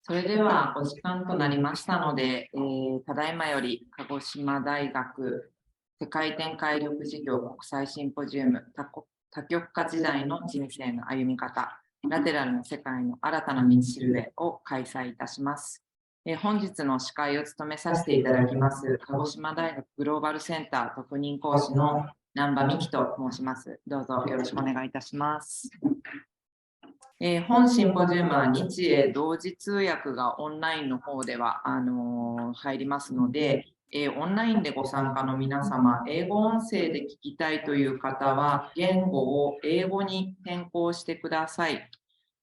それではお時間となりましたので、ただいまより鹿児島大学世界展開力事業国際シンポジウム多極化時代の人生の歩み方ラテラルの世界の新たな道しるべを開催いたします。本日の司会を務めさせていただきます鹿児島大学グローバルセンター特任講師の南波美希と申します。どうぞよろしくお願いいたします。本シンポジウムは日英同時通訳がオンラインの方では入りますので、オンラインでご参加の皆様、英語音声で聞きたいという方は、言語を英語に変更してください。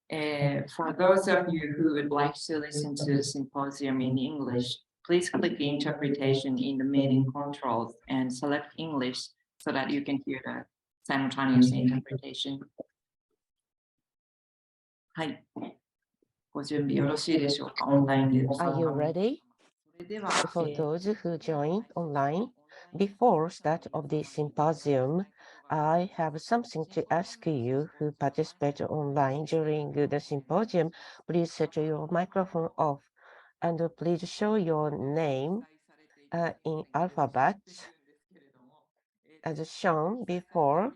For those of you who would like to listen to the symposium in English, please click interpretation in the meeting controls and select English so that you can hear the simultaneous interpretation. はい。ご準備よろしいでしょうか。オンラインでご参加。 Are you ready? それでは、For those who joined online, before start of the symposium, I have something to ask you who participate online during the symposium. Please set your microphone off and please show your name in alphabet as shown before.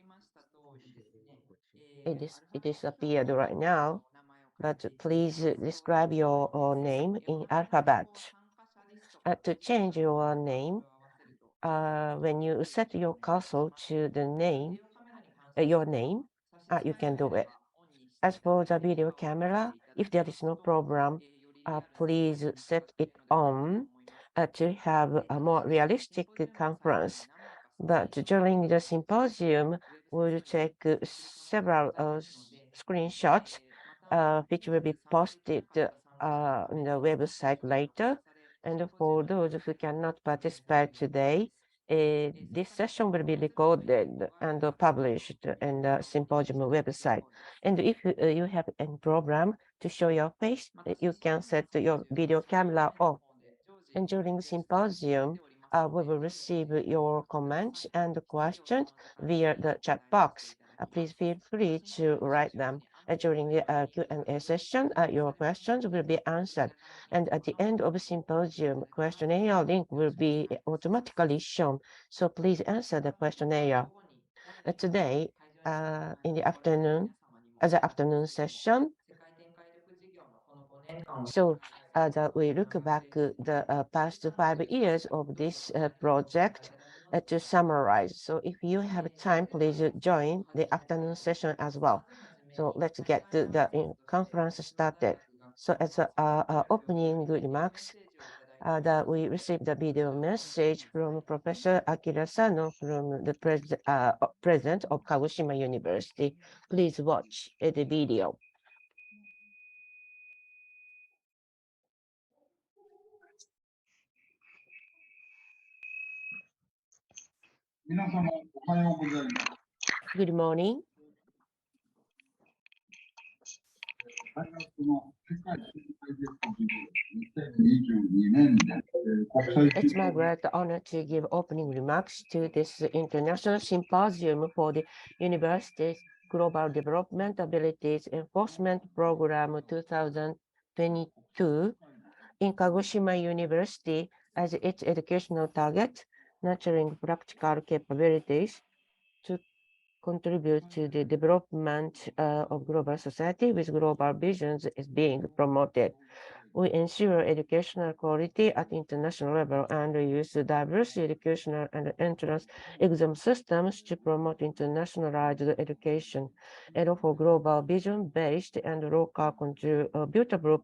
It is appeared right now, but please describe your name in alphabet. To change your name, when you set your cursor to the name, your name, you can do it. As for the video camera, if there is no problem, please set it on to have a more realistic conference. But during the symposium, we'll take several screenshots which will be posted on the website later. And for those who cannot participate today, this session will be recorded and published in the symposium website. And if you have any problem to show your face, you can set your video camera off. And during the symposium, we will receive your comments and questions via the chat box. Please feel free to write them. During the Q&A session, your questions will be answered. And at the end of the symposium, questionnaire link will be automatically shown. So please answer the questionnaire. Today, in the afternoon, as an afternoon session, so that we look back the past 5 years of this project to summarize. So if you have time, please join the afternoon session as well. So let's get the conference started. So as opening remarks, that we received a video message from Professor Akira Sano from the president of Kagoshima University. Please watch the video. 皆様、おはようございます。Good morning. 大学の世界展開力事業2022年で国際 It's my great honor to give opening remarks to this international symposium for the university's Global Development Abilities Enforcement Program 2022 in Kagoshima University as its educational target, nurturing practical capabilities to contribute to the development of global society with global visions is being promoted. We ensure educational quality at international level and use diverse educational and entrance exam systems to promote internationalized education and offer global vision-based and local contributable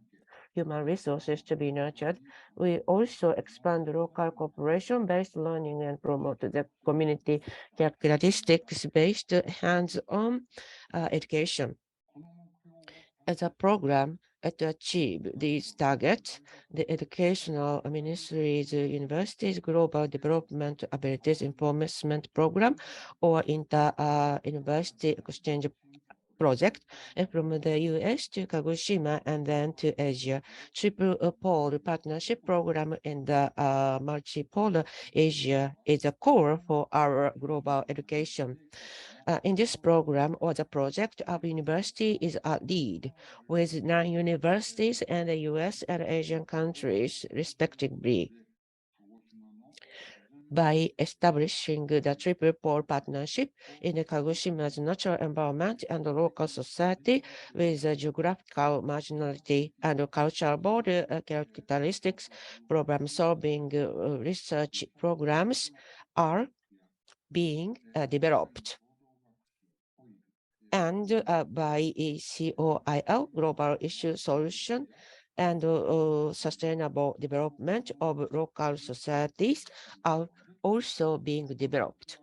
human resources to be nurtured. We also expand local cooperation-based learning and promote the community characteristics-based hands-on education. As a program to achieve these targets, the Educational Ministry's University's Global Development Abilities Enforcement Program or Inter-University Exchange Project from the US to Kagoshima and then to Asia. Triple Pole Partnership Program in the multipolar Asia is a core for our global education. In this program or the project, our university is a lead with 9 universities in the US and Asian countries, respectively. By establishing the triple pole partnership in the Kagoshima's natural environment and the local society with geographical marginality and cultural border characteristics, problem-solving research programs are being developed. And by COIL, Global Issue Solution, and sustainable development of local societies are also being developed.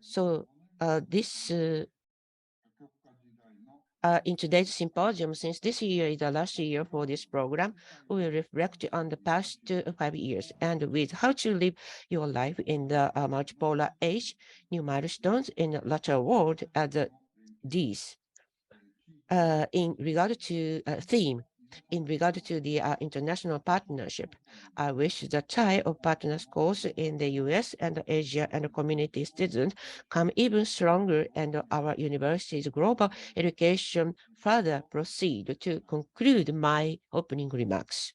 So in today's symposium, since this year is the last year for this program, we will reflect on the past 5 years and with how to live your life in the multipolar age, new milestones in the lateral world as these. In regard to theme, in regard to the international partnership, I wish the tie of partner schools in the US and Asia and community students come even stronger and our university's global education further proceed to conclude my opening remarks.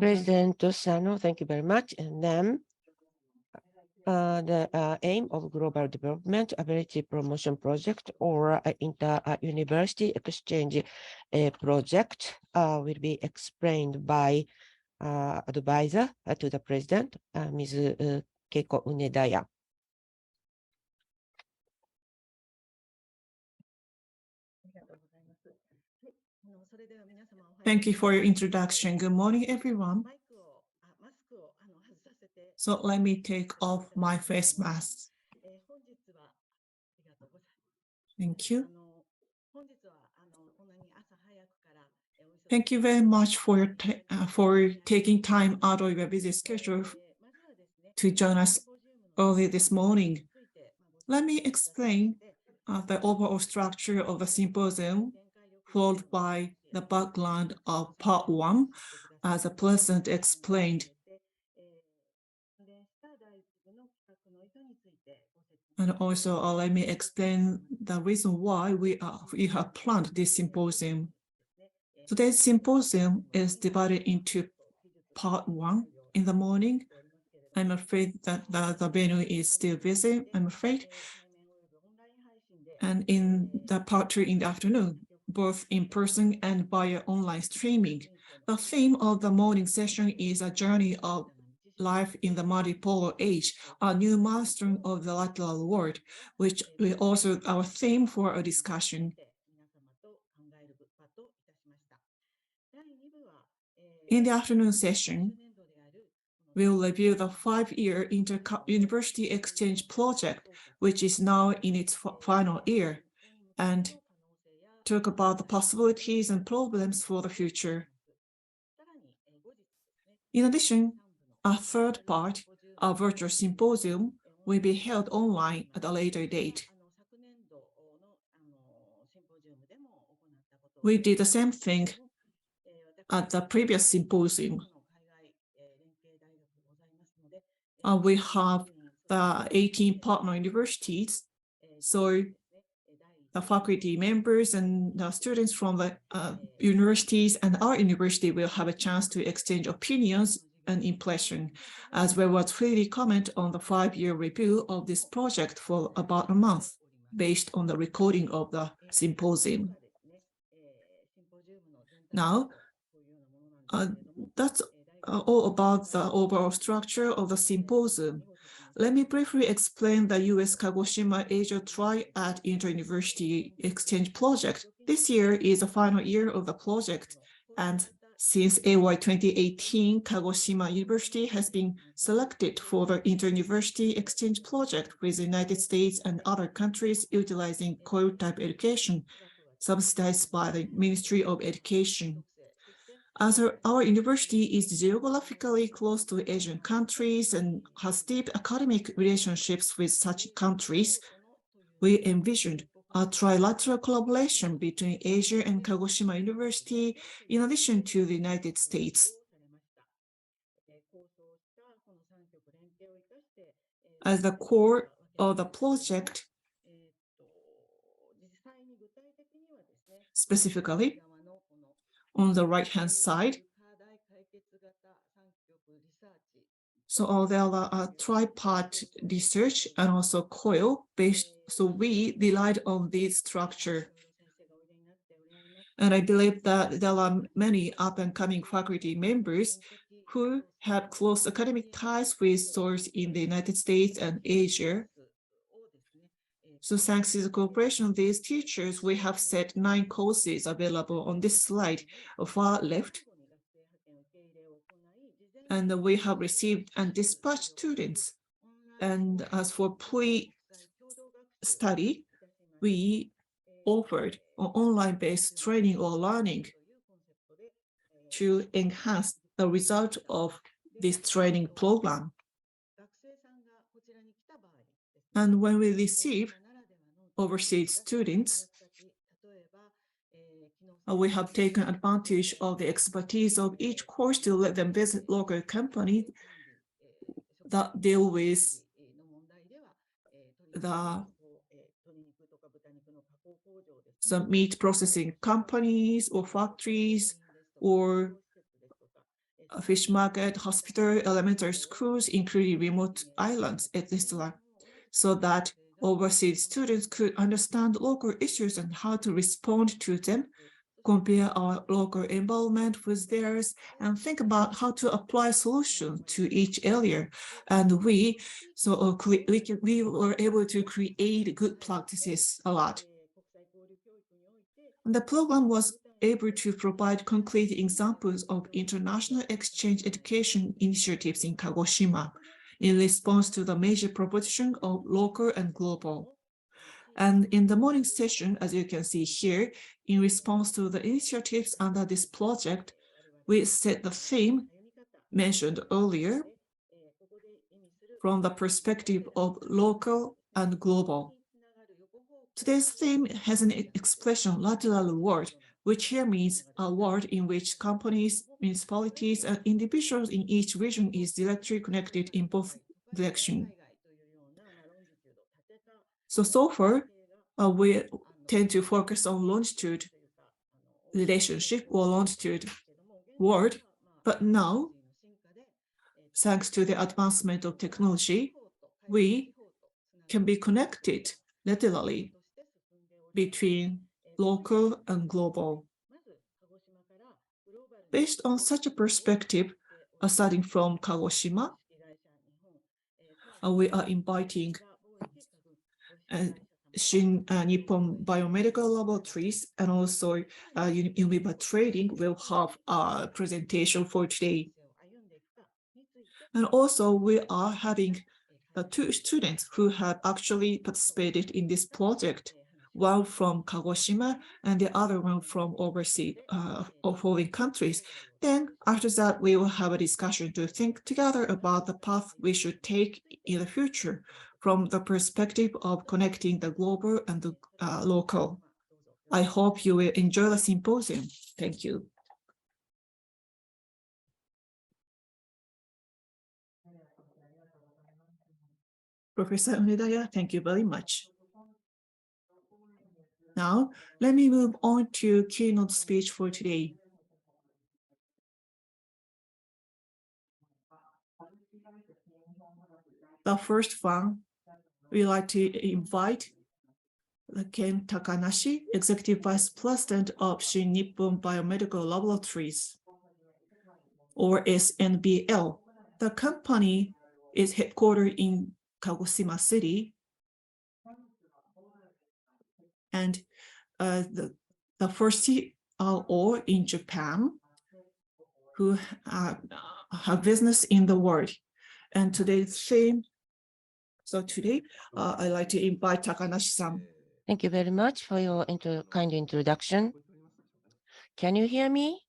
President Tosano, thank you very much. And then the aim of Global Development Ability Promotion Project or inter-university exchange project will be explained by advisor to the President, Ms. Keiko Unedaya. Thank you for your introduction. Good morning, everyone. So let me take off my face mask. Thank you. Thank you very much for taking time out of your busy schedule to join us early this morning. Let me explain the overall structure of the symposium, followed by the background of part one, as the President explained. And also, let me explain the reason why we have planned this symposium. Today's symposium is divided into part one in the morning. I'm afraid that the venue is still busy, I'm afraid. And in the part two in the afternoon, both in person and via online streaming. The theme of the morning session is a journey of life in the multipolar age, a new milestone of the lateral world, which will also our theme for a discussion. In the afternoon session, we'll review the 5-year inter-university exchange project, which is now in its final year, and talk about the possibilities and problems for the future. In addition, a third part, our virtual symposium, will be held online at a later date. We did the same thing at the previous symposium. We have the 18 partner universities, so the faculty members and the students from the universities and our university will have a chance to exchange opinions and impression, as well as freely comment on the 5-year review of this project for about a month, based on the recording of the symposium. Now, that's all about the overall structure of the symposium. Let me briefly explain the U.S. Kagoshima Asia Triad Inter-University Exchange Project. This year is the final year of the project, and Since AY 2018, Kagoshima University has been selected for the inter-university exchange project with the United States and other countries utilizing COIL-type education, subsidized by the Ministry of Education. As our university is geographically close to Asian countries and has deep academic relationships with such countries, we envisioned a trilateral collaboration between Asia and Kagoshima University, in addition to the United States. As the core of the project, specifically, on the right-hand side, so there are a tripart research and also COIL based. So we relied on this structure. And I believe that there are many up-and-coming faculty members who have close academic ties with sources in the United States and Asia. So thanks to the cooperation of these teachers, we have set 9 courses available on this slide, far left. And we have received and dispatched students. And as for pre-study, we offered an online-based training or learning to enhance the result of this training program. And when we receive overseas students, we have taken advantage of the expertise of each course to let them visit local companies that deal with the meat processing companies or factories or a fish market, hospital, elementary schools, including remote islands, etc., so that overseas students could understand local issues and how to respond to them, compare our local environment with theirs, and think about how to apply solutions to each area. And we were able to create good practices a lot. And the program was able to provide concrete examples of international exchange education initiatives in Kagoshima in response to the major proposition of local and global. And in the morning session, as you can see here, in response to the initiatives under this project, we set the theme mentioned earlier from the perspective of local and global. Today's theme has an expression, lateral word, which here means a word in which companies, municipalities, and individuals in each region is directly connected in both directions. So far, we tend to focus on longitude relationship or longitude word, but now, thanks to the advancement of technology, we can be connected laterally between local and global. Based on such a perspective, starting from Kagoshima, we are inviting Nippon Biomedical Laboratories and also Univa Trading will have a presentation for today. And also we are having 2 students who have actually participated in this project, one from Kagoshima and the other one from overseas or foreign countries. Then after that, we will have a discussion to think together about the path we should take in the future from the perspective of connecting the global and the local. I hope you will enjoy the symposium. Thank you. Professor Unedaya, thank you very much. Now, let me move on to keynote speech for today. The first one, we'd like to invite Ken Takanashi, Executive Vice President of Shin Nippon Biomedical Laboratories, or SNBL. The company is headquartered in Kagoshima City, and the first CRO in Japan, who have business in the world. And today's theme, so today I'd like to invite Takanashi-san. Thank you very much for your kind introduction. Can you hear me?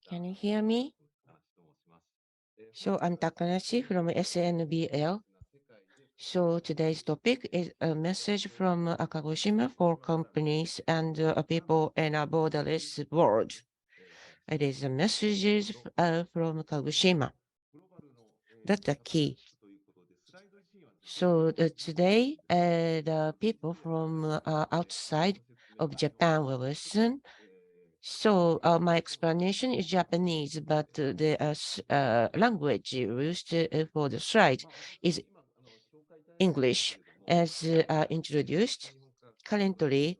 Can you hear me? So I'm Takanashi from SNBL. So today's topic is a message from Kagoshima for companies and people in a borderless world. It is a messages from Kagoshima. That's the key. So today, the people from outside of Japan will listen. So my explanation is Japanese, but the language used for the slide is English. As introduced, currently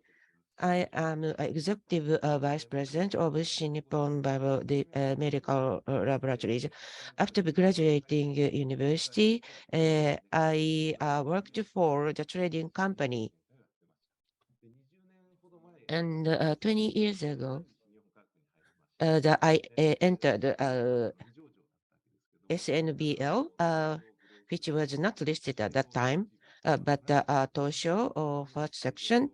I am Executive Vice President of Nippon Medical Laboratories. After graduating university, I worked for the trading company. And 20 years ago, I entered SNBL, which was not listed at that time, but Tosho or first section,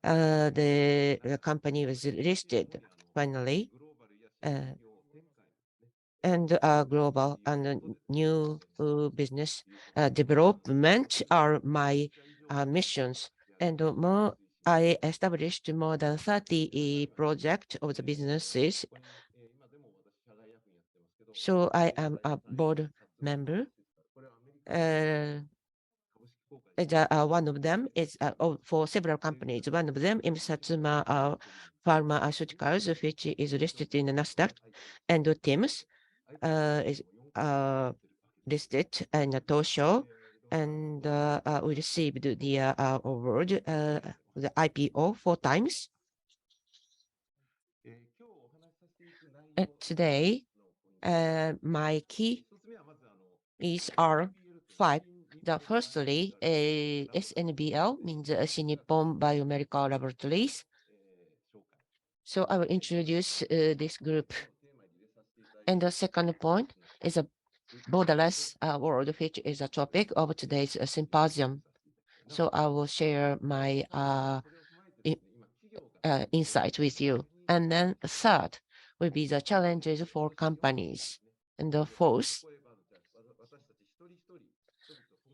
the company was listed finally, and global and new business development are my missions. And more, I established more than 30 projects of the businesses. So I am a board member. One of them is for several companies. One of them is Satsuma Pharmaceuticals, which is listed in the Nasdaq, and TIMS is listed in the Tosho, and we received the award, the IPO 4 times. Today, my key are 5. The firstly, SNBL means Nippon Biomedical Laboratories. So I will introduce this group. And the second point is a borderless world, which is a topic of today's symposium. So I will share my insight with you. And then the third will be the challenges for companies. And the fourth,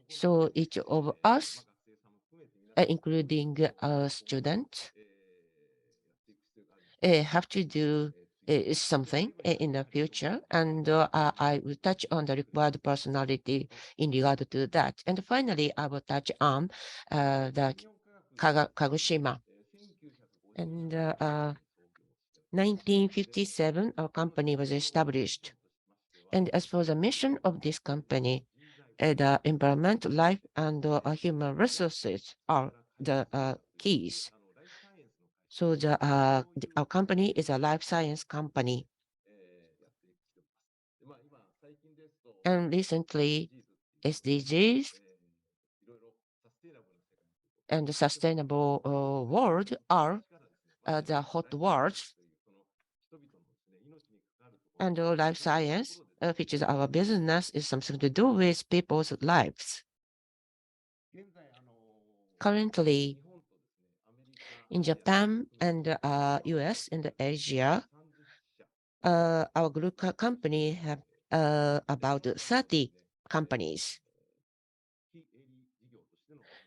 so each of us, including a student, have to do something in the future, and I will touch on the required personality in regard to that. And finally, I will touch on the Kagoshima. And 1957, our company was established. And as for the mission of this company, the environment, life, and human resources are the keys. So our company is a life science company. And recently, SDGs and the sustainable world are the hot words. And life science, which is our business, is something to do with people's lives. Currently, in Japan and US and Asia, our group company have about 30 companies.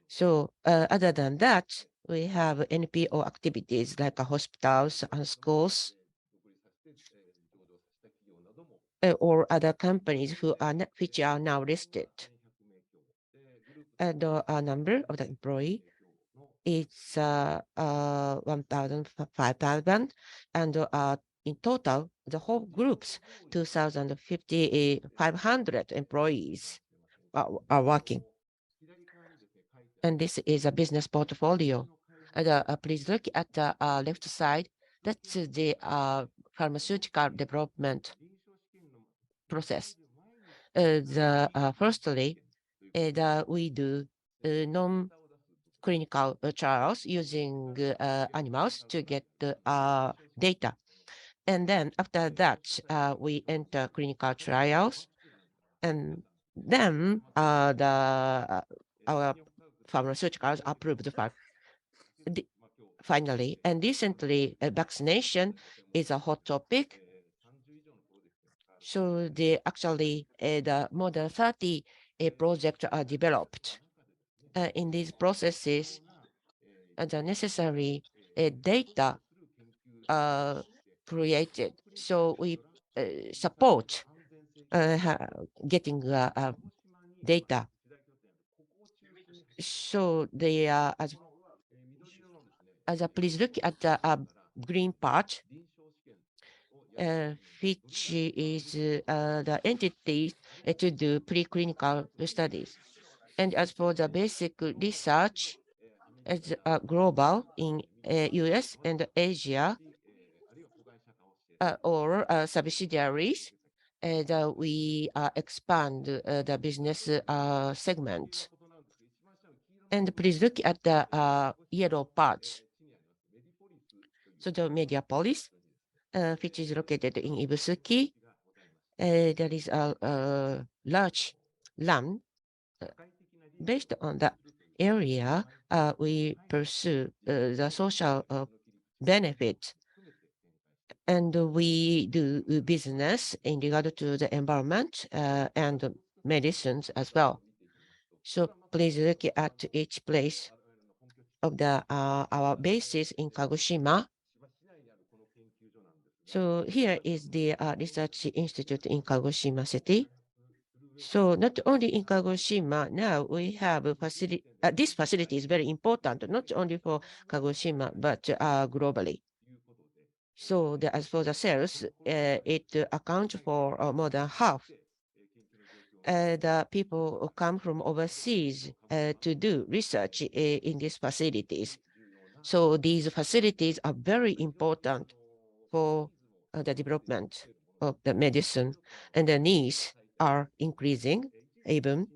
So other than that, we have NPO activities like hospitals and schools, or other companies which are now listed. And the number of the employee is 1,000, 5,000, and in total, the whole groups, 2,500 employees are working. And this is a business portfolio. And please look at the left side. That's the pharmaceutical development process. Firstly, we do non-clinical trials using animals to get data. And then after that, we enter clinical trials. And then our pharmaceuticals approved finally. And recently, vaccination is a hot topic. So the more than 30 projects are developed. In these processes, the necessary data created. So we support getting data. So they are, please look at the green part, which is the entities to do preclinical studies. And as for the basic research, as global in US and Asia, or subsidiaries, we expand the business segment. And please look at the yellow parts. So the Mediapolis, which is located in Ibusuki, there is a large land. Based on that area, we pursue the social benefit, and we do business in regard to the environment and medicines as well. So please look at each place of our bases in Kagoshima. So here is the research institute in Kagoshima City. So not only in Kagoshima, now we have a facility. This facility is very important, not only for Kagoshima, but globally. So as for the sales, it accounts for more than half. The people who come from overseas to do research in these facilities. So these facilities are very important for the development of the medicine, and the needs are increasing even.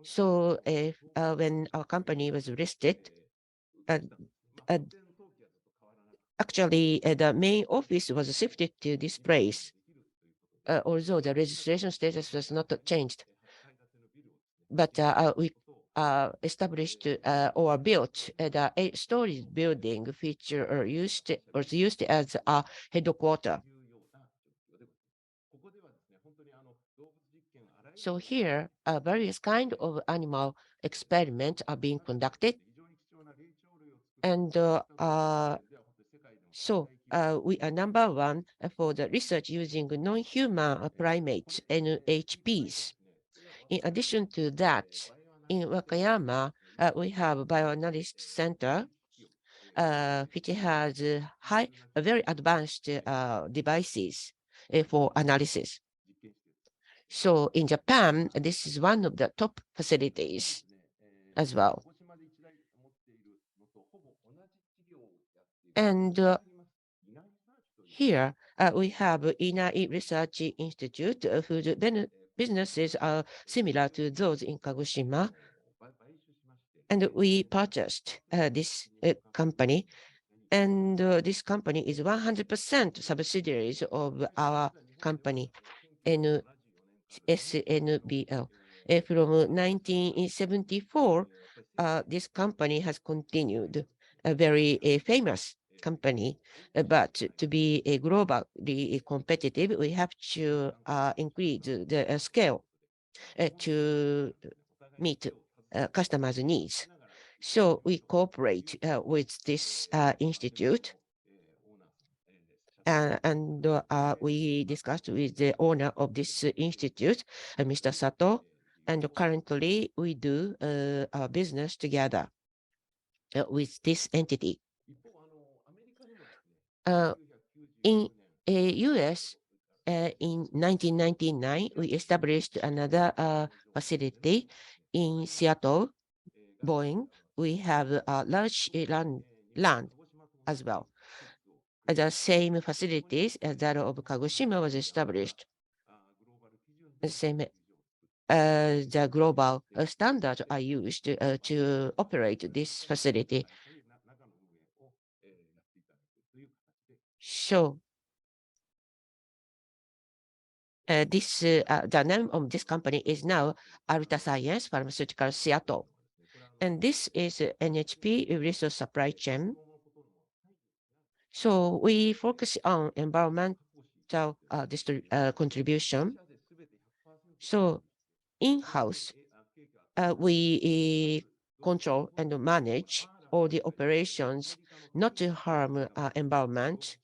So when our company was listed, uh, uh, actually the main office was shifted to this place, although the registration status was not changed. But we established or built the 8-story building, which was used as a headquarters. So here, various kind of animal experiments are being conducted. And so we are number one for the research using non-human primates, NHPs. In addition to that, in Wakayama, we have bioanalysis center, which has very advanced devices for analysis. So in Japan, this is one of the top facilities as well. And here we have Inai Research Institute, whose businesses are similar to those in Kagoshima. And we purchased this company. And this company is 100% subsidiaries of our company, SNBL. From 1974, this company has continued a very famous company, but to be globally competitive, we have to increase the scale to meet customers' needs. So we cooperate with this institute, and we discussed with the owner of this institute, Mr. Sato, and currently we do our business together with this entity. In US, in 1999, we established another facility in Seattle, Boeing. We have a large land as well. The same facilities as that of Kagoshima was established. The same the global standards are used to operate this facility. So the name of this company is now Alta Science Pharmaceutical Seattle. And this is NHP resource supply chain. So we focus on environmental contribution. So in-house, we control and manage all the operations not to harm environment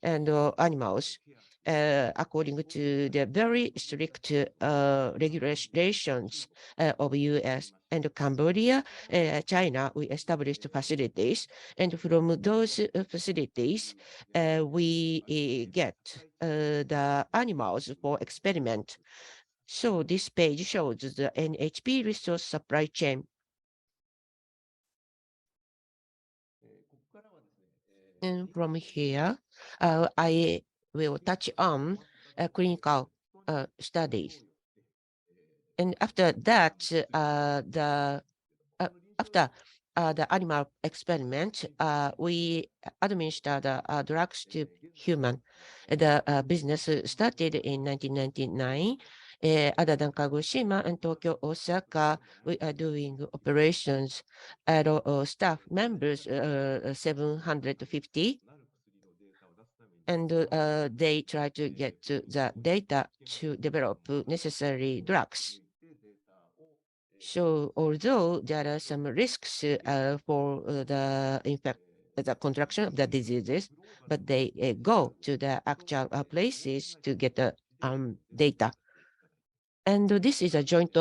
and animals according to the very strict regulations of US and Cambodia, China. We established facilities, and from those facilities, we get the animals for experiment. So this page shows the NHP resource supply chain. And from here, I will touch on clinical studies. And after that, after the animal experiment, we administer the drugs to human. The business started in 1999. Other than Kagoshima and Tokyo, Osaka, we are doing operations at staff members 750. And they try to get to the data to develop necessary drugs. So although there are some risks for the contraction of the diseases, but they go to the actual places to get the data. And this is a joint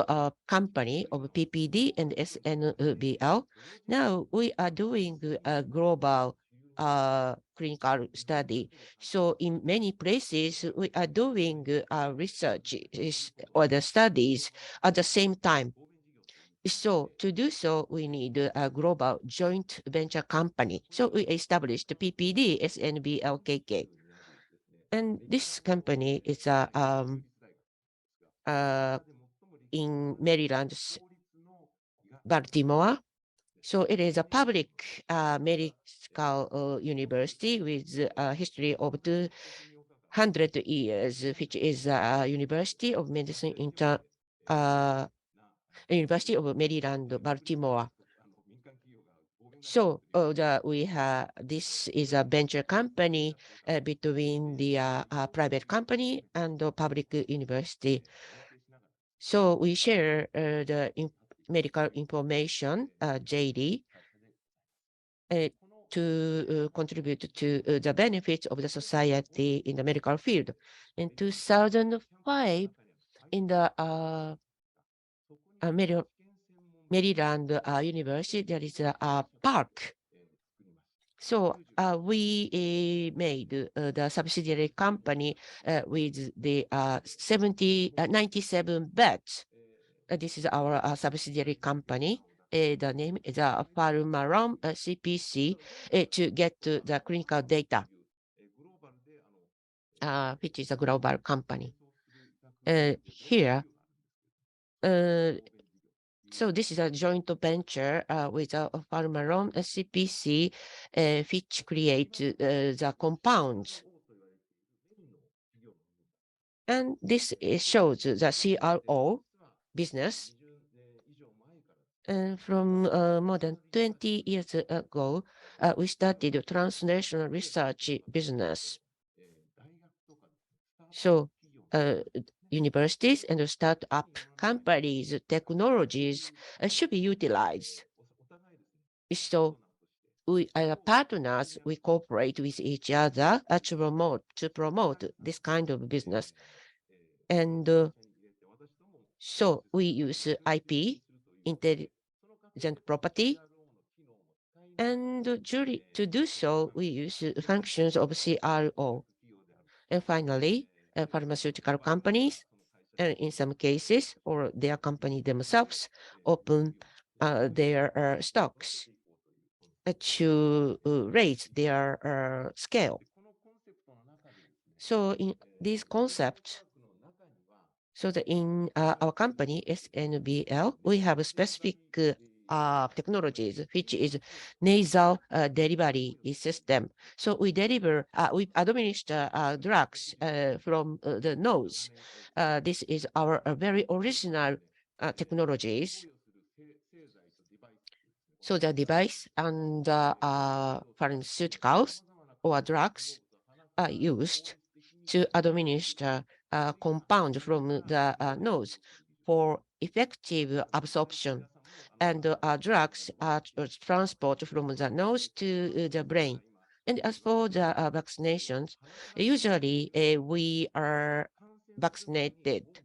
company of PPD and SNBL. Now we are doing a global clinical study. So in many places, we are doing research or the studies at the same time. So to do so, we need a global joint venture company. So we established PPD, SNBLKK. And this company is in Maryland, Baltimore. So it is a public medical university with a history of 200 years, which is a University of Medicine University of Maryland, Baltimore. So we have this is a venture company between the private company and the public university. So we share the medical information, JD, to contribute to the benefits of the society in the medical field. In 2005, in the Maryland University, there is a park. So we made the subsidiary company with the 97 beds. This is our subsidiary company. The name is Pharmaron CPC to get to the clinical data, which is a global company. Here, so this is a joint venture with Pharmaron CPC, which create the compounds. And this shows the CRO business. And from more than 20 years ago, we started a translational research business. So universities and startup companies, technologies should be utilized. So we are partners, we cooperate with each other to promote this kind of business. And so we use IP, intelligent property, and to do so, we use functions of CRO. And finally, pharmaceutical companies, and in some cases, or their company themselves, open their stocks to raise their scale. So in this concept, so that in our company, SNBL, we have a specific technologies, which is nasal delivery system. So we administer drugs from the nose. This is our very original technologies. So the device and pharmaceuticals or drugs are used to administer a compound from the nose for effective absorption. And drugs are transported from the nose to the brain. And as for the vaccinations, usually we are vaccinated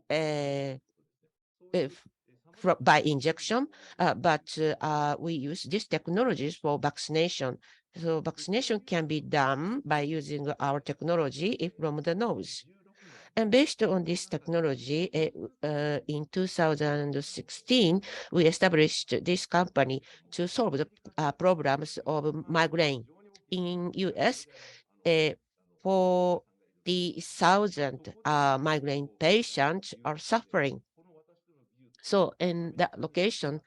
if, by injection, but we use these technologies for vaccination. So vaccination can be done by using our technology from the nose. And based on this technology, in 2016, we established this company to solve the problems of migraine. In US, 40,000 migraine patients are suffering. So in that location,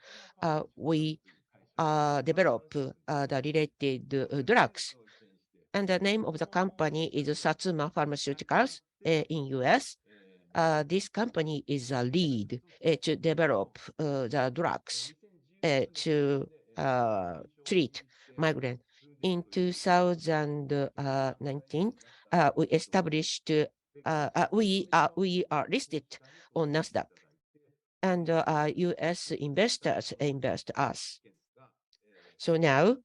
we develop the related drugs. And the name of the company is Satsuma Pharmaceuticals in US. This company is a lead to develop the drugs to treat migraine. In 2019, we established, we are listed on NASDAQ, and US investors invest us. So now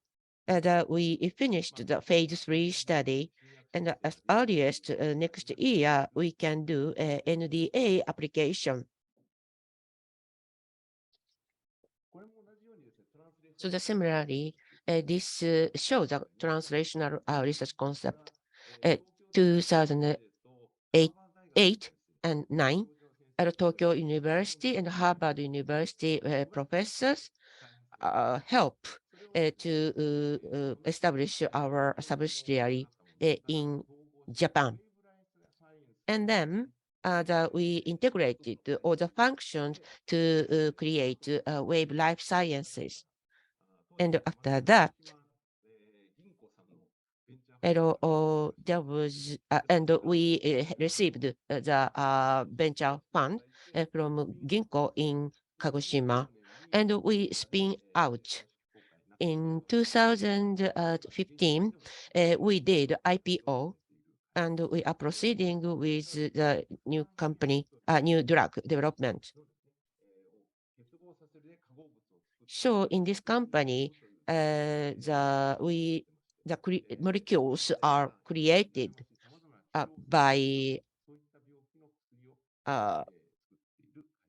that we finished the phase 3 study, and as earliest next year, we can do a NDA application. So similarly, this shows a translational research concept. 2008 and 9 at Tokyo University and Harvard University professors help to establish our subsidiary in Japan. And then we integrated all the functions to create Wave Life Sciences. And after that, there was, and we received the venture fund from Ginko in Kagoshima, and we spin out. In 2015, we did IPO, and we are proceeding with the new company, new drug development. So in this company, the molecules are created by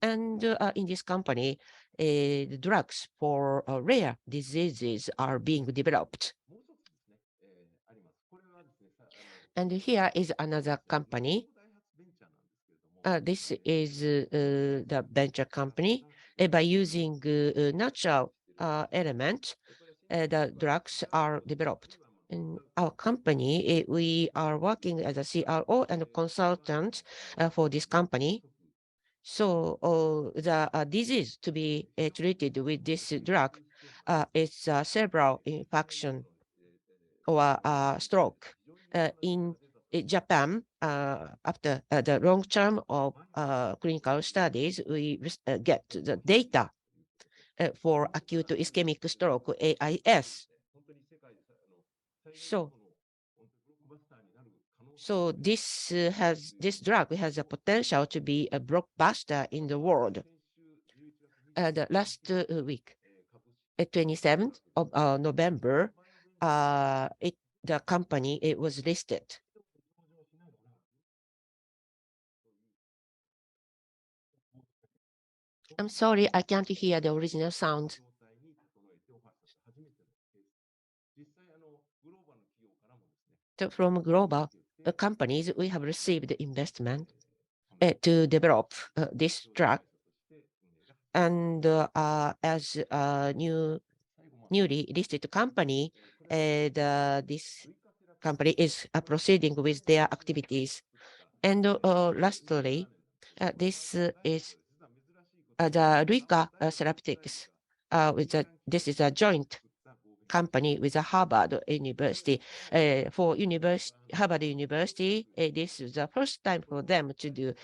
and in this company, the drugs for rare diseases are being developed. And here is another company. This is the venture company. By using natural elements, the drugs are developed. In our company, we are working as a CRO and consultant for this company. So the disease to be treated with this drug is cerebral infarction or stroke. In Japan, after the long term of clinical studies, we get the data for acute ischemic stroke, AIS. So this drug has a potential to be a blockbuster in the world. The last week, 27th of November, the company was listed. I'm sorry, I can't hear the original sound. From global companies, we have received investment to develop this drug. And as a newly listed company, this company is proceeding with their activities. And lastly, this is the Rika Therapeutics, this is a joint company with a Harvard University. For Harvard University, this is the first time for them to do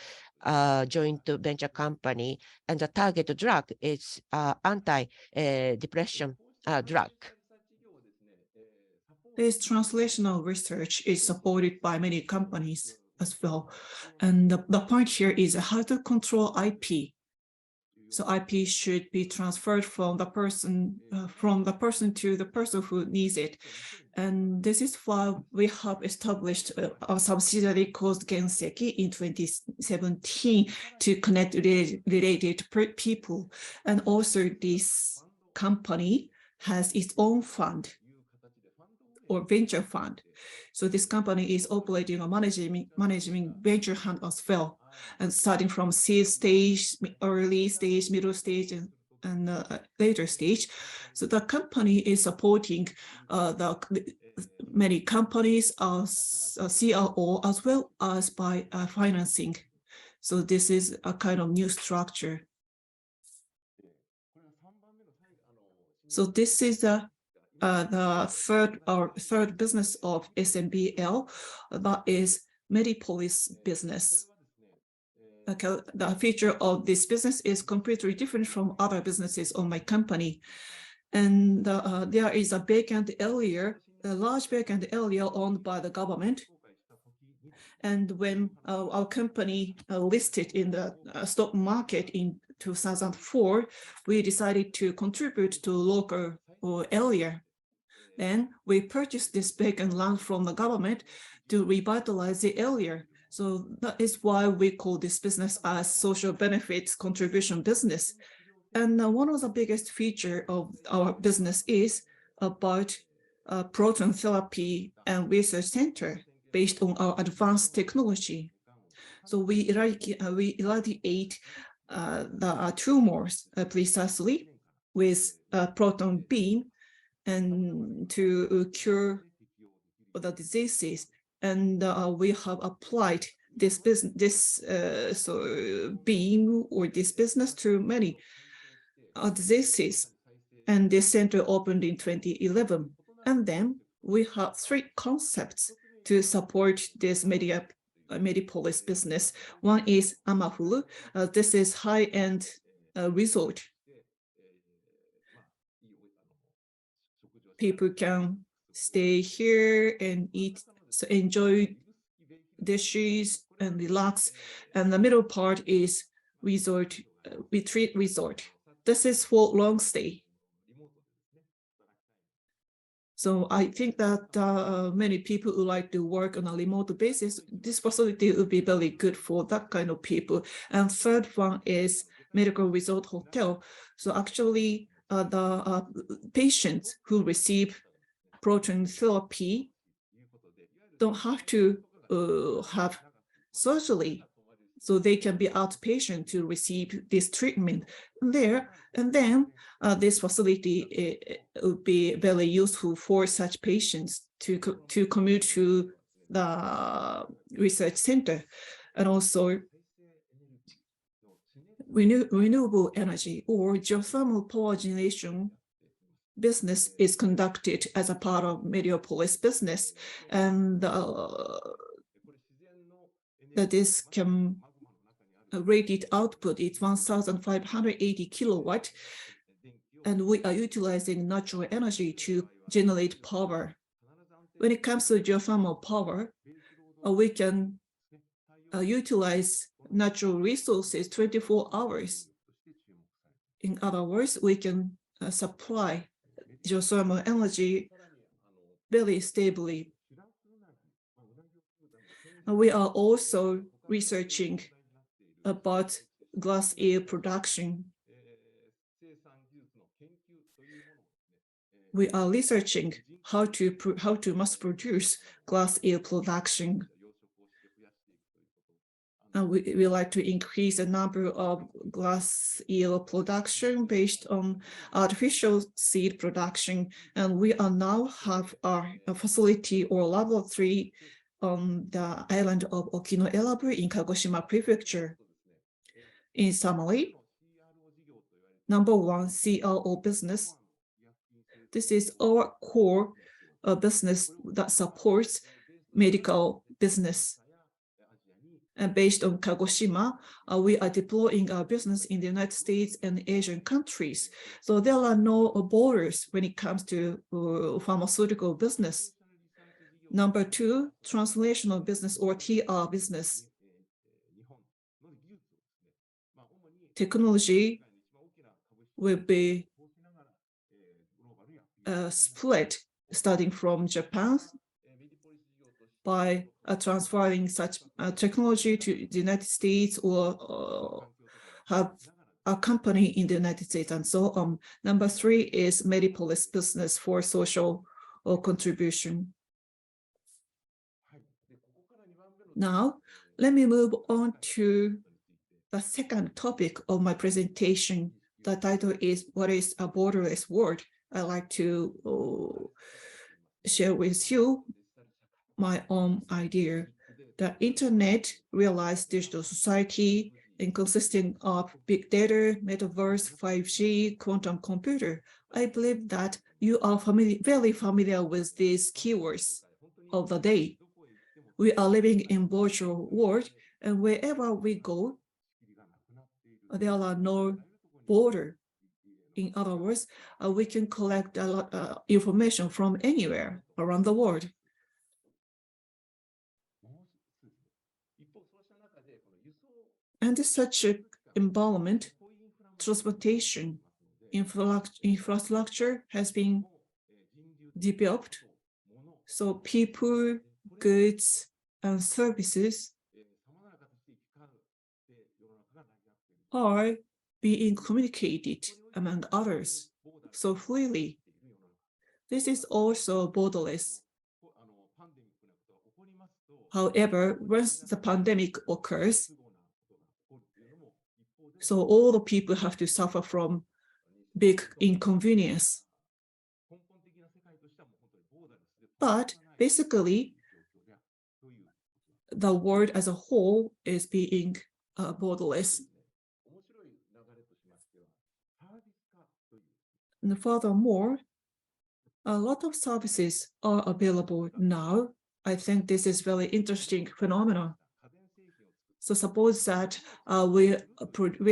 a joint venture company, and the target drug is anti-depression drug. This translational research is supported by many companies as well. And the point here is how to control IP. So IP should be transferred from the person to the person who needs it. And this is why we have established a subsidiary called Genseki in 2017 to connect related people. And also this company has its own fund or venture fund. So this company is operating or managing venture fund as well, and starting from seed stage, early stage, middle stage, and later stage. So the company is supporting many companies as CRO as well as by financing. So this is a kind of new structure. So this is the third business of SMBL, that is Medipolis business. Okay, the feature of this business is completely different from other businesses on my company. And there is a vacant area, a large vacant area owned by the government. And when our company listed in the stock market in 2004, we decided to contribute to local area. Then we purchased this vacant land from the government to revitalize the area. So that is why we call this business as social benefits contribution business. And one of the biggest features of our business is about proton therapy and research center based on our advanced technology. So we irradiate the tumors precisely with a proton beam and to cure the diseases. And we have applied this beam or this business to many diseases. And this center opened in 2011. And then we have three concepts to support this Medipolis business. One is Amafulu. This is high-end resort. People can stay here and eat, so enjoy dishes and relax. And the middle part is resort, retreat resort. This is for long stay. So I think that many people who like to work on a remote basis, this facility would be very good for that kind of people. And third one is medical resort hotel. So actually the patients who receive proton therapy don't have to have surgery, so they can be outpatient to receive this treatment there. And then this facility would be very useful for such patients to commute to the research center. And also renewable energy or geothermal power generation business is conducted as a part of Medipolis business, and this can rated output is 1,580 kilowatt, and we are utilizing natural energy to generate power. When it comes to geothermal power, we can utilize natural resources 24 hours. In other words, we can supply geothermal energy very stably. We are also researching about glass eel production. We are researching how to mass produce glass eel production. And we like to increase the number of glass eel production based on artificial seed production. And we are now have our facility or laboratory on the island of Okinoelabu in Kagoshima Prefecture. In summary, number one CRO business. This is our core business that supports medical business. And based on Kagoshima, we are deploying our business in the United States and Asian countries. So there are no borders when it comes to pharmaceutical business. Number two, translational business or TR business. Technology will be split starting from Japan by transferring such technology to the United States or have a company in the United States and so on. Number three is Medipolis business for social contribution. Now, let me move on to the second topic of my presentation. The title is, what is a borderless world? I'd like to share with you my own idea. The internet realized digital society and consisting of big data, metaverse, 5G, quantum computer. I believe that you are very familiar with these keywords of the day. We are living in virtual world, and wherever we go, there are no border. In other words, we can collect a lot of information from anywhere around the world. And such an environment, transportation infrastructure has been developed. So people, goods, and services are being communicated among others so freely. This is also borderless. However, once the pandemic occurs, so all the people have to suffer from big inconvenience. But basically, the world as a whole is being borderless. And furthermore, a lot of services are available now. I think this is very interesting phenomenon. So suppose that we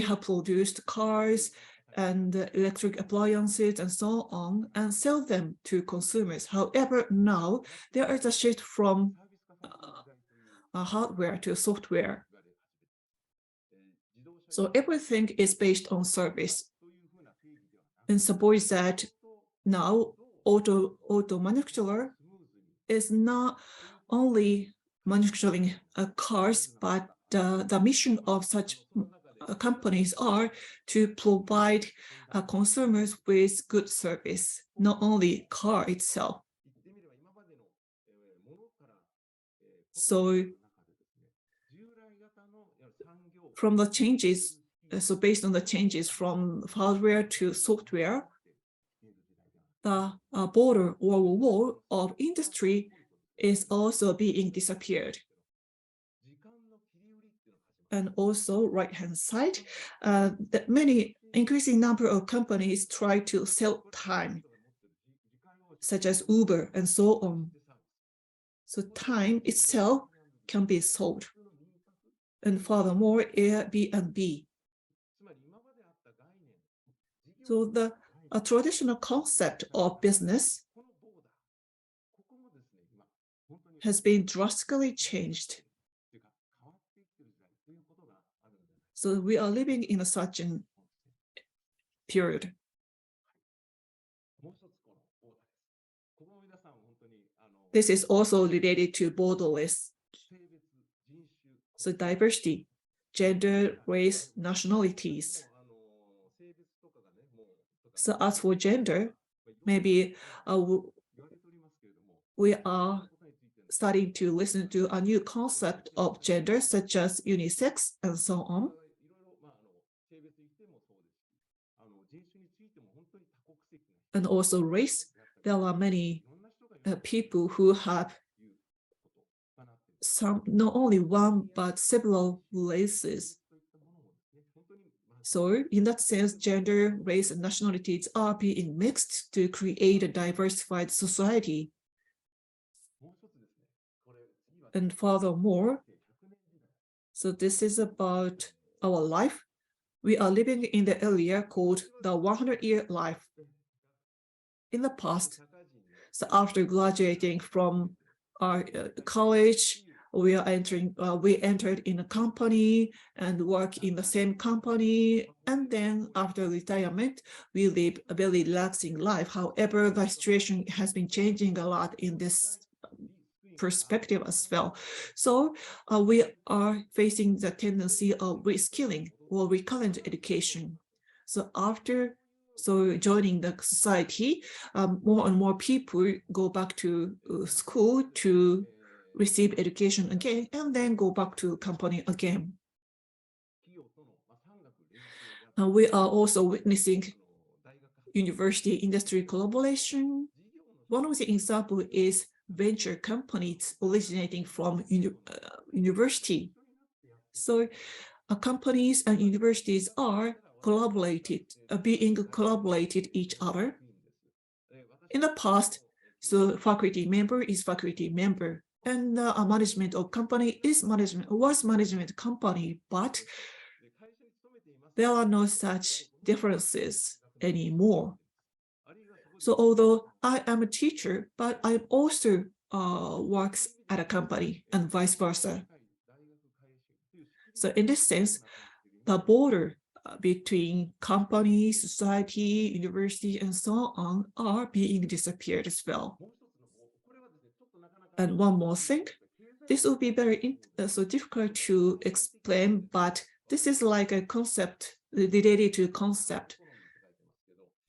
have produced cars and electric appliances and so on and sell them to consumers. However, now there is a shift from hardware to software. So everything is based on service. And suppose that now auto manufacturer is not only manufacturing cars, but the mission of such companies are to provide consumers with good service, not only car itself. So from the changes, so based on the changes from hardware to software, the border or wall of industry is also being disappeared. And also right-hand side, that many increasing number of companies try to sell time, such as Uber and so on. So time itself can be sold. And furthermore, Airbnb. So the traditional concept of business has been drastically changed. So we are living in such a period. This is also related to borderless. So diversity, gender, race, nationalities. So as for gender, maybe we are starting to listen to a new concept of gender, such as unisex and so on. And also race, there are many people who have not only one, but several races. So in that sense, gender, race, and nationalities are being mixed to create a diversified society. And furthermore, so this is about our life. We are living in the area called the 100-year life. In the past, so after graduating from our college, we entered in a company and work in the same company. And then after retirement, we live a very relaxing life. However, the situation has been changing a lot in this perspective as well. So we are facing the tendency of reskilling or recurrent education. So after joining the society, more and more people go back to school to receive education again, and then go back to company again. We are also witnessing university industry collaboration. One of the examples is venture companies originating from university. So companies and universities are being collaborated each other. In the past, so faculty member is faculty member, and a management of company was management company, but there are no such differences anymore. So although I am a teacher, but I also works at a company and vice versa. So in this sense, the border between company, society, university, and so on are being disappeared as well. And one more thing, this will be very so difficult to explain, but this is like a concept related to concept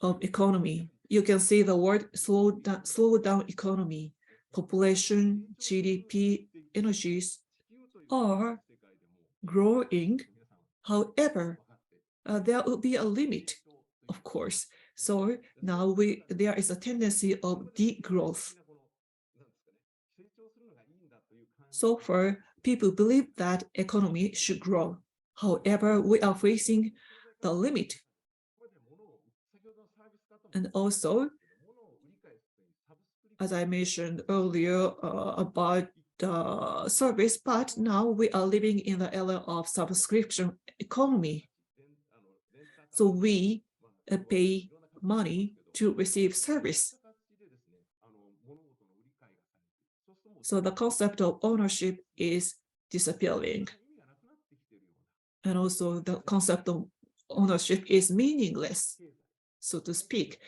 of economy. You can see the word slow down economy, population, GDP, energies are growing. However, there will be a limit, of course. So now there is a tendency of degrowth. So far, people believe that economy should grow. However, we are facing the limit. And also, as I mentioned earlier about the service, but now we are living in the era of subscription economy. So we pay money to receive service. So the concept of ownership is disappearing. And also the concept of ownership is meaningless, so to speak.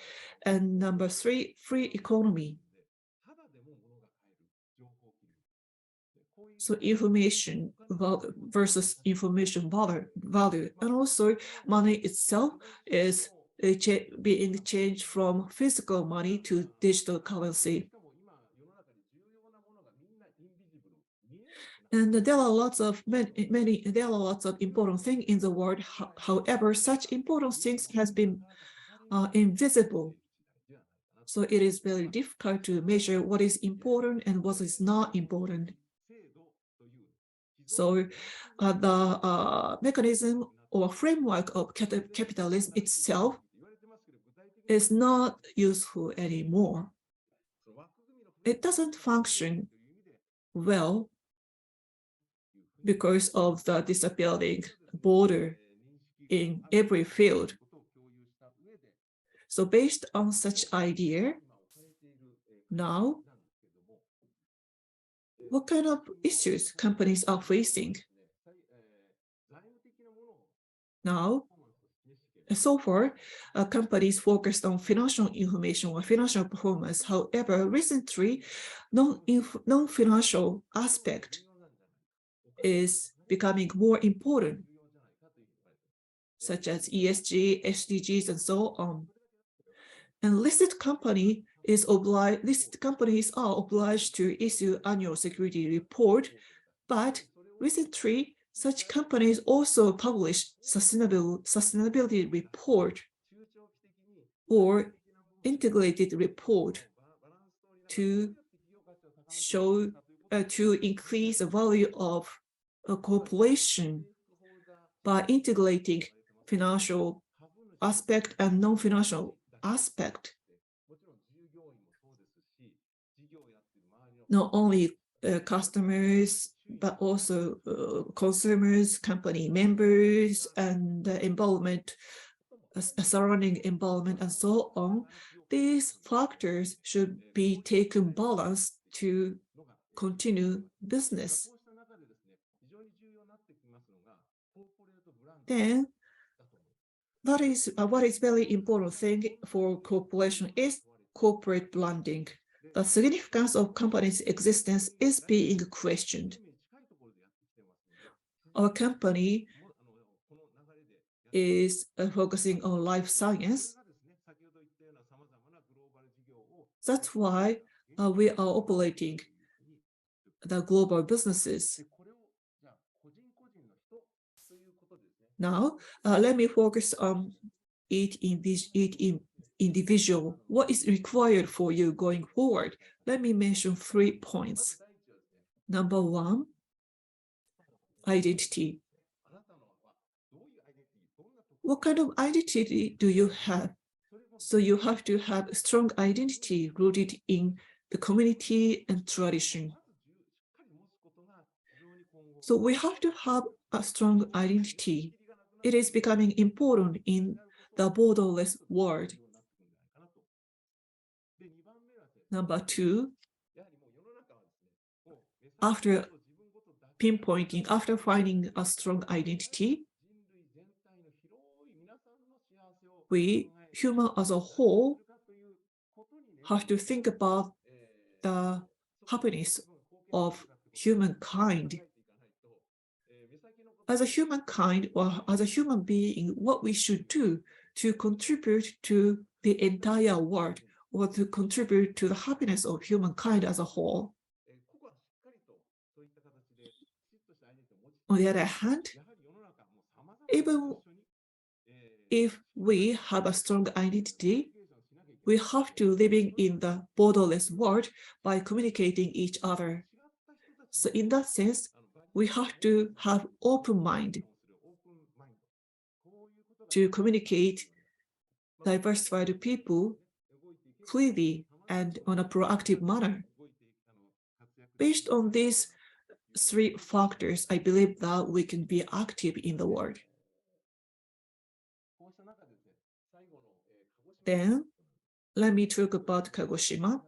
And number three, free economy. So information versus information value. And also money itself is being changed from physical money to digital currency. And there are lots of important things in the world. However, such important things has been invisible. So it is very difficult to measure what is important and what is not important. So the mechanism or framework of capitalism itself is not useful anymore. It doesn't function well because of the disappearing border in every field. So based on such idea, now, what kind of issues companies are facing? Now, so far, companies focused on financial information or financial performance. However, recently, non-financial aspect is becoming more important, such as ESG, SDGs, and so on. And listed companies are obliged to issue annual security report, but recently, such companies also publish sustainability report or integrated report to show to increase the value of a corporation by integrating financial aspect and non-financial aspect. Not only customers, but also consumers, company members, and the environment, surrounding environment, and so on. These factors should be taken balanced to continue business. Then, that is what is very important thing for corporation is corporate branding. The significance of company's existence is being questioned. Our company is focusing on life science. That's why we are operating the global businesses. Now, let me focus on each individual. What is required for you going forward? Let me mention 3 points. Number 1, identity. What kind of identity do you have? So you have to have a strong identity rooted in the community and tradition. So we have to have a strong identity. It is becoming important in the borderless world. Number 2, after pinpointing, after finding a strong identity, we, human as a whole, have to think about the happiness of humankind. As a humankind or as a human being, what we should do to contribute to the entire world or to contribute to the happiness of humankind as a whole. On the other hand, even if we have a strong identity, we have to living in the borderless world by communicating each other. So in that sense, we have to have open mind to communicate diversified people freely and on a proactive manner. Based on these 3 factors, I believe that we can be active in the world. Then, let me talk about Kagoshima.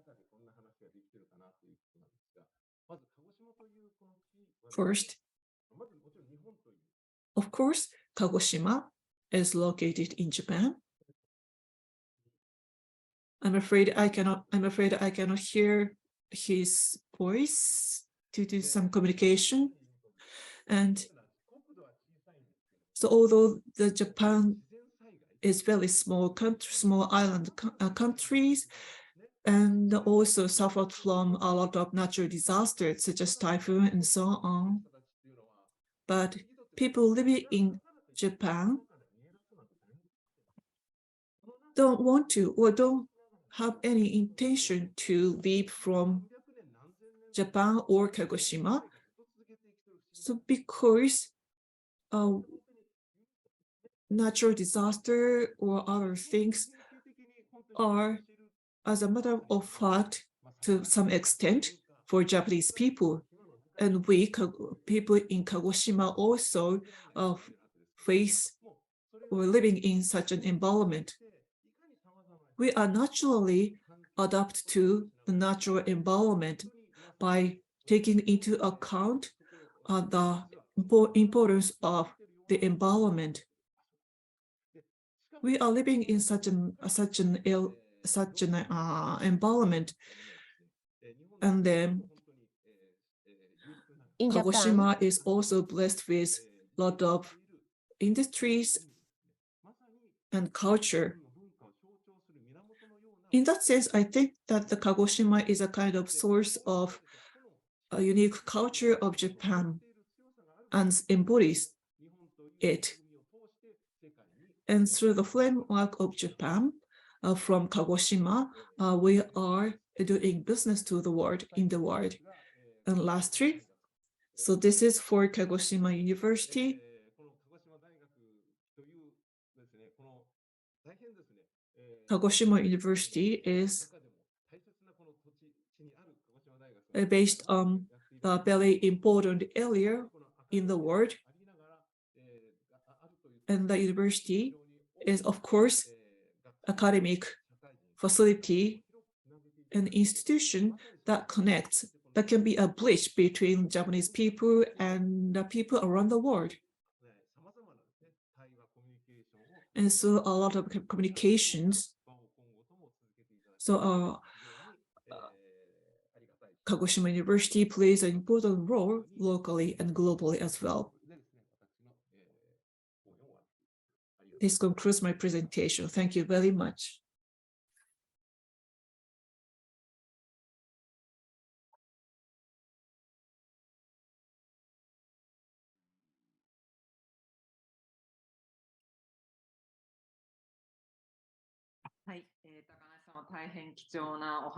First, of course, Kagoshima is located in Japan. I'm afraid I cannot hear his voice due to some communication. And so although the Japan is very small country, small island countries, and also suffered from a lot of natural disasters such as typhoon and so on. But people living in Japan don't want to or don't have any intention to leave from Japan or Kagoshima. So because natural disaster or other things are, as a matter of fact, to some extent, for Japanese people. And we, people in Kagoshima, also face or living in such an environment. We are naturally adapt to the natural environment by taking into account the importance of the environment. We are living in such an environment, and then In Kagoshima Japan, is also blessed with a lot of industries and culture. In that sense, I think that the Kagoshima is a kind of source of a unique culture of Japan and embodies it. And through the framework of Japan, from Kagoshima, we are doing business to the world, in the world. And lastly, so this is for Kagoshima University. Kagoshima University is based on a very important area in the world. And the university is, of course, academic facility an institution that connects, that can be a bridge between Japanese people and the people around the world. And so a lot of communications. So Kagoshima University plays an important role locally and globally as well. This concludes my presentation. Thank you very much.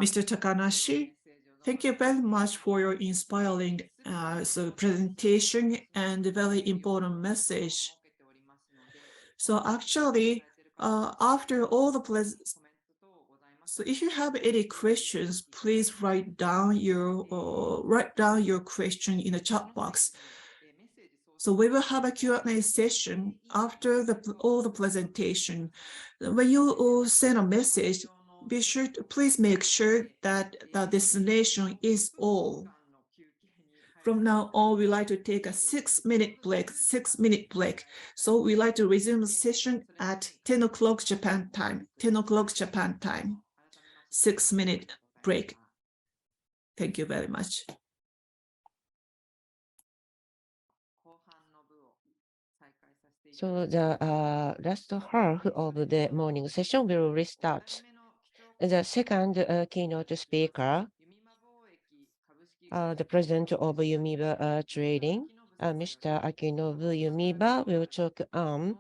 Mr. Takanashi, thank you very much for your inspiring presentation and a very important message. So actually, after all the so if you have any questions, please write down your question in the chat box. So we will have a Q&A session after all the presentation. When you send a message, be sure to please make sure that the destination is all. From now on, we like to take a 6-minute break. So we like to resume the session at 10 o'clock Japan time. 6-minute break. Thank you very much. So the last half of the morning session will restart. The second keynote speaker, the president of Yumiba Trading, Mr. Akinobu Yumiba, will talk on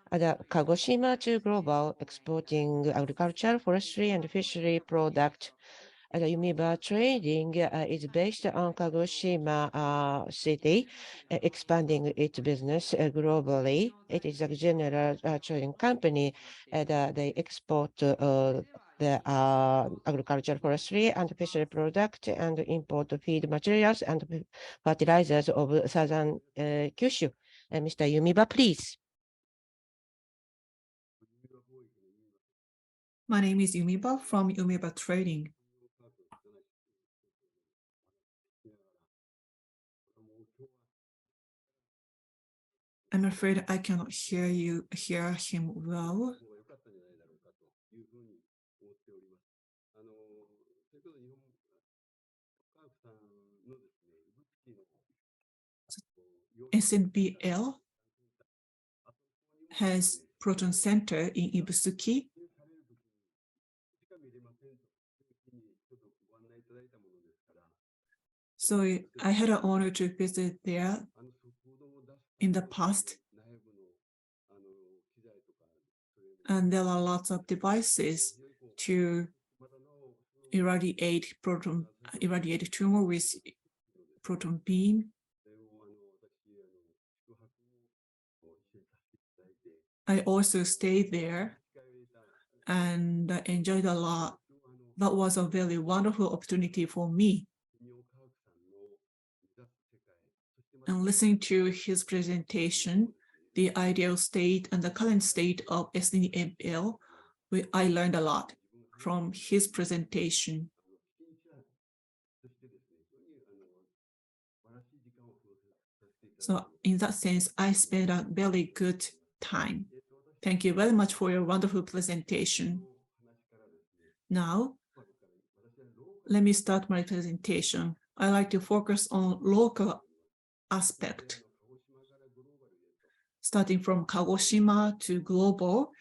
the Kagoshima to global exporting agriculture, forestry, and fishery product. The Yumiba Trading is based on Kagoshima City, expanding its business globally. It is a general trading company that they export the agricultural, forestry, and fishery product and import feed materials and fertilizers of southern Kyushu. Mr. Yumiba, please. My name is Yumiba from Yumiba Trading. I'm afraid I cannot hear him well. SNBL has Proton Center in Ibusuki. So I had an honor to visit there in the past. And there are lots of devices to irradiate tumor with proton beam. I also stayed there and enjoyed a lot. That was a very wonderful opportunity for me. And listening to his presentation, the ideal state and the current state of SNBL, I learned a lot from his presentation. So in that sense, I spent a very good time. Thank you very much for your wonderful presentation. Now, let me start my presentation. I like to focus on local aspect, starting from Kagoshima to global,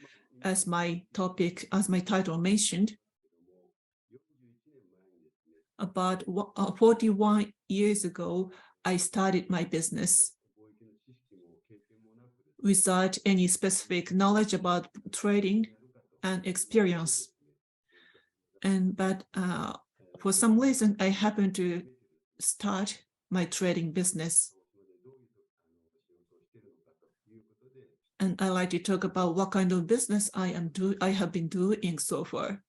as my title mentioned. About 41 years ago, I started my business without any specific knowledge about trading and experience. But for some reason, I happened to start my trading business. And I like to talk about what kind of business I have been doing so far.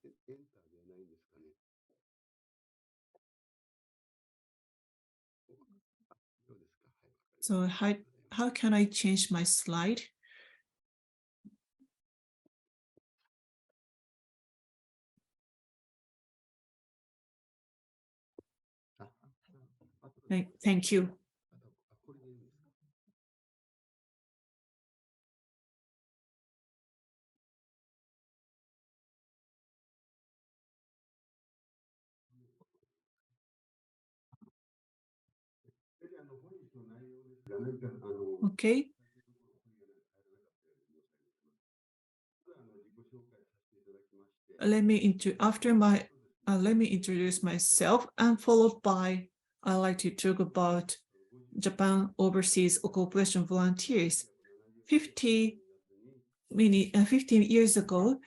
So how can I change my slide? Thank you. Okay. Let me introduce myself, and followed by I'd like to talk about Japan Overseas Cooperation Volunteers. 15 years ago,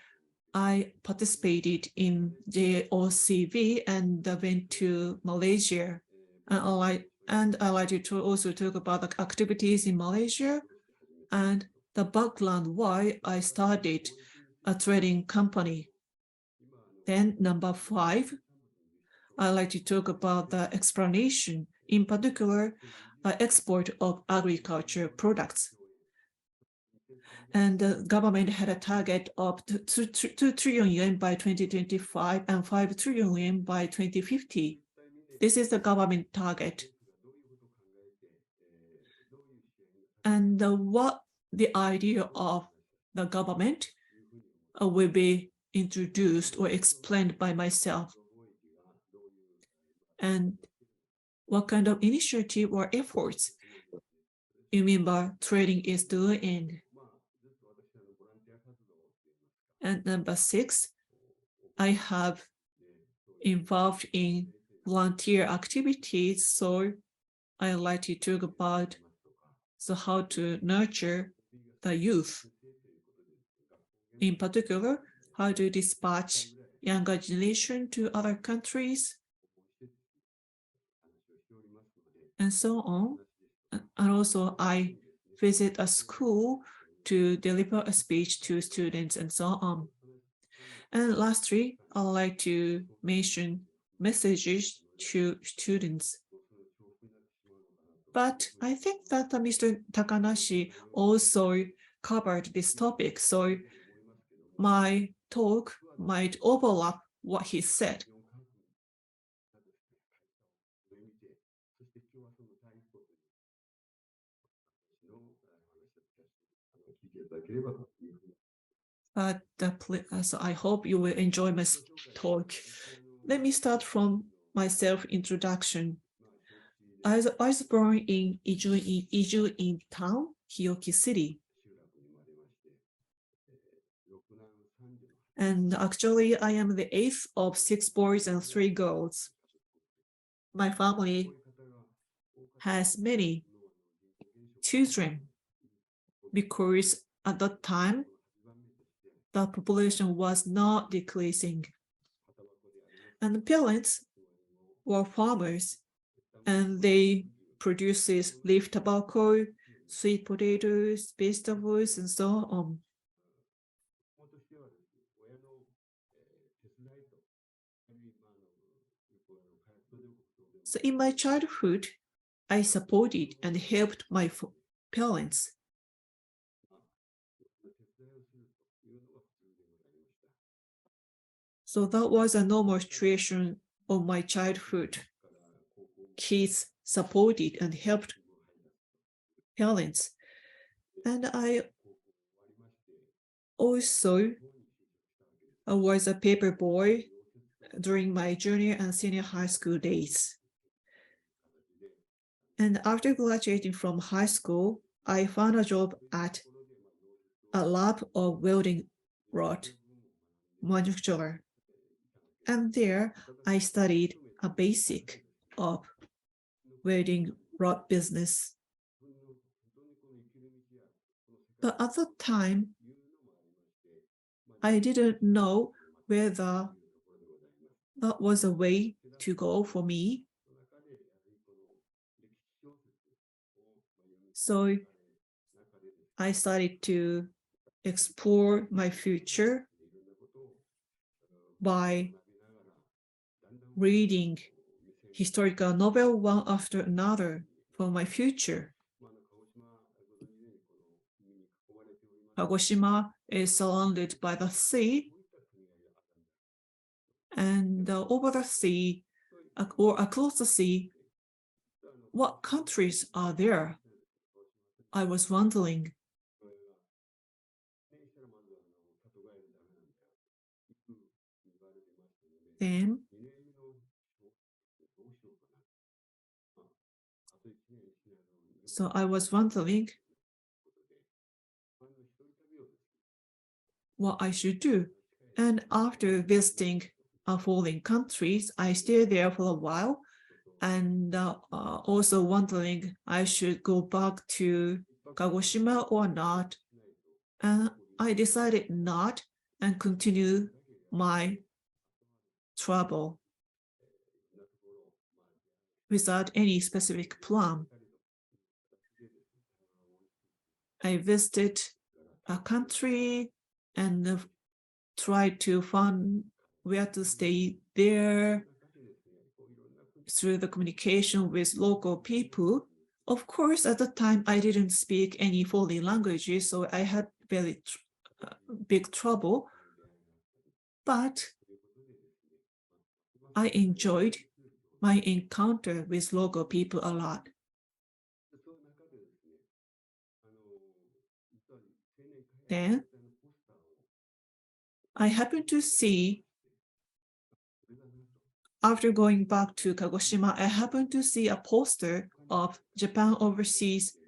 I participated in JOCV and went to Malaysia. And I like to also talk about the activities in Malaysia and the background why I started a trading company. Then number 5, I like to talk about the explanation, in particular, export of agriculture products. And the government had a target of 2 trillion yen by 2025 and 5 trillion yen by 2050. This is the government target. And what the idea of the government will be introduced or explained by myself. And what kind of initiative or efforts you mean by trading is doing. And number 6, I have involved in volunteer activities, so I like to talk about how to nurture the youth. In particular, how to dispatch younger generation to other countries, and so on. And also, I visit a school to deliver a speech to students and so on. And lastly, I'd like to mention messages to students. But I think that Mr. Takanashi also covered this topic, so my talk might overlap what he said. But so I hope you will enjoy my talk. Let me start from my self-introduction. I was born in Iju in town, Hiyoki City. And actually, I am the 8th of 6 boys and 3 girls. My family has many children because at that time, the population was not decreasing. And the parents were farmers, and they produces leaf tobacco, sweet potatoes, vegetables, and so on. So in my childhood, I supported and helped my parents. So that was a normal situation of my childhood. Kids supported and helped parents. And I also was a paper boy during my junior and senior high school days. And after graduating from high school, I found a job at a lab of welding rod manufacturer. And there I studied a basic of welding rod business. But at that time, I didn't know whether that was a way to go for me. So I started to explore my future by reading historical novel one after another for my future. Kagoshima is surrounded by the sea, and over the sea or across the sea, what countries are there? I was wondering. Then so I was wondering what I should do. And after visiting foreign countries, I stayed there for a while, and also wondering I should go back to Kagoshima or not. And I decided not and continue my travel without any specific plan. I visited a country and tried to find where to stay there through the communication with local people. Of course, at the time, I didn't speak any foreign languages, so I had very big trouble. But I enjoyed my encounter with local people a lot. Then I happened to see, after going back to Kagoshima, I happened to see a poster of Japan Overseas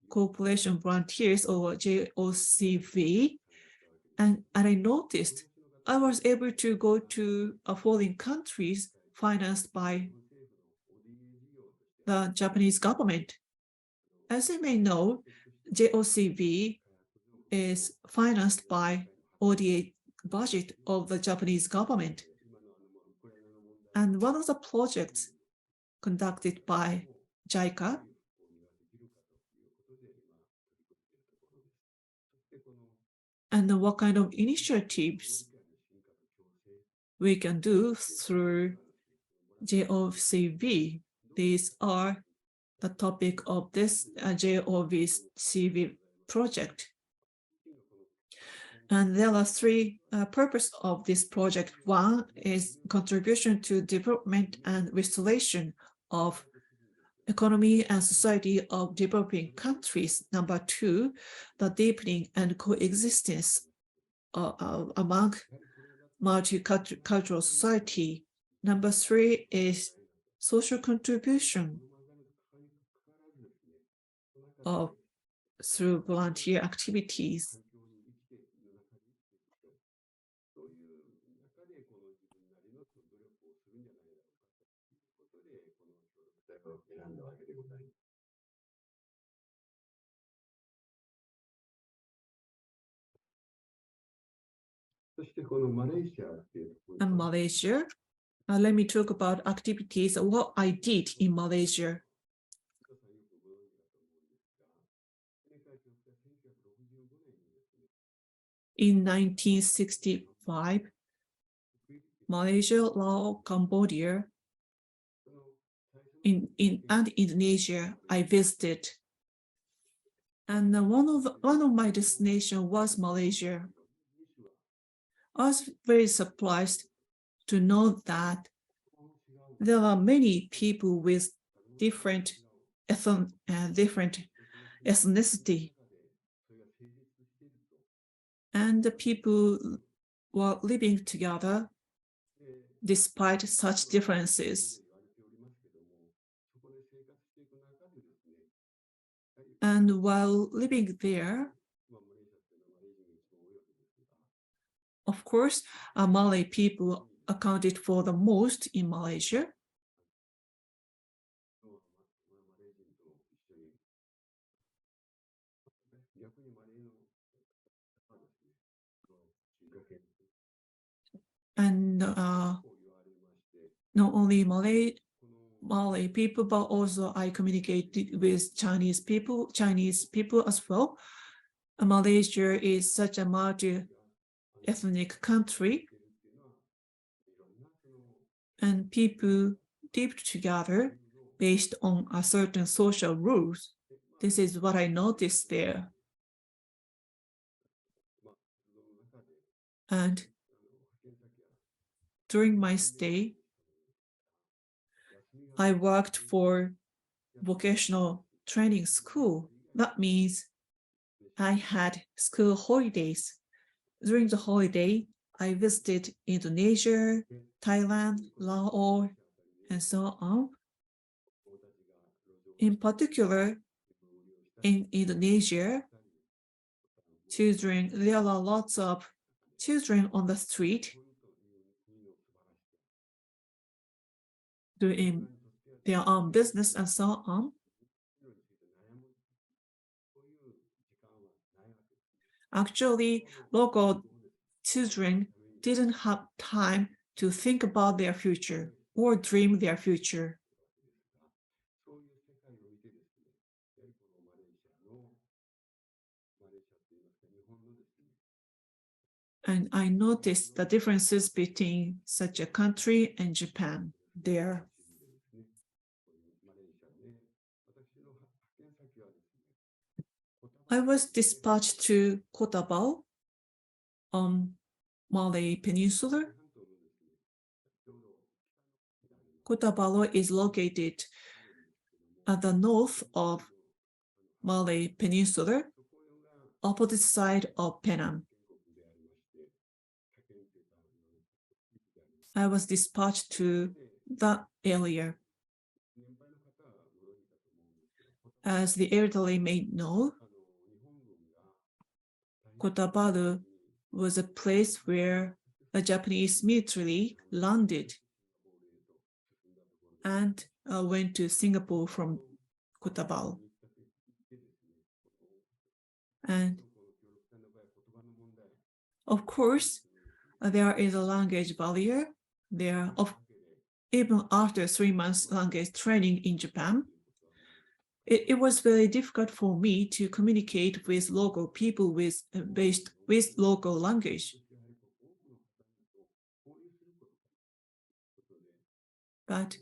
Cooperation Volunteers, or JOCV, and I noticed I was able to go to foreign countries financed by the Japanese government. As you may know, JOCV is financed by ODA budget of the Japanese government. And one of the projects conducted by JICA and what kind of initiatives we can do through JOCV. These are the topic of this JOCV project. And there are three purposes of this project. One is contribution to development and restoration of economy and society of developing countries. Number two, the deepening and coexistence among multicultural society. Number three is social contribution through volunteer activities. And Malaysia, let me talk about activities, what I did in Malaysia. In 1965, Malaysia, Laos, Cambodia, and Indonesia, I visited. And one of my destinations was Malaysia. I was very surprised to know that there are many people with different ethnicity, and the people were living together despite such differences. And while living there, of course, Malay people accounted for the most in Malaysia. And not only Malay people, but also I communicated with Chinese people as well. Malaysia is such a multi-ethnic country, and people live together based on a certain social rules. This is what I noticed there. And during my stay, I worked for vocational training school. That means I had school holidays. During the holiday, I visited Indonesia, Thailand, Laos, and so on. In particular, in Indonesia, there are lots of children on the street doing their own business and so on. Actually, local children didn't have time to think about their future or dream their future. And I noticed the differences between such a country and Japan there. I was dispatched to Kota Bau on Malay Peninsula. Kota Bau is located at the north of Malay Peninsula, opposite side of Penang. I was dispatched to that area. As the elderly may know, Kota Bau was a place where the Japanese military landed and went to Singapore from Kota Bau. And of course, there is a language barrier there. Even after 3 months language training in Japan, it was very difficult for me to communicate with local people with local language. But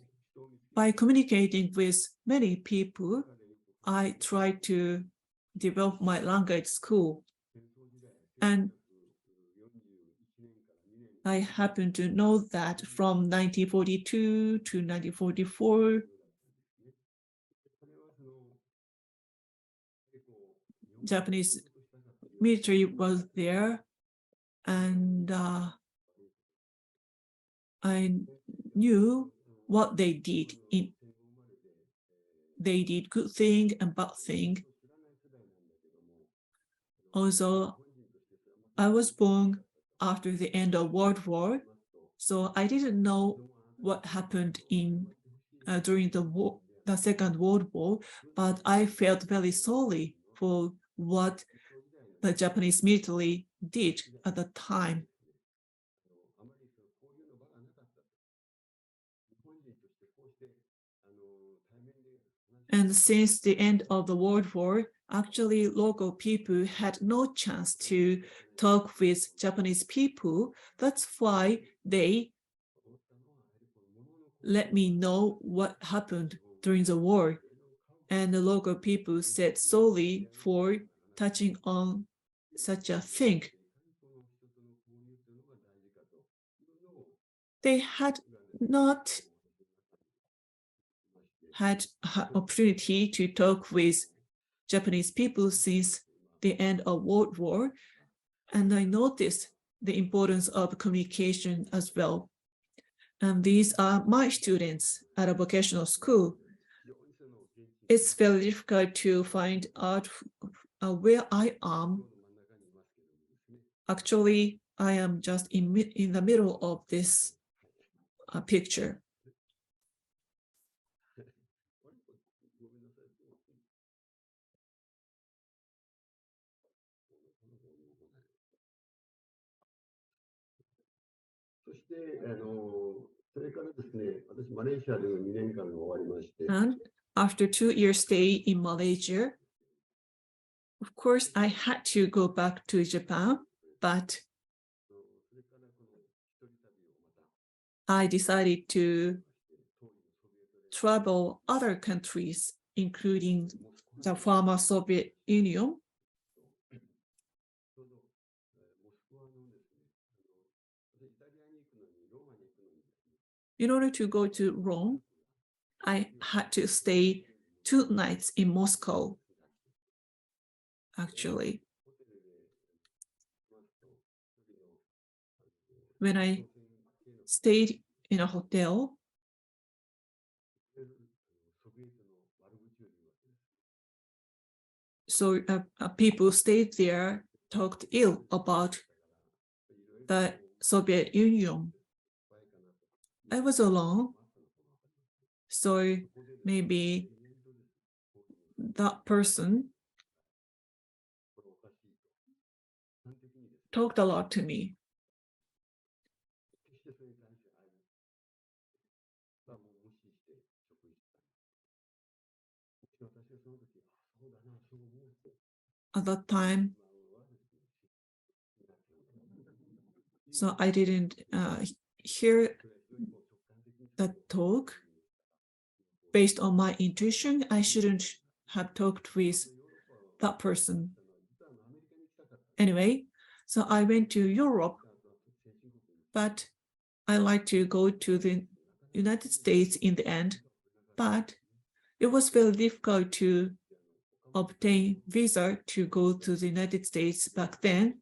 by communicating with many people, I tried to develop my language school. And I happen to know that from 1942 to 1944, Japanese military was there, and I knew what they did. They did good thing and bad thing. Also, I was born after the end of World War, so I didn't know what happened during the Second World War, but I felt very sorry for what the Japanese military did at the time. And since the end of the World War, actually local people had no chance to talk with Japanese people. That's why they let me know what happened during the war. And the local people said sorry for touching on such a thing. They had not had opportunity to talk with Japanese people since the end of World War, and I noticed the importance of communication as well. And these are my students at a vocational school. It's very difficult to find out where I am. Actually, I am just in the middle of this picture. And after 2 years stay in Malaysia, Of course, I had to go back to Japan, but I decided to travel other countries, including the former Soviet Union. In order to go to Rome, I had to stay 2 nights in Moscow, actually. When I stayed in a hotel, so people stayed there, talked ill about the Soviet Union. I was alone, so maybe that person talked a lot to me. At that time, so I didn't hear that talk. Based on my intuition, I shouldn't have talked with that person. Anyway, so I went to Europe, but I like to go to the United States in the end, but it was very difficult to obtain visa to go to the United States back then.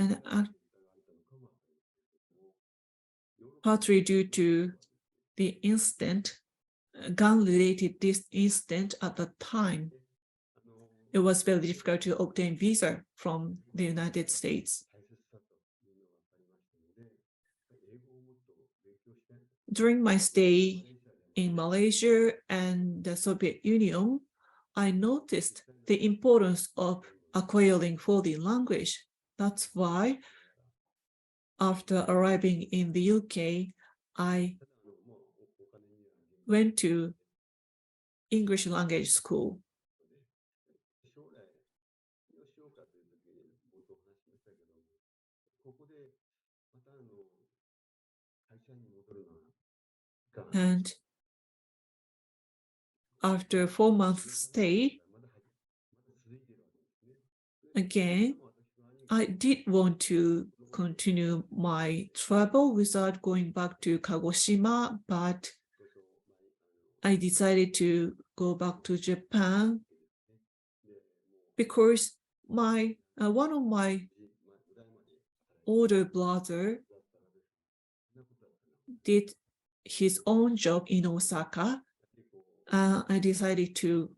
And partly due to the incident, gun-related this incident at the time, it was very difficult to obtain visa from the United States. During my stay in Malaysia and the Soviet Union, I noticed the importance of acquiring foreign language. That's why after arriving in the UK, I went to English language school. And after a 4-month stay, again, I did want to continue my travel without going back to Kagoshima, but I decided to go back to Japan because one of my older brother did his own job in Osaka. I decided to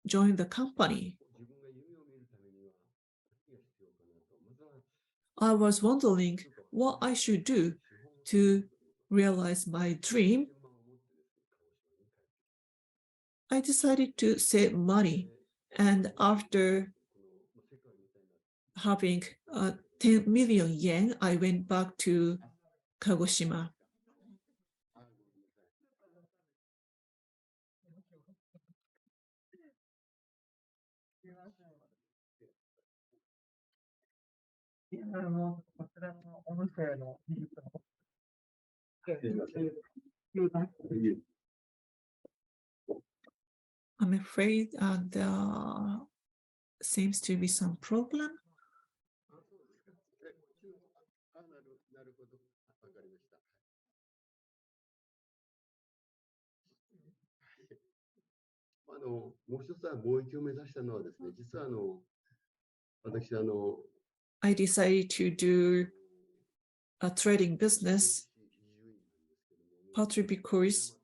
join the company. I was wondering what I should do to realize my dream. I decided to save money, and after having 10 million yen, I went back to Kagoshima. I'm afraid there seems to be some problem. I decided to do a trading business, partly because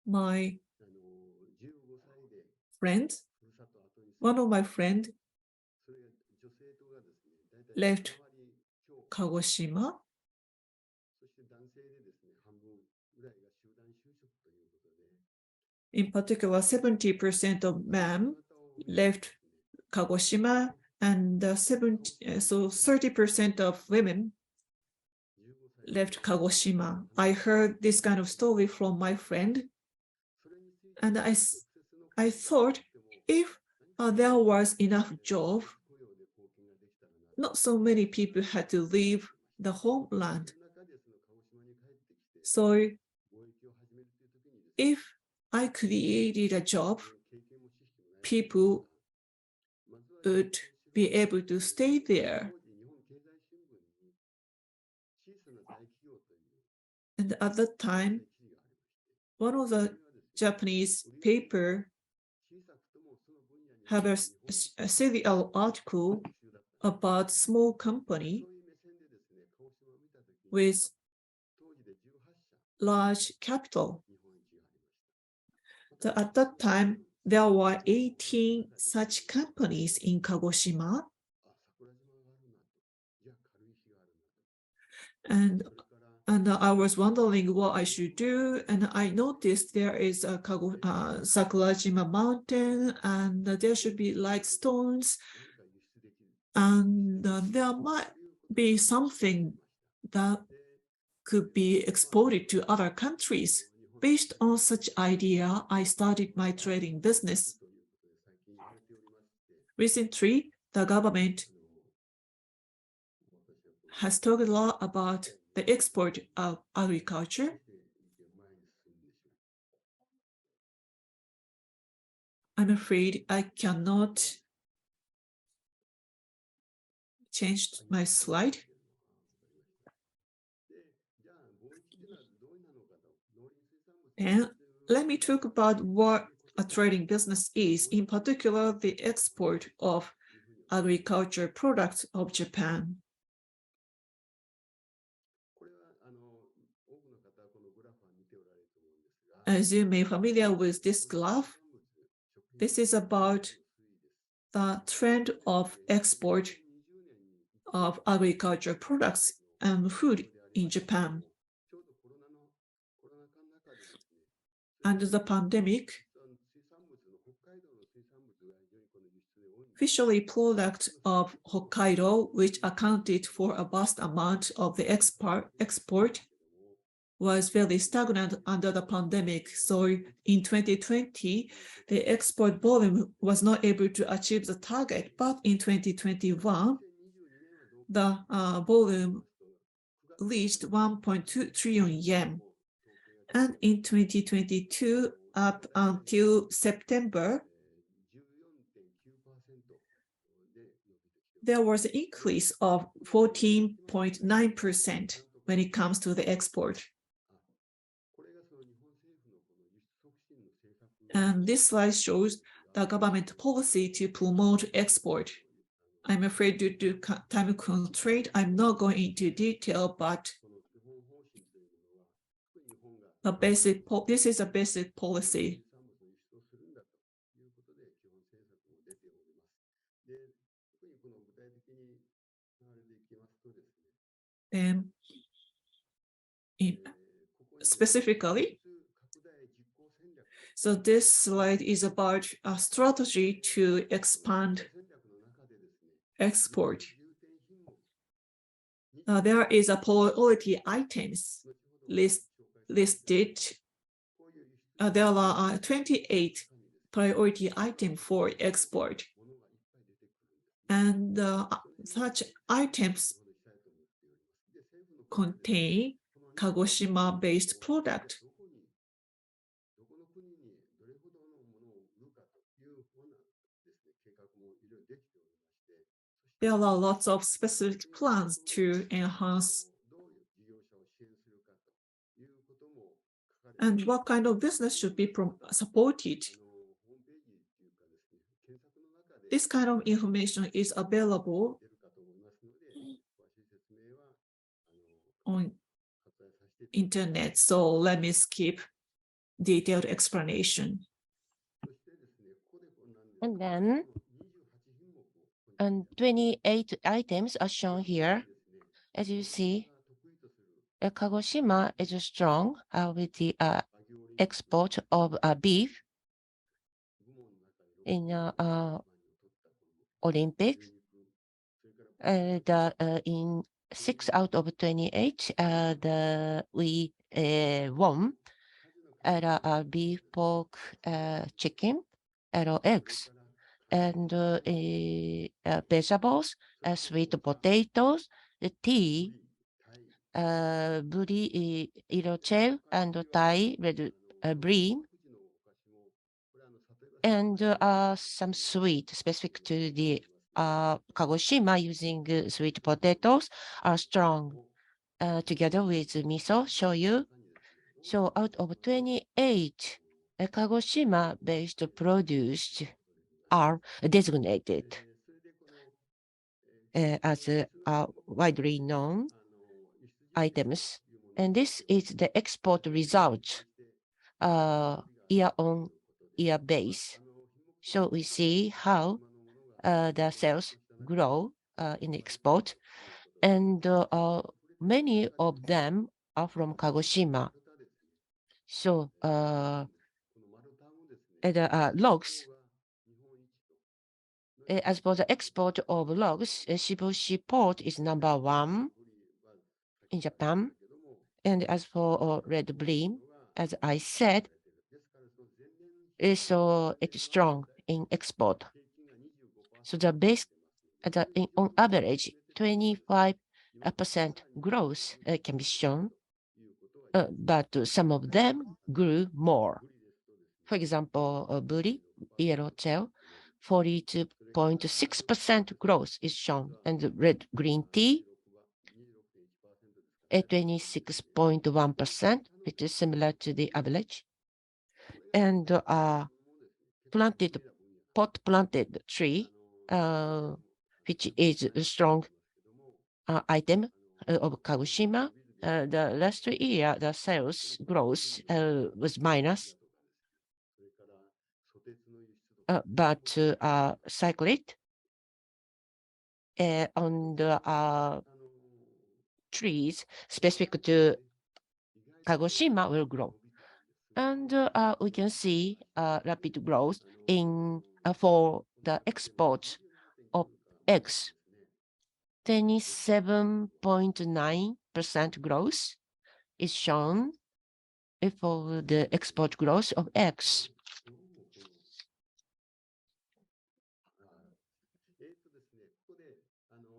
my friend, one of my friends left Kagoshima. In particular, 70% of men left Kagoshima, and 30% of women left Kagoshima. I heard this kind of story from my friend, and I thought if there was enough job, not so many people had to leave the homeland. So if I created a job, people would be able to stay there. And at that time, one of the Japanese paper have a serial article about small company with large capital. So at that time, there were 18 such companies in Kagoshima. And I was wondering what I should do. And I noticed there is a Sakurajima mountain, and there should be light stones. And there might be something that could be exported to other countries. Based on such idea, I started my trading business. Recently, the government has talked a lot about the export of agriculture. I'm afraid I cannot change my slide. And let me talk about what a trading business is, in particular, the export of agriculture products of Japan. As you may be familiar with this graph, this is about the trend of export of agriculture products and food in Japan. Under the pandemic, fishery products of Hokkaido, which accounted for a vast amount of the export, was very stagnant under the pandemic. So in 2020, the export volume was not able to achieve the target, but in 2021, the volume reached 1.2 trillion yen. And in 2022, up until September, there was an increase of 14.9% when it comes to the export. And this slide shows the government policy to promote export. I'm afraid due to time constraint, I'm not going into detail, but this is a basic policy. And specifically, so this slide is about a strategy to expand export. There is a priority items listed. There are 28 priority items for export. And such items contain Kagoshima-based product. There are lots of specific plans to enhance and what kind of business should be supported. This kind of information is available on internet, so let me skip detailed explanation. And then, 28 items are shown here. As you see, Kagoshima is strong with the export of beef in Olympics. In 6 out of 28, we won at beef, pork, chicken, eggs, and vegetables, sweet potatoes, the tea, buri, irochel, and Thai red bean, and some sweet specific to the Kagoshima using sweet potatoes are strong together with miso, shoyu. So out of 28 Kagoshima-based produce are designated as widely known items. And this is the export result year-on-year base. So we see how the sales grow in export, and many of them are from Kagoshima. So the logs, as for the export of logs, Shibushi Port is #1 in Japan. And as for red bean, as I said, so it's strong in export. So the base, on average, 25% growth can be shown, but some of them grew more. For example, buri, yellow tail, 42.6% growth is shown, and the red green tea, 26.1%, which is similar to the average. And pot planted tree, which is a strong item of Kagoshima. The last year, the sales growth was minus, but cyclid on the trees specific to Kagoshima will grow. And we can see rapid growth in for the export of eggs. 27.9% growth is shown for the export growth of eggs.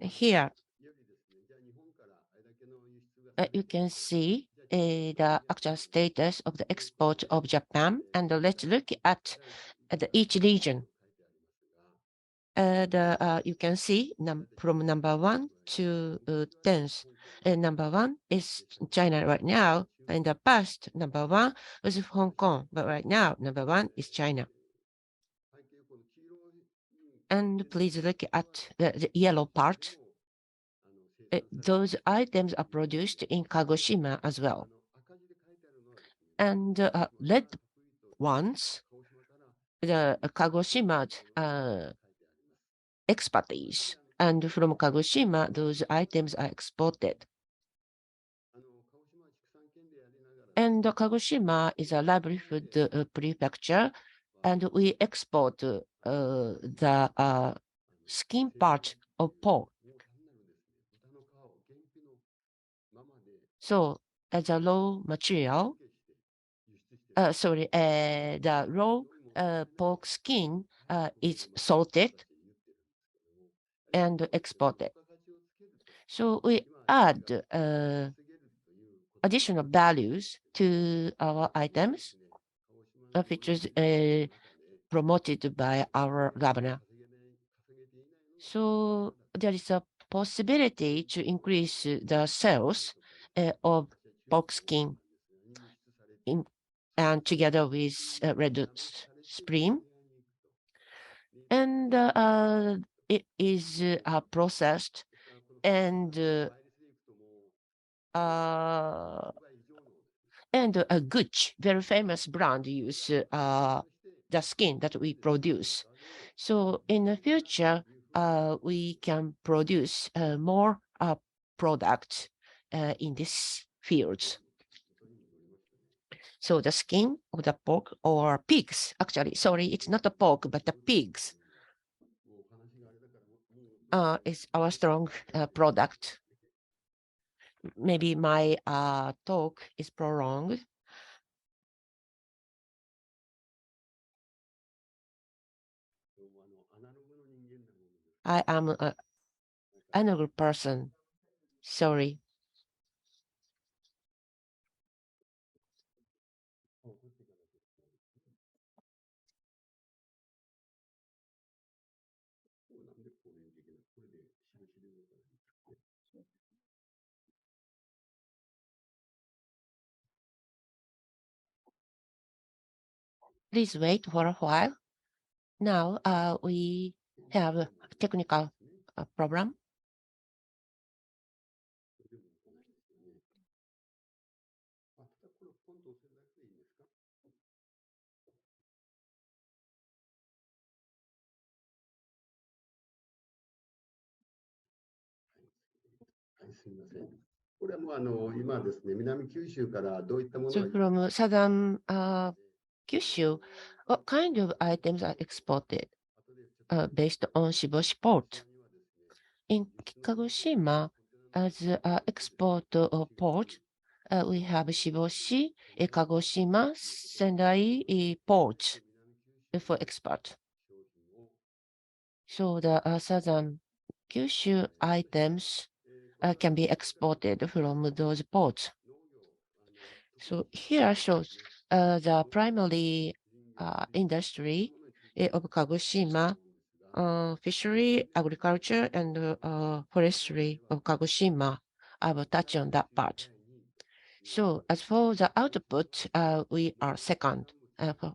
Here, you can see the actual status of the export of Japan, and let's look at each region. You can see from #1 to 10th. #1 is China right now. In the past, #1 was Hong Kong, but right now, #1 is China. And please look at the yellow part. Those items are produced in Kagoshima as well. And red ones, the Kagoshima's expertise. And from Kagoshima, those items are exported. And Kagoshima is a livelihood prefecture, and we export the skin part of pork. So as a raw material, the raw pork skin is salted and exported. So we add additional values to our items, which is promoted by our governor. So there is a possibility to increase the sales of pork skin and together with red spring. And it is processed, and a Gucci, very famous brand, use the skin that we produce. So in the future, we can produce more products in this field. So the skin of the pork or pigs, actually, sorry, it's not the pork, but the pigs is our strong product. maybe my talk is prolonged. I am an analog person. Sorry. Please wait for a while. Now we have a technical problem. So from southern Kyushu, what kind of items are exported based on Shiboshi port? In Kagoshima, as export port, we have Shiboshi, Kagoshima, Sendai port for export. So the southern Kyushu items can be exported from those ports. So here shows the primary industry of Kagoshima, fishery, agriculture, and forestry of Kagoshima. I will touch on that part. So as for the output, we are second,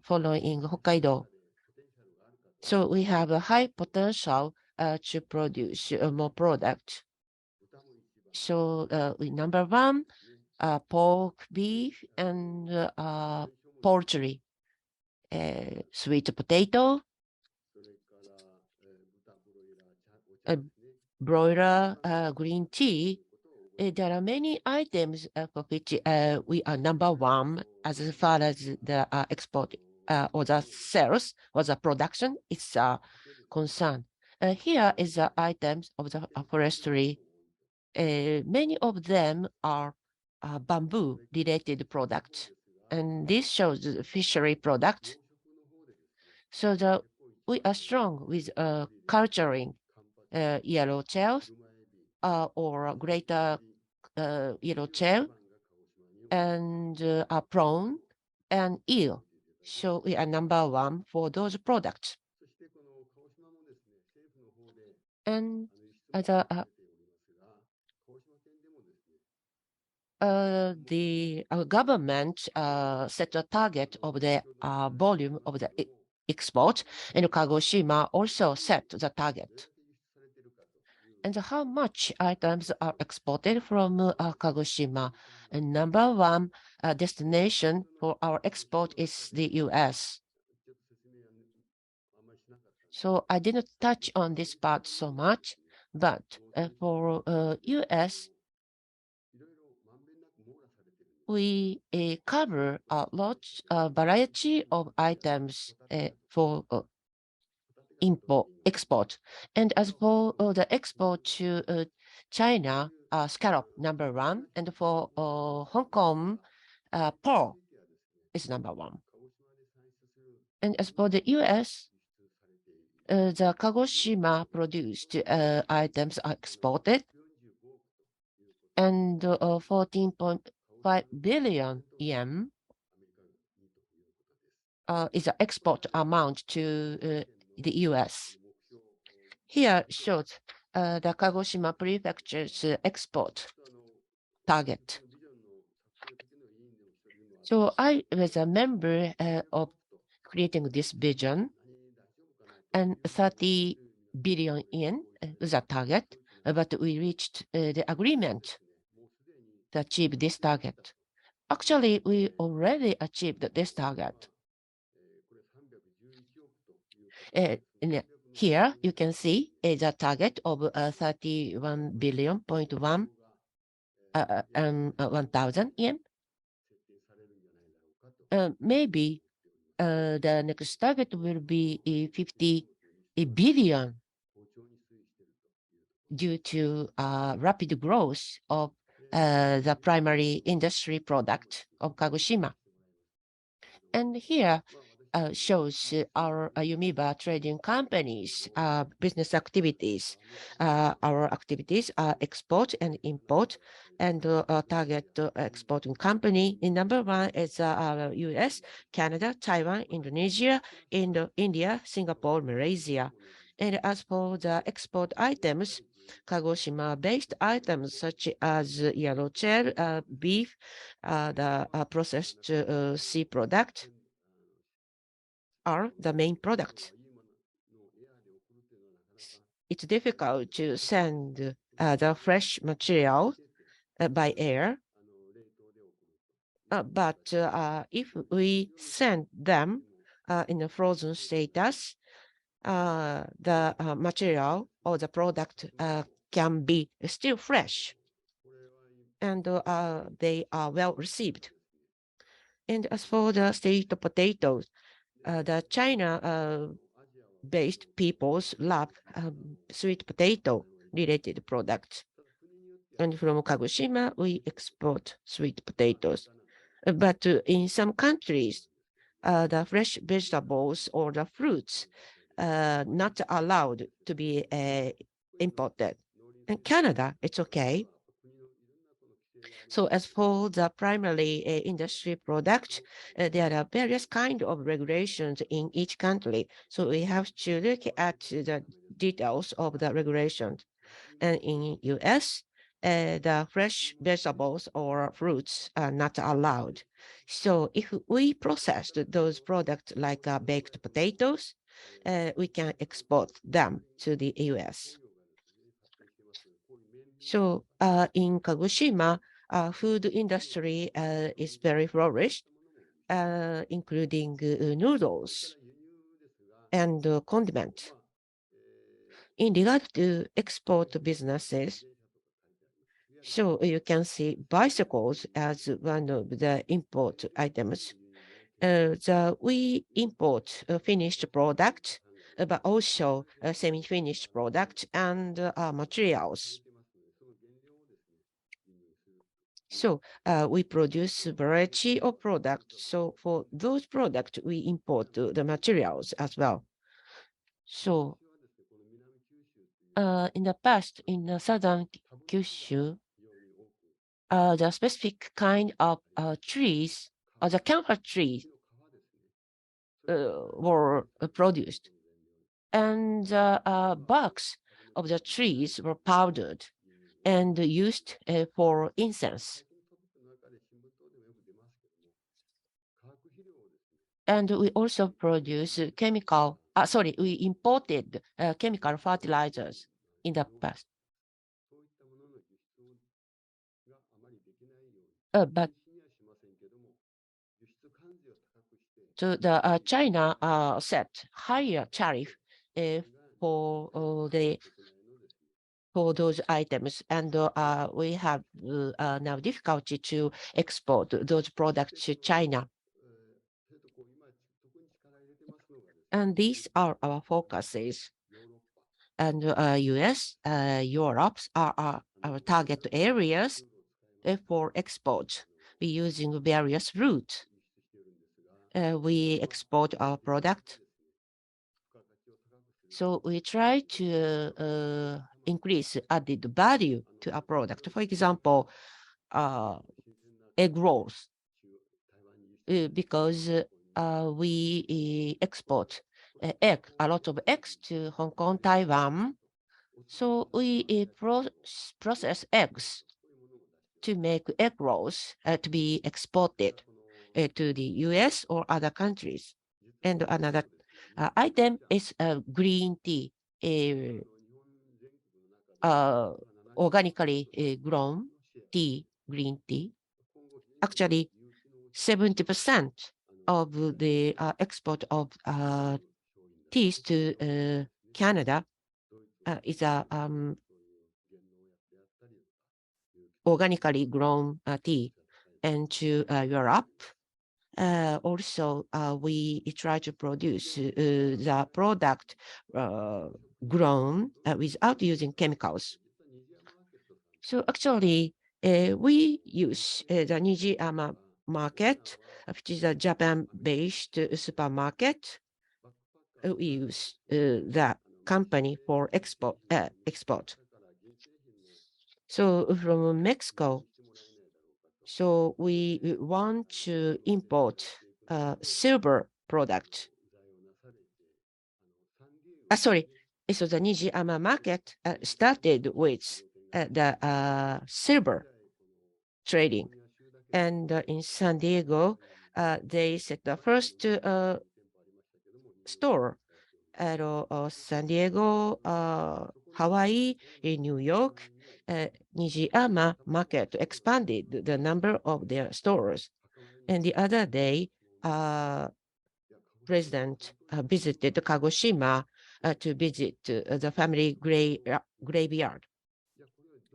following Hokkaido. So we have a high potential to produce more product. So number one, pork, beef, and poultry, sweet potato, broiler, green tea. There are many items for which we are number one as far as the export or the sales or the production is concerned. Here is the items of the forestry. Many of them are bamboo-related products, and this shows the fishery product. So we are strong with culturing yellowtails or greater yellowtail and prawn and eel. So we are number one for those products. And the government set a target of the volume of the export, and Kagoshima also set the target. And how much items are exported from Kagoshima? And number one destination for our export is the US. So I didn't touch on this part so much, but for US, we cover a large variety of items for export. And as for the export to China, scallop number one, and for Hong Kong, pearl is number one. And as for the US, the Kagoshima produced items are exported, and 14.5 billion yen is the export amount to the US. Here shows the Kagoshima Prefecture's export target. So I was a member of creating this vision, and 30 billion yen was a target, but we reached the agreement to achieve this target. Actually, we already achieved this target. Here you can see the target of 31 billion point 1,000 yen. Maybe the next target will be 50 billion due to rapid growth of the primary industry product of Kagoshima. And here shows our Yumiba trading companies' business activities. Our activities are export and import, and target exporting company. In number one is US, Canada, Taiwan, Indonesia, India, Singapore, Malaysia. And as for the export items, Kagoshima-based items such as yellowtail beef, the processed sea product, are the main products. It's difficult to send the fresh material by air, but if we send them in a frozen status, the material or the product can be still fresh, and they are well received. And as for the sweet potatoes, the China-based peoples love sweet potato related products. And from Kagoshima, we export sweet potatoes. But in some countries, the fresh vegetables or the fruits not allowed to be imported. In Canada, it's okay. So as for the primary industry product, there are various kinds of regulations in each country. So we have to look at the details of the regulations. And in US, the fresh vegetables or fruits are not allowed. So if we processed those products like baked potatoes, we can export them to the US. So in Kagoshima, food industry is very flourished, including noodles and condiment. In regard to export businesses, so you can see bicycles as one of the import items. We import a finished product, but also a semi-finished product and materials. So we produce a variety of products. So for those products, we import the materials as well. So in the past, in the southern Kyushu, the specific kind of trees, the camphor trees, were produced. And the barks of the trees were powdered and used for incense. And we also produce we imported chemical fertilizers in the past. But to the China set higher tariff for those items, and we have now difficulty to export those products to China. And these are our focuses. And US, Europe are our target areas for export. We're using various routes. We export our product. So we try to increase added value to our product. For example, egg rolls, because we export a lot of eggs to Hong Kong, Taiwan. So we process eggs to make egg rolls to be exported to the US or other countries. And another item is green tea, organically grown tea, green tea. Actually, 70% of the export of teas to Canada is organically grown tea, and to Europe. Also, we try to produce the product grown without using chemicals. So actually, We use the Nijiyama market, which is a Japan-based supermarket. We use that company for export. So from Mexico, so we want to import silver product. Sorry, so the Nijiyama market started with the silver trading. And in San Diego, they set the first store at San Diego, Hawaii, in New York. Nijiyama market expanded the number of their stores. And the other day, President visited Kagoshima to visit the family graveyard.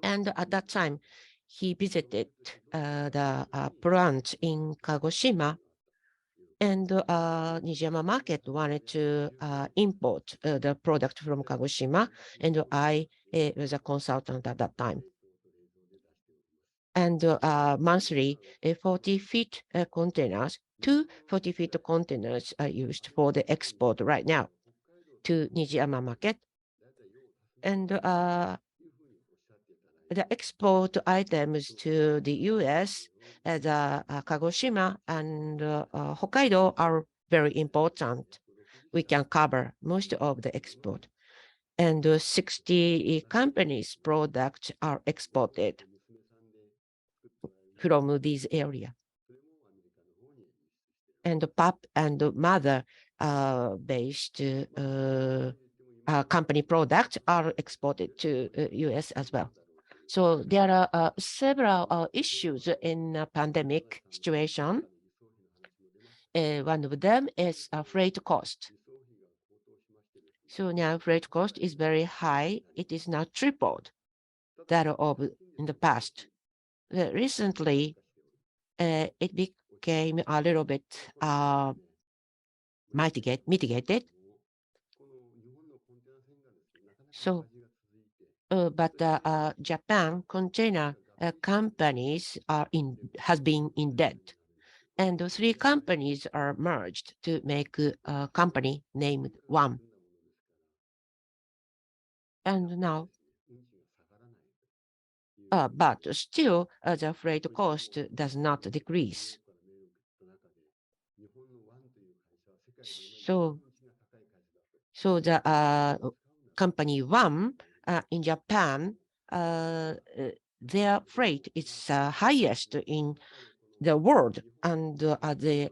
And at that time, he visited the plant in Kagoshima, and Nijiyama market wanted to import the product from Kagoshima, and I was a consultant at that time. And monthly 40-feet containers, 2 40-feet containers are used for the export right now to Nijiyama market. And the export items to the US, the Kagoshima and Hokkaido are very important. We can cover most of the export. And 60 companies' products are exported from this area. And the pap and mother based company products are exported to US as well. So there are several issues in a pandemic situation. One of them is freight cost. So now freight cost is very high. It is now tripled that of in the past. Recently, it became a little bit mitigated. So, but Japan container companies has been in debt, and the 3 companies are merged to make a company named One. And now, but still, the freight cost does not decrease. So the company One in Japan, their freight is highest in the world, and the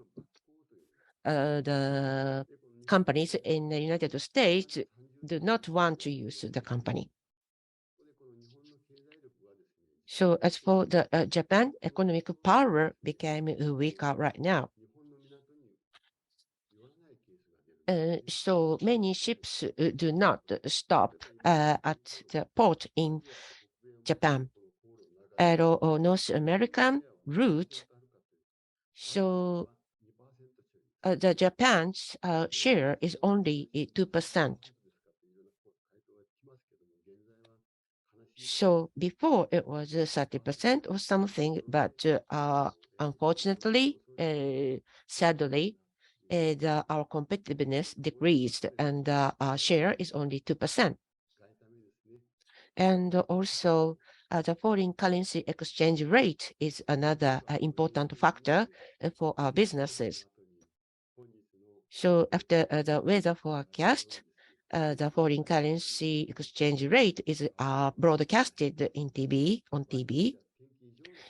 companies in the United States do not want to use the company. So as for the Japan, economic power became weaker right now. So many ships do not stop at the port in Japan. At North American route, so the Japan's share is only 2%. So before it was 30% or something, but unfortunately, sadly, our competitiveness decreased, and our share is only 2%. And also, the foreign currency exchange rate is another important factor for our businesses. So after the weather forecast, the foreign currency exchange rate is broadcasted on TV.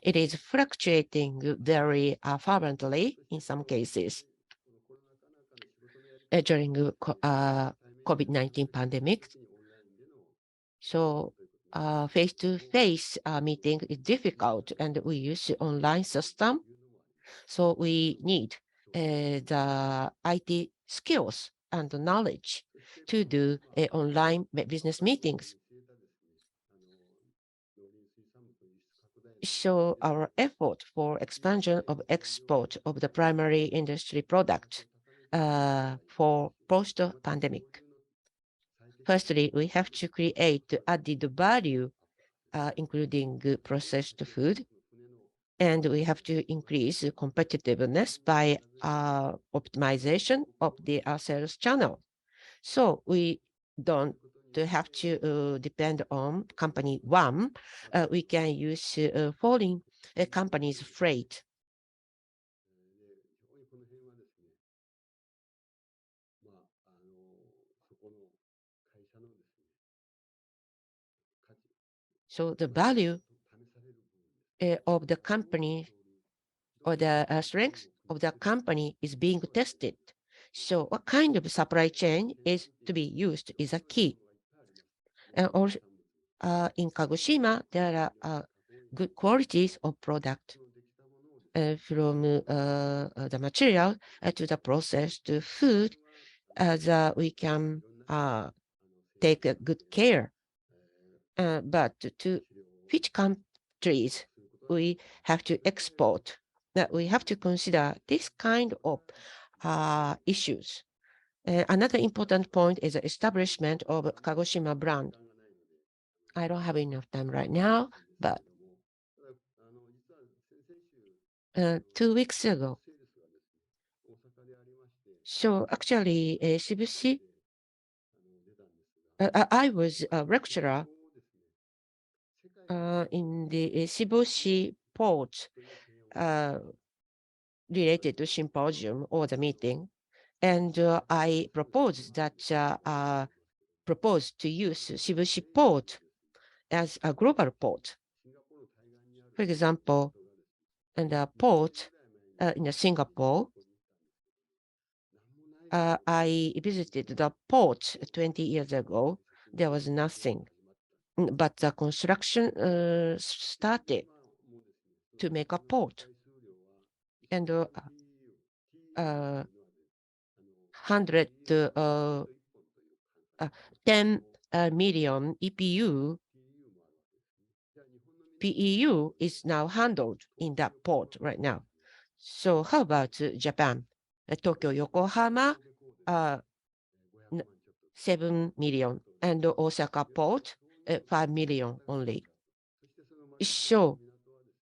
It is fluctuating very fervently in some cases during COVID-19 pandemic. So face-to-face meeting is difficult, and we use online system. So we need the IT skills and knowledge to do online business meetings. So our effort for expansion of export of the primary industry product for post-pandemic. Firstly, we have to create added value including processed food. And we have to increase competitiveness by optimization of the sales channel. So we don't have to depend on company one. We can use foreign companies' freight. So the value of the company or the strength of the company is being tested. So what kind of supply chain is to be used is a key. And also in Kagoshima, there are good qualities of product from the material to the processed food, as we can take good care. But to which countries we have to export, that we have to consider this kind of issues. Another important point is the establishment of Kagoshima brand. I don't have enough time right now, but 2 weeks ago. So actually, Shibushi, I was a lecturer in the Shibushi port related to symposium or the meeting, and I proposed to use Shibushi port as a global port. For example, in the port in Singapore, I visited the port 20 years ago. There was nothing, but the construction started to make a port, and 10 million EPU PEU is now handled in that port right now. So how about Japan? Tokyo, Yokohama, 7 million, and Osaka port, 5 million only. So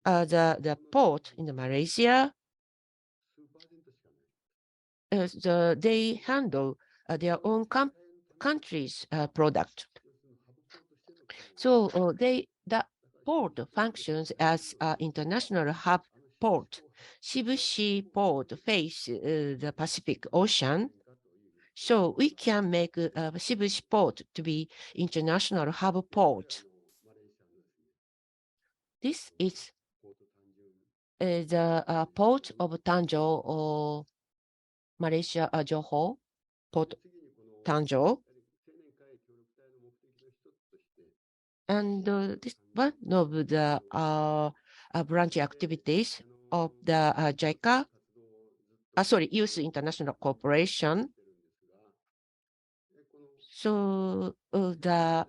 the port in Malaysia, they handle their own country's product. So the port functions as an international hub port. Shibushi port faces the Pacific Ocean, so we can make Shibushi port to be international hub port. This is the port of Tanjou or Malaysia Johor, Port Tanjou. And this one of the branch activities of the JICA, Youth International Corporation. So the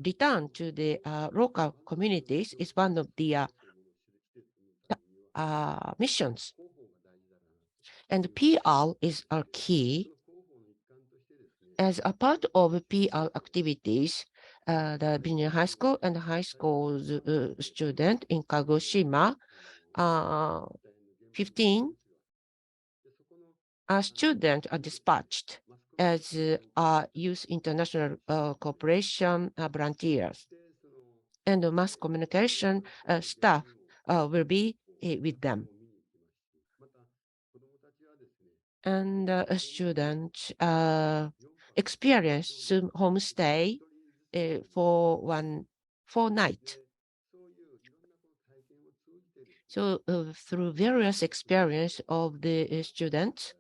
return to the local communities is one of the missions. And PR is our key. As a part of PR activities, the Beijing High School and high school student in Kagoshima, 15 students are dispatched as Youth International Corporation volunteers. And the mass communication staff will be with them. And students experience homestay for 4 nights. So through various experience of the students,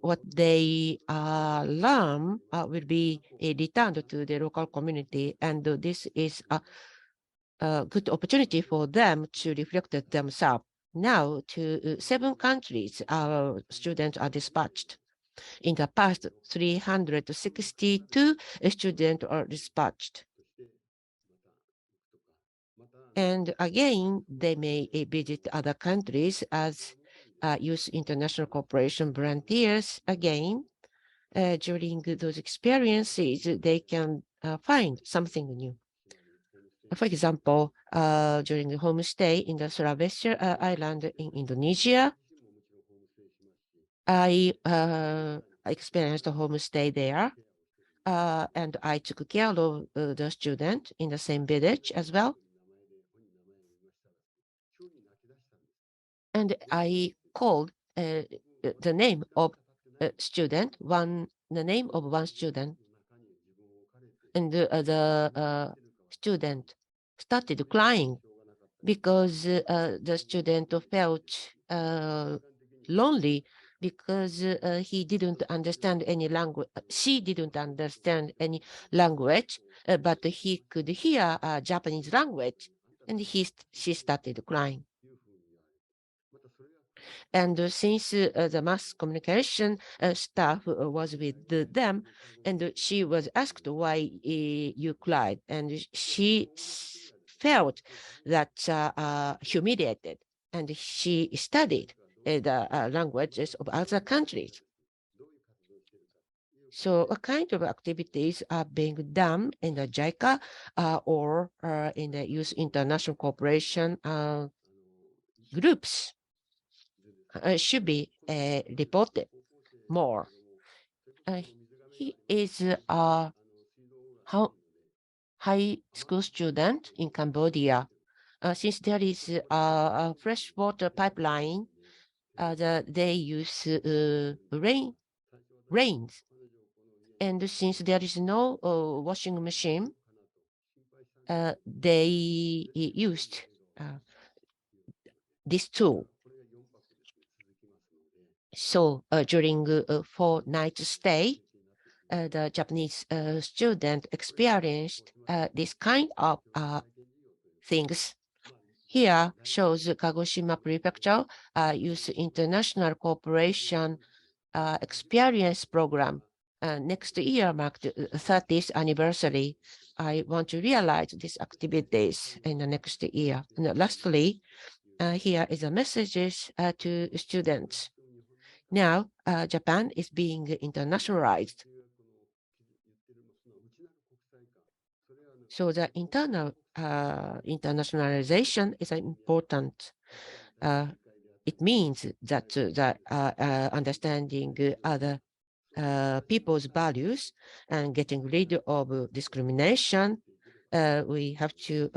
what they learn will be returned to the local community, and this is a good opportunity for them to reflect themselves. Now, to 7 countries, our students are dispatched. In the past, 362 students are dispatched. And again, they may visit other countries as Youth International Corporation volunteers. Again, during those experiences, they can find something new. For example, during the homestay in the Sulawesi Island in Indonesia, I experienced a homestay there, and I took care of the student in the same village as well. And I called the name of a student, the name of one student, and the student started crying because the student felt lonely because he didn't understand any language. She didn't understand any language, but he could hear Japanese language, and she started crying. And since the mass communication staff was with them, and she was asked why you cried, and she felt that humiliated, and she studied the languages of other countries. So what kind of activities are being done in the JICA or in the Youth International Cooperation groups should be reported more. He is a high school student in Cambodia. Since there is a freshwater pipeline, they use rains. And since there is no washing machine, they used this tool. So during a 4-night stay, the Japanese student experienced this kind of things. Here shows Kagoshima Prefecture Youth International Cooperation Experience Program. Next year marked the 30th anniversary. I want to realize these activities in the next year. And lastly, here is a message to students. Now, Japan is being internationalized. So the internal internationalization is important. It means that the understanding other people's values and getting rid of discrimination. We have to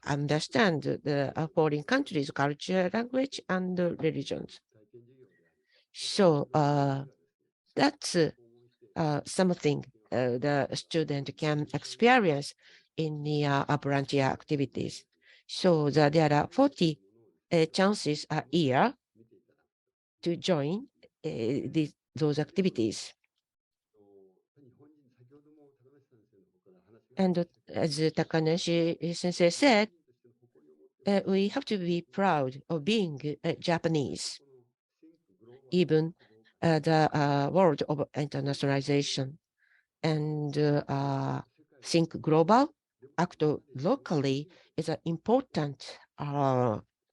understand the foreign countries' culture, language, and religions. So that's something the student can experience in the volunteer activities. So there are 40 chances a year to join those activities. And as Takaneshi Sensei said, we have to be proud of being Japanese, even the world of internationalization. And think global, act locally is an important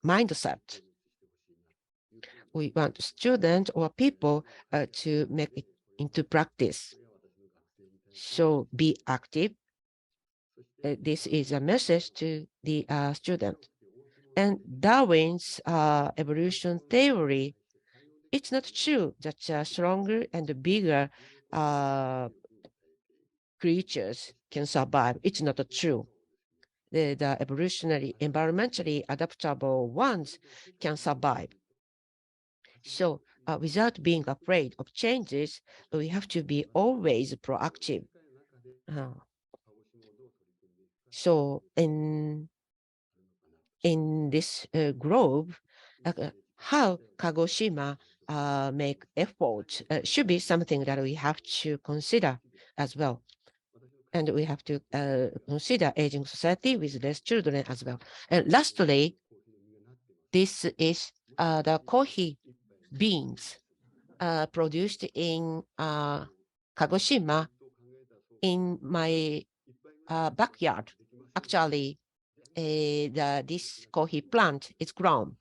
mindset. We want students or people to make it into practice. So be active. This is a message to the student. And Darwin's evolution theory, it's not true that stronger and bigger creatures can survive. It's not true. The evolutionary, environmentally adaptable ones can survive. So without being afraid of changes, we have to be always proactive. So in this grove, how Kagoshima make effort should be something that we have to consider as well. And we have to consider aging society with less children as well. And lastly, this is the coffee beans produced in Kagoshima in my backyard. Actually, this coffee plant is grown.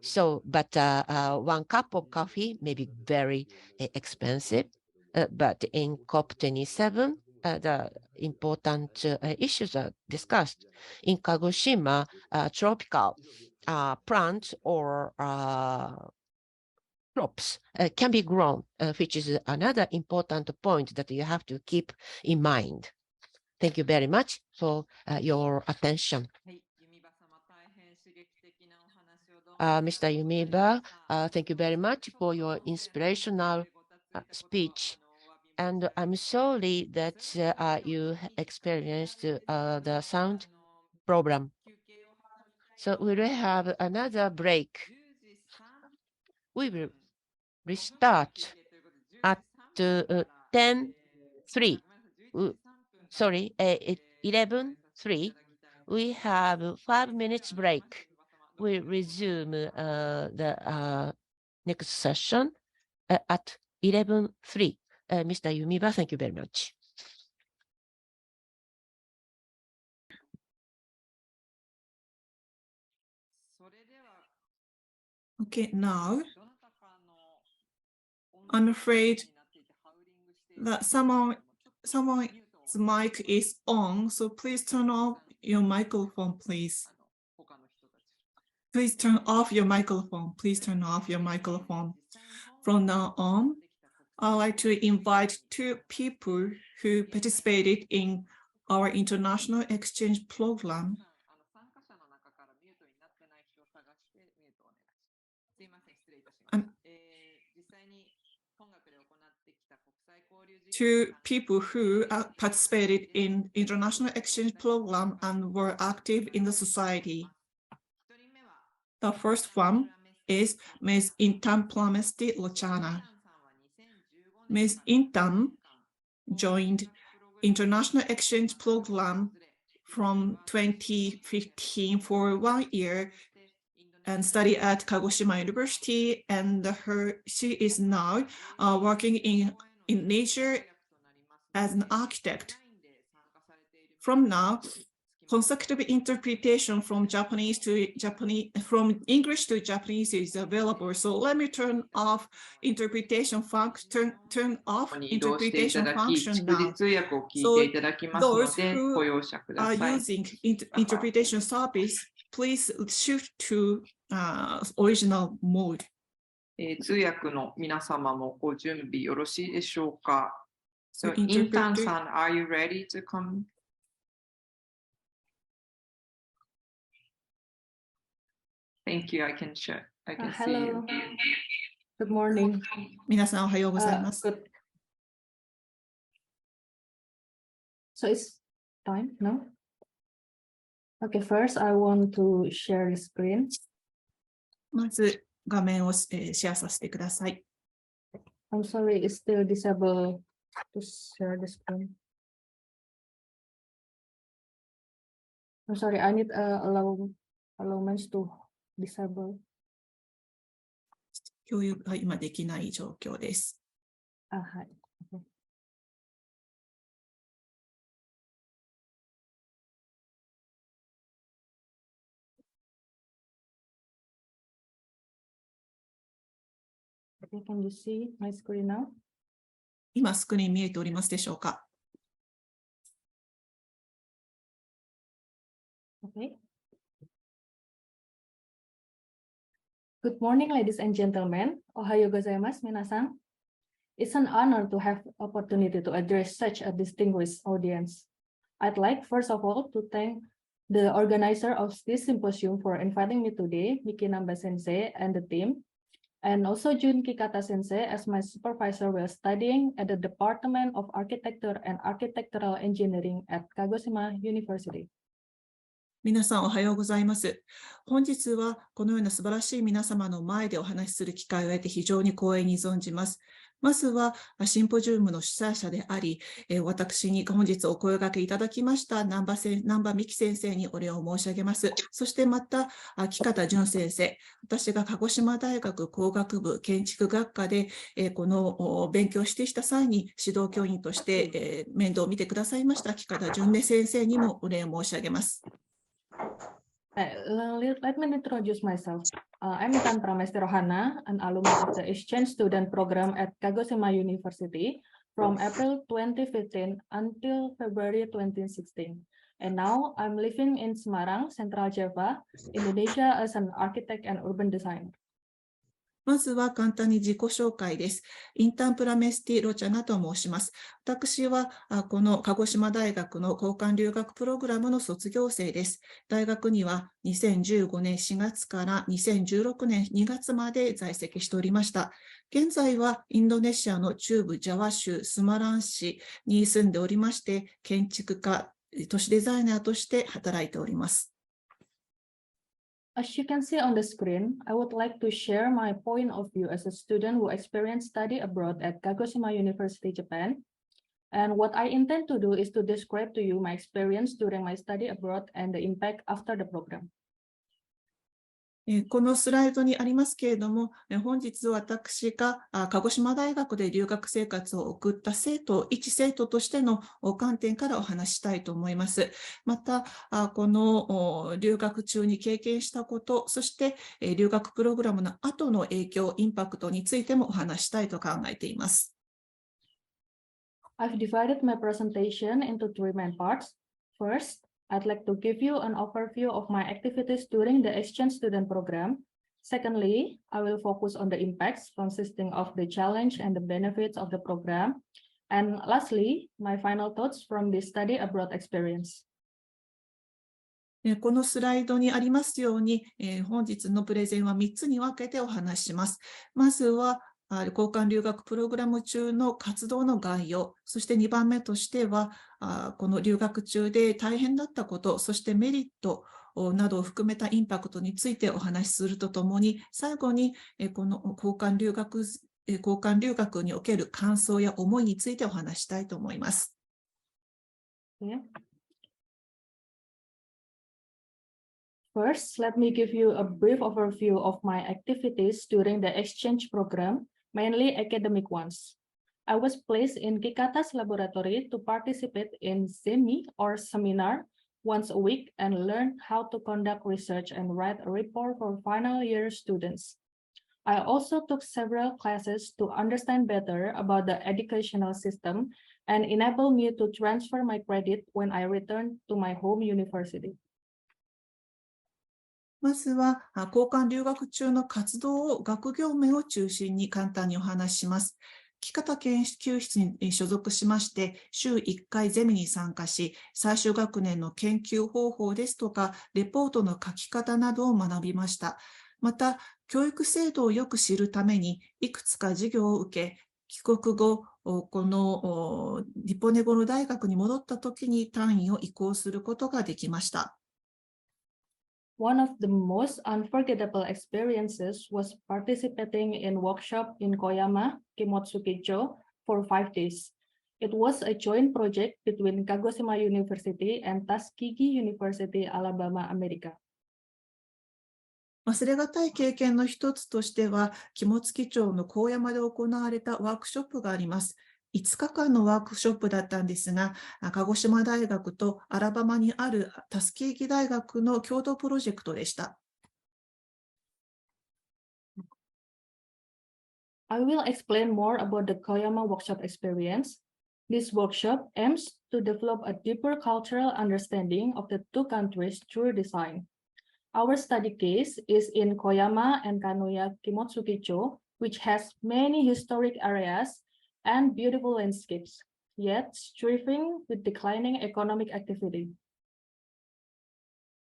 So, but 1 cup of coffee may be very expensive. But in COP27, the important issues are discussed. In Kagoshima, tropical plants or crops can be grown, which is another important point that you have to keep in mind. Thank you very much for your attention. Mr. Yumiba, thank you very much for your inspirational speech. And I'm sorry that you experienced the sound problem. So we will have another break. We will restart at 10:03. Sorry, 11:03. We have 5 minutes break. We resume the next session at 11:03. Mr. Yumiba, thank you very much. Okay, now I'm afraid that someone's mic is on, so please turn off your microphone, please. Please turn off your microphone. Please turn off your microphone. From now on, I'd like to invite 2 people who participated in our international exchange program. Two people who participated in international exchange program and were active in the society. The first one is Ms. Intan Plamesti Lochana. Ms. Intan joined international exchange program from 2015 for 1 year and studied at Kagoshima University, and she is now working in nature as an architect. From now, consecutive interpretation from from English to Japanese is available. So let me turn off interpretation function. Turn off interpretation function now. So those who are using interpretation service, please shift to original mode. 通訳の皆様もご準備よろしいでしょうか。So, interpreter. Intan-san, are you ready to come? Thank you. I can share. I can see you. Good morning. 皆さんおはようございます。Good. So it's time, no? Okay, first I want to share the screen. まず画面をシェアさせてください。I'm sorry, it's still disabled to share the screen. I'm sorry, I need allowance to disable. 共有が今できない状況です。はい。Okay, can you see my screen now? 今スクリーン見えておりますでしょうか。Okay. Good morning, ladies and gentlemen. Ohayo gozaimasu, minasan. It's an honor to have opportunity to address such a distinguished audience. I'd like, first of all, to thank the organizer of this symposium for inviting me today, Miki Namba Sensei and the team, and also Jun Kikata Sensei as my supervisor while studying at the Department of Architecture and Architectural Engineering at Kagoshima University. 皆さんおはようございます。本日はこのような素晴らしい皆様の前でお話しする機会を得て非常に光栄に存じます。まずはシンポジウムの主催者であり、私に本日お声掛けいただきました南波美希先生にお礼を申し上げます。そしてまた木方淳先生、私が鹿児島大学工学部建築学科でこの勉強してした際に指導教員として面倒を見てくださいました木方淳先生にもお礼を申し上げます。Let me introduce myself. I'm Intan Pramesti Rohana, an alumni of the exchange student program at Kagoshima University. from April 2015 until February 2016. And now I'm living in Semarang, Central Java, Indonesia as an architect and urban designer. まずは簡単に自己紹介です。インターンプラメスティ・ロチャナと申します。私はこの鹿児島大学の交換留学プログラムの卒業生です。大学には2015年4月から2016年2月まで在籍しておりました。現在はインドネシアの中部ジャワ州スマラン市に住んでおりまして、建築家、都市デザイナーとして働いております。As you can see on the screen, I would like to share my point of view as a student who experienced study abroad at Kagoshima University, Japan. And what I intend to do is to describe to you my experience during my study abroad and the impact after the program. このスライドにありますけれども、本日私が鹿児島大学で留学生活を送った一生徒としての観点からお話ししたいと思います。また、この留学中に経験したこと、そして留学プログラムの後の影響、インパクトについてもお話したいと考えています。I've divided my presentation into three main parts. First, I'd like to give you an overview of my activities during the exchange student program. Secondly, I will focus on the impacts consisting of the challenge and the benefits of the program. And lastly, my final thoughts from the study abroad experience. このスライドにありますように、本日のプレゼンは3つに分けてお話しします。まずは、交換留学プログラム中の活動の概要、そして2番目としては、この留学中で大変だったこと、そしてメリットなどを含めたインパクトについてお話しするとともに、最後にこの交換留学における感想や思いについてお話したいと思います。First, let me give you a brief overview of my activities during the exchange program, mainly academic ones. I was placed in Kikata's laboratory to participate in semi or seminar once a week and learn how to conduct research and write a report for final year students. I also took several classes to understand better about the educational system and enable me to transfer my credit when I return to my home university. まずは、交換留学中の活動を学業面を中心に簡単にお話しします。木方研究室に所属しまして、週1回ゼミに参加し、最終学年の研究方法ですとか、レポートの書き方などを学びました。また、教育制度をよく知るために、いくつか授業を受け、帰国後、このリポネゴロ大学に戻った時に単位を移行することができました。One of the most unforgettable experiences was participating in workshop in Koyama, Kimotsukicho for 5 days. It was a joint project between Kagoshima University and Tuskegee University, Alabama, America. 忘れがたい経験の一つとしては、肝付町の高山で行われたワークショップがあります。5日間のワークショップだったんですが、鹿児島大学とアラバマにあるタスキーギ大学の共同プロジェクトでした。I will explain more about the Koyama workshop experience. This workshop aims to develop a deeper cultural understanding of the two countries through design. Our study case is in Koyama and Kanoya Kimotsukicho, which has many historic areas and beautiful landscapes, yet striving with declining economic activity.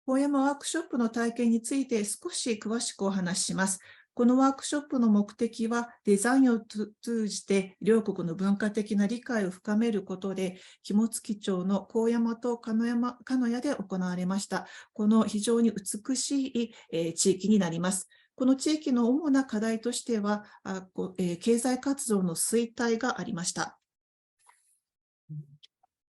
高山ワークショップの体験について少し詳しくお話しします。このワークショップの目的は、デザインを通じて両国の文化的な理解を深めることで、肝付町の高山と鹿屋で行われました。この非常に美しい地域になります。この地域の主な課題としては、経済活動の衰退がありました。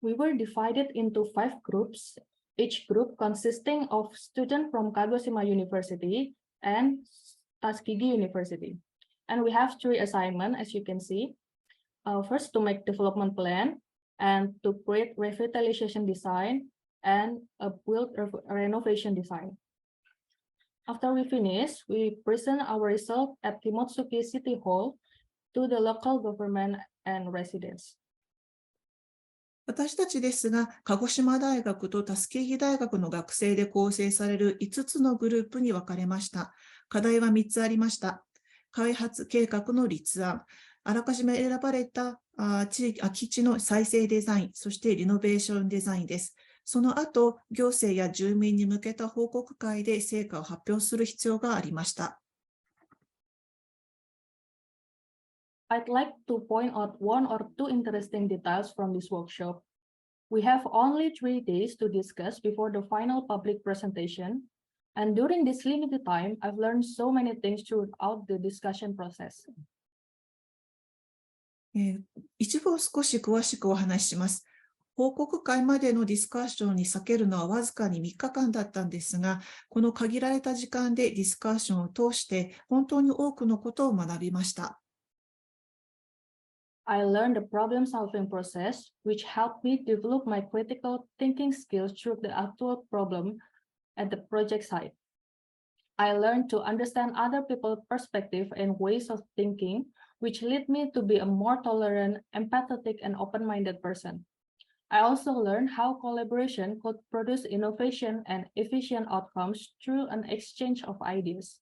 We were divided into 5 groups, each group consisting of students from Kagoshima University and Tuskegee University. And we have 3 assignments, as you can see. First, to make development plan, and to create revitalization design, and a build renovation design. After we finish, we present our result at Kimotsuki City Hall to the local government and residents. 私たちですが、鹿児島大学とタスケーギ大学の学生で構成される5つのグループに分かれました。課題は3つありました。開発計画の立案、あらかじめ選ばれた空き地の再生デザイン、そしてリノベーションデザインです。その後、行政や住民に向けた報告会で成果を発表する必要がありました。I'd like to point out one or two interesting details from this workshop. We have only 3 days to discuss before the final public presentation, and during this limited time, I've learned so many things throughout the discussion process. 一部を少し詳しくお話しします。報告会までのディスカッションに避けるのはわずかに3日間だったんですが、この限られた時間でディスカッションを通して本当に多くのことを学びました。I learned the problem-solving process, which helped me develop my critical thinking skills through the actual problem at the project site. I learned to understand other people's perspective and ways of thinking, which led me to be a more tolerant, empathetic, and open-minded person. I also learned how collaboration could produce innovation and efficient outcomes through an exchange of ideas.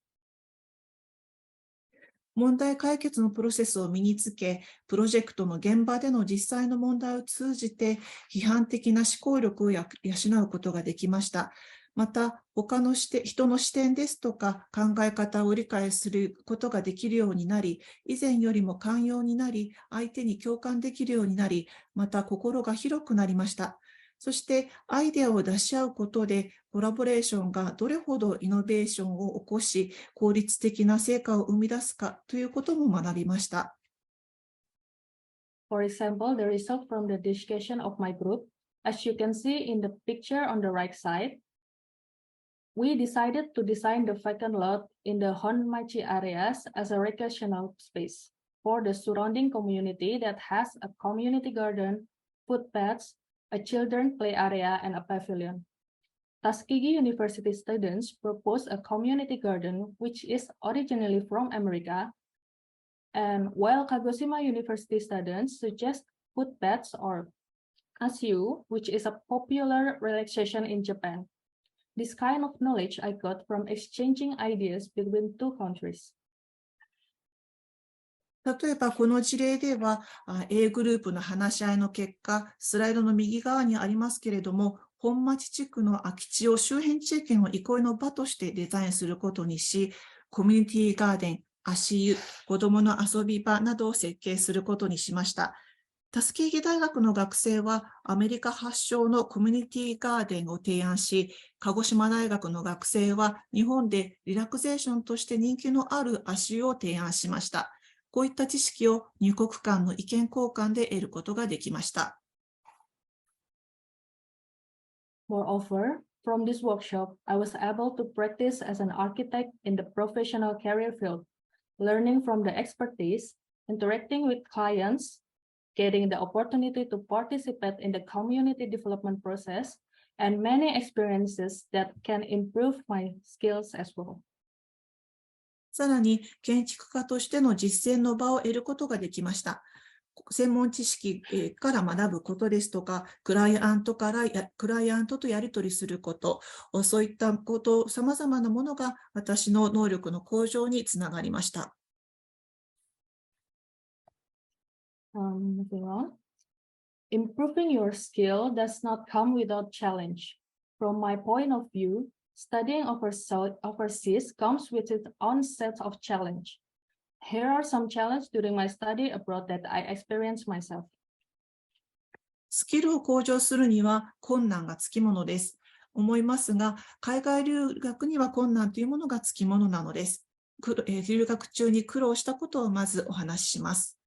問題解決のプロセスを身につけ、プロジェクトの現場での実際の問題を通じて、批判的な思考力を養うことができました。また、他の人の視点ですとか考え方を理解することができるようになり、以前よりも寛容になり、相手に共感できるようになり、また心が広くなりました。そしてアイデアを出し合うことでコラボレーションがどれほどイノベーションを起こし効率的な成果を生み出すかということも学びました。For example, the result from the discussion of my group, as you can see in the picture on the right side, we decided to design the vacant lot in the Honmachi areas as a recreational space for the surrounding community that has a community garden, footpaths, a children's play area, and a pavilion. Tuskegee University students proposed a community garden which is originally from America, and while Kagoshima University students suggest footpaths or ASU, which is a popular relaxation in Japan. This kind of knowledge I got from exchanging ideas between two countries. 例えばこの事例では A グループの話し合いの結果、スライドの右側にありますけれども、本町地区の空き地を周辺地域の憩いの場としてデザインすることにし、コミュニティガーデン、足湯、子どもの遊び場などを設計することにしました。タスケーギ大学の学生はアメリカ発祥のコミュニティガーデンを提案し、鹿児島大学の学生は日本でリラクゼーションとして人気のある足湯を提案しました。こういった知識を入国間の意見交換で得ることができました。Moreover, from this workshop, I was able to practice as an architect in the professional career field, learning from the expertise, interacting with clients, getting the opportunity to participate in the community development process, and many experiences that can improve my skills as well. さらに建築家としての実践の場を得ることができました。専門知識から学ぶことですとか、クライアントとやり取りすること、そういったこと、さまざまなものが私の能力の向上につながりました。Moving on. Improving your skill does not come without challenge. From my point of view, studying overseas comes with its own set of challenges. Here are some challenges during my study abroad that I experienced myself. スキルを向上するには困難がつきものです。思いますが、海外留学には困難というものがつきものなのです。留学中に苦労したことをまずお話しします。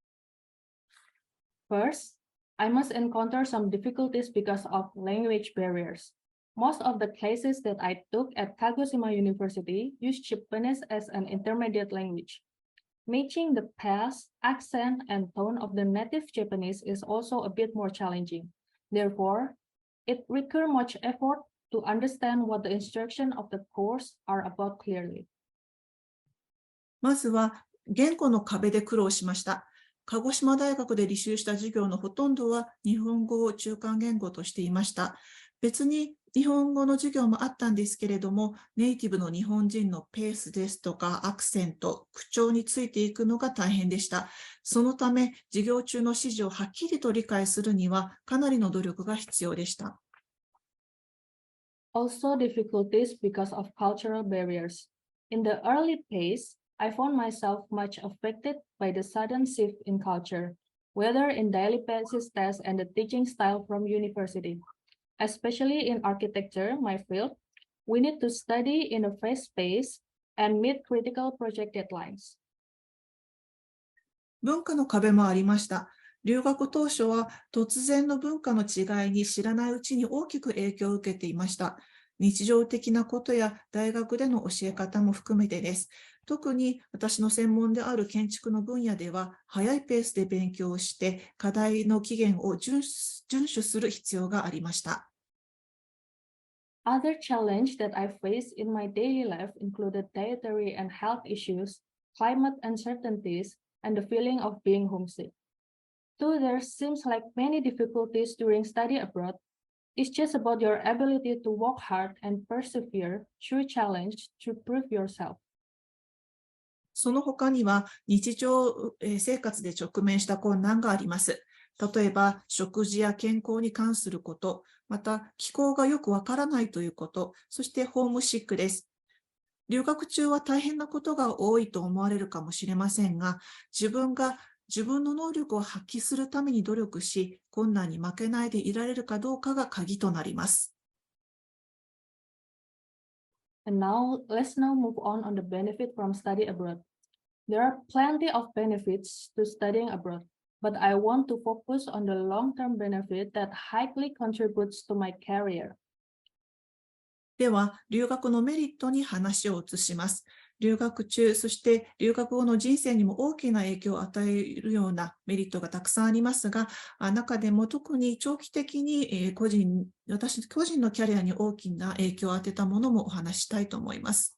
First, I must encounter some difficulties because of language barriers. Most of the classes that I took at Kagoshima University used Japanese as an intermediate language. Matching the pace, accent, and tone of the native Japanese is also a bit more challenging. Therefore, it requires much effort to understand what the instructions of the course are about clearly. まずは言語の壁で苦労しました。鹿児島大学で履修した授業のほとんどは日本語を中間言語としていました。別に日本語の授業もあったんですけれども、ネイティブの日本人のペースですとかアクセント、口調についていくのが大変でした。そのため、授業中の指示をはっきりと理解するにはかなりの努力が必要でした。Also difficulties because of cultural barriers. In the early phase, I found myself much affected by the sudden shift in culture, whether in daily basis tests and the teaching style from university. Especially in architecture, my field, we need to study in a fast pace and meet critical project deadlines. 文化の壁もありました。留学当初は突然の文化の違いに知らないうちに大きく影響を受けていました。日常的なことや大学での教え方も含めてです。特に私の専門である建築の分野では、早いペースで勉強して課題の期限を遵守する必要がありました。Other challenge that I faced in my daily life included dietary and health issues, climate uncertainties, and the feeling of being homesick. Though there seems like many difficulties during study abroad, it's just about your ability to work hard and persevere through challenge to prove yourself. その他には日常生活で直面した困難があります。例えば食事や健康に関すること、また気候がよくわからないということ、そしてホームシックです。留学中は大変なことが多いと思われるかもしれませんが、自分の能力を発揮するために努力し、困難に負けないでいられるかどうかが鍵となります。And let's move on the benefit from study abroad. There are plenty of benefits to studying abroad, but I want to focus on the long-term benefit that highly contributes to my career. では、留学のメリットに話を移します。留学中、そして留学後の人生にも大きな影響を与えるようなメリットがたくさんありますが、中でも特に長期的に私個人のキャリアに大きな影響を与えたものもお話ししたいと思います。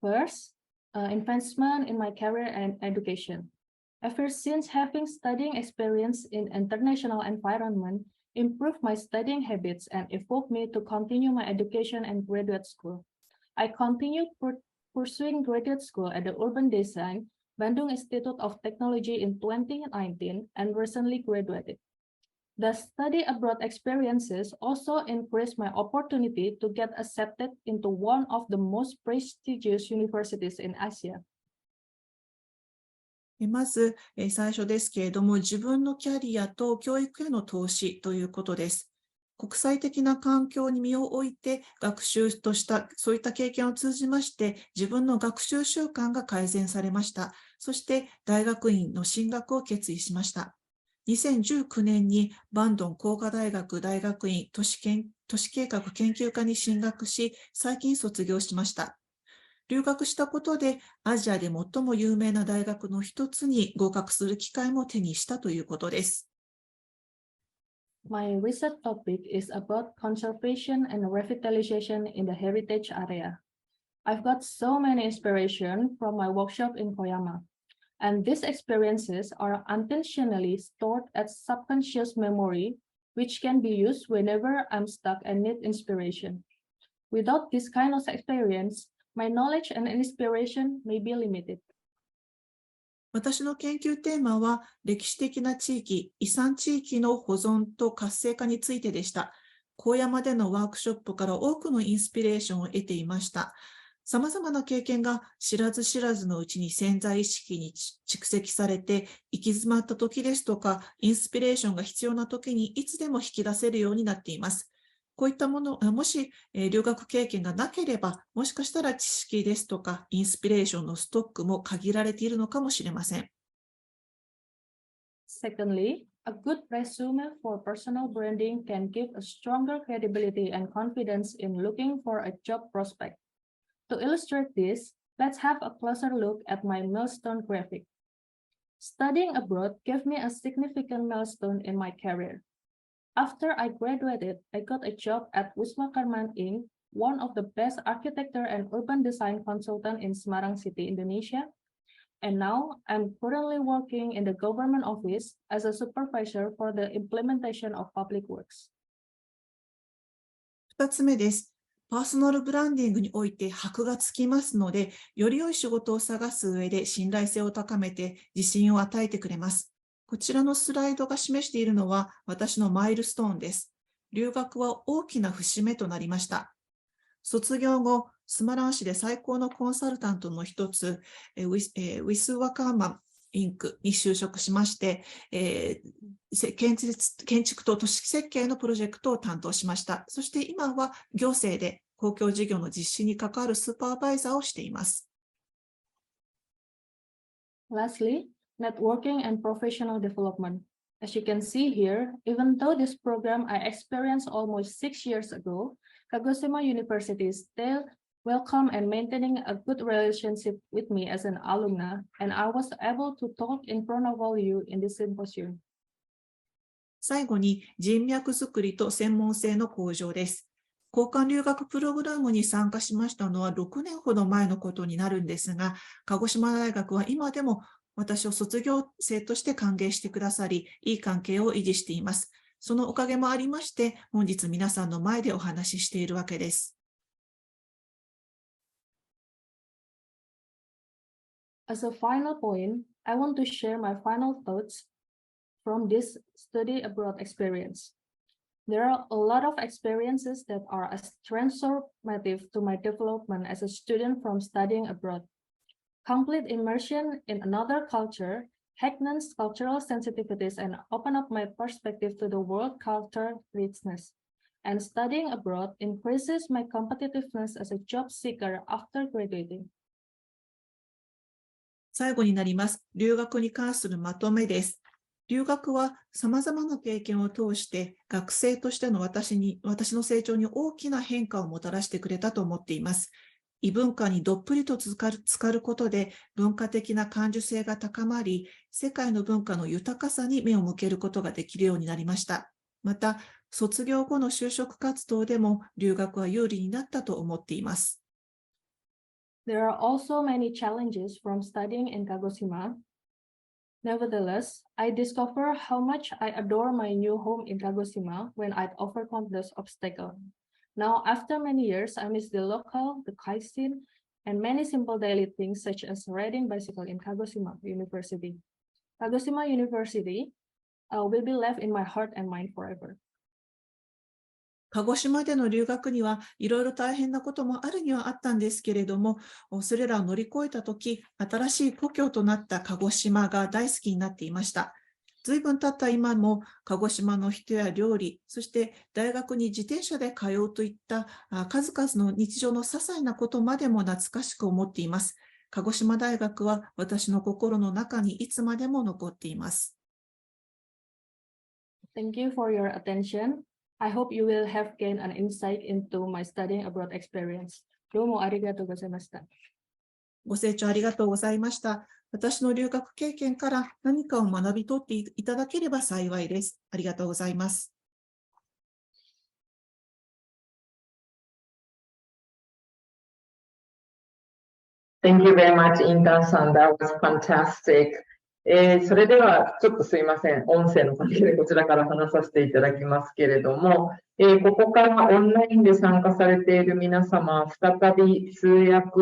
First, advancement in my career and education. Ever since having studying experience in international environment, improved my studying habits and evolved me to continue my education and graduate school. I continued pursuing graduate school at the Urban Design, Bandung Institute of Technology in 2019 and recently graduated. The study abroad experiences also increased my opportunity to get accepted into one of the most prestigious universities in Asia. まず、最初ですけれども、自分のキャリアと教育への投資ということです。国際的な環境に身を置いて学習とした、そういった経験を通じまして、自分の学習習慣が改善されました。そして大学院の進学を決意しました。2019年にバンドン工科大学大学院都市計画研究科に進学し、最近卒業しました。留学したことでアジアで最も有名な大学の一つに合格する機会も手にしたということです。My research topic is about conservation and revitalization in the heritage area. I've got so many inspiration from my workshop in Koyama, and these experiences are intentionally stored as subconscious memory, which can be used whenever I'm stuck and need inspiration. Without this kind of experience, my knowledge and inspiration may be limited. 私の研究テーマは歴史的な地域、遺産地域の保存と活性化についてでした。高山でのワークショップから多くのインスピレーションを得ていました。様々な経験が知らず知らずのうちに潜在意識に蓄積されて、行き詰まった時ですとか、インスピレーションが必要な時にいつでも引き出せるようになっています。こういったもの、もし留学経験がなければ、もしかしたら知識ですとか、インスピレーションのストックも限られているのかもしれません。Secondly, a good resume for personal branding can give a stronger credibility and confidence in looking for a job prospect. To illustrate this, let's have a closer look at my milestone graphic. Studying abroad gave me a significant milestone in my career. After I graduated, I got a job at Wisma Karman Inc., one of the best architecture and urban design consultant in Semarang City, Indonesia. And now I'm currently working in the government office as a supervisor for the implementation of public works. 2つ目です。パーソナルブランディングにおいて箔がつきますので、より良い仕事を探す上で信頼性を高めて自信を与えてくれます。こちらのスライドが示しているのは私のマイルストーンです。留学は大きな節目となりました。卒業後、スマラン市で最高のコンサルタントの一つ、ウィスワカーマンインクに就職しまして、建築と都市設計のプロジェクトを担当しました。そして今は行政で公共事業の実施に関わるスーパーバイザーをしています。Lastly, networking and professional development. As you can see here, even though this program I experienced almost 6 years ago, Kagoshima University is still welcome and maintaining a good relationship with me as an alumna, and I was able to talk in front of all you in this symposium. 最後に人脈作りと専門性の向上です。交換留学プログラムに参加しましたのは6年ほど前のことになるんですが、鹿児島大学は今でも私を卒業生として歓迎してくださり、いい関係を維持しています。そのおかげもありまして、本日皆さんの前でお話ししているわけです。As a final point, I want to share my final thoughts from this study abroad experience. There are a lot of experiences that are as transformative to my development as a student from studying abroad. Complete immersion in another culture heightens cultural sensitivities and open up my perspective to the world culture richness. And studying abroad increases my competitiveness as a job seeker after graduating. 最後になります。留学に関するまとめです。留学は様々な経験を通して学生としての私の成長に大きな変化をもたらしてくれたと思っています。異文化にどっぷりと浸かることで文化的な感受性が高まり、世界の文化の豊かさに目を向けることができるようになりました。また、卒業後の就職活動でも留学は有利になったと思っています。There are also many challenges from studying in Kagoshima. Nevertheless, I discover how much I adore my new home in Kagoshima when I'd overcome those obstacles. Now, after many years, I miss the local, the cuisine, and many simple daily things such as riding bicycle in Kagoshima University. Kagoshima University will be left in my heart and mind forever. 鹿児島での留学にはいろいろ大変なこともあるにはあったんですけれども、それらを乗り越えたとき、新しい故郷となった鹿児島が大好きになっていました。随分経った今も鹿児島の人や料理、そして大学に自転車で通うといった数々の日常の些細なことまでも懐かしく思っています。鹿児島大学は私の心の中にいつまでも残っています。Thank you for your attention. I hope you will have gained an insight into my studying abroad experience. どうもありがとうございました。ご清聴ありがとうございました。私の留学経験から何かを学び取っていただければ幸いです。ありがとうございます。Thank you very much, Intanさん。That was fantastic. それではちょっとすいません。音声の関係でこちらから話させていただきますけれども、ここからオンラインで参加されている皆様、再び通訳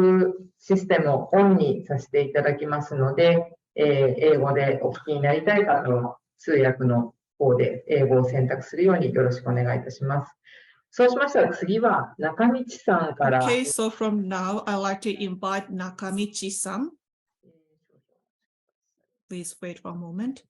システムをオンにさせていただきますので、英語でお聞きになりたい方は通訳の方で英語を選択するようによろしくお願いいたします。そうしましたら次は中道さんから。Okay, so from now, I'd like to invite Nakamichi-san. Please wait for a moment.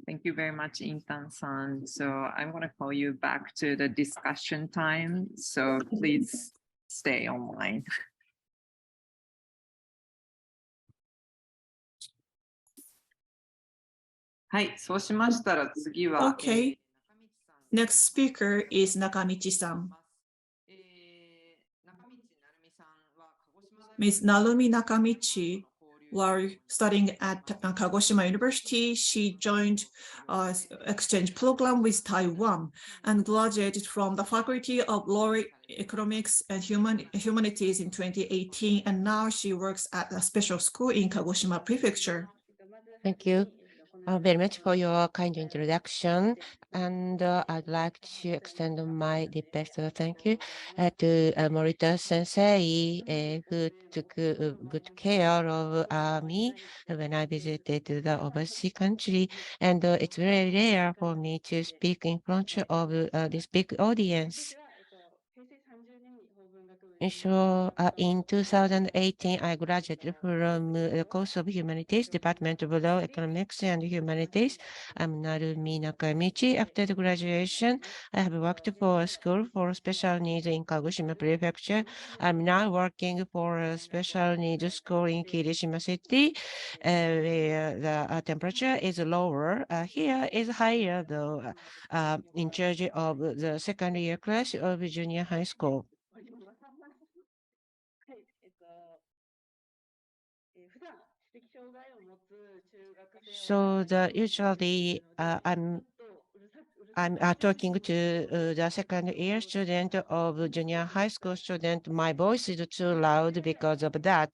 Thank you very much, Intan-san. So I'm going to call you back to the discussion time. So please stay online. はい、そうしましたら次は、Okay. Next speaker is Nakamichi-san. Ms. Narumi Nakamichi, while studying at Kagoshima University, she joined exchange program with Taiwan and graduated from the Faculty of Law, Economics and Humanities in 2018. And now she works at a special school in Kagoshima Prefecture. Thank you very much for your kind introduction. And I'd like to extend my deepest thank you to Morita Sensei, who took good care of me when I visited the overseas country. And it's very rare for me to speak in front of this big audience. So in 2018, I graduated from the course of Humanities, Department of Law, Economics, and Humanities. I'm Narumi Nakamichi. After the graduation, I have worked for a school for special needs in Kagoshima Prefecture. I'm now working for a special needs school in Kirishima City, where the temperature is lower. Here is higher, though, in charge of the second year class of junior high school. So usually I'm talking to the second year student of junior high school student. My voice is too loud because of that.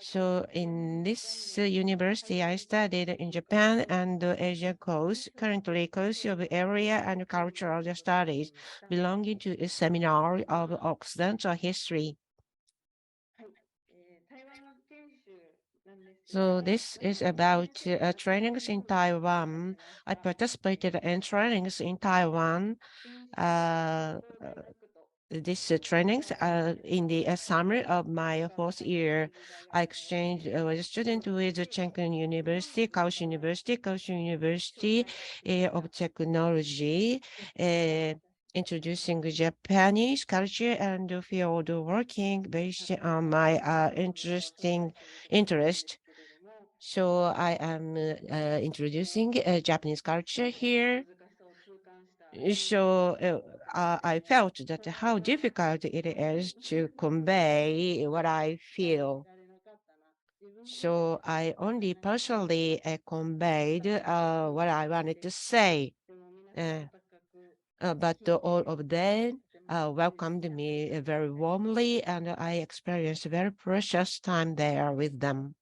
So in this university, I studied in Japan and Asia course, currently course of area and cultural studies, belonging to a seminar of Occidental history. So this is about trainings in Taiwan. I participated in trainings in Taiwan. These trainings in the summer of my fourth year. I exchanged was a student with Chengkun University, Kaohsiung University of Technology, introducing Japanese culture and field working based on my interest. So I am introducing Japanese culture here. So I felt that how difficult it is to convey what I feel. So I only partially conveyed what I wanted to say. But all of them welcomed me very warmly, and I experienced a very precious time there with them.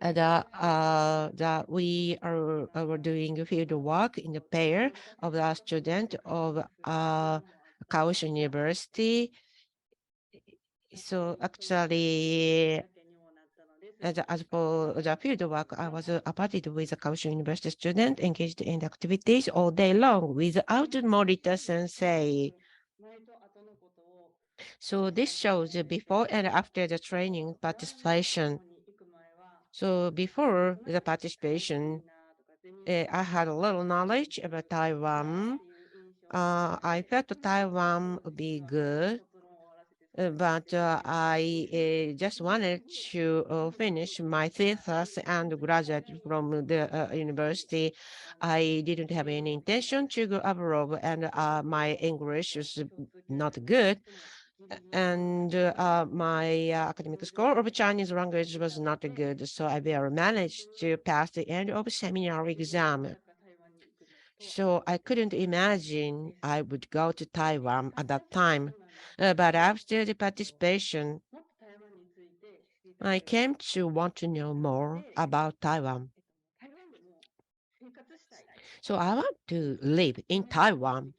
That we are doing field work in the pair of the student of Kaohsiung University. So actually, as for the field work, I was partnered with a Kaohsiung University student engaged in activities all day long without Morita Sensei. So this shows before and after the training participation. So before the participation, I had a little knowledge about Taiwan. I felt Taiwan would be good, but I just wanted to finish my thesis and graduate from the university. I didn't have any intention to go abroad, and my English was not good. And my academic score of Chinese language was not good, so I barely managed to pass the end of seminar exam. So I couldn't imagine I would go to Taiwan at that time. But after the participation, I came to want to know more about Taiwan. So I want to live in Taiwan.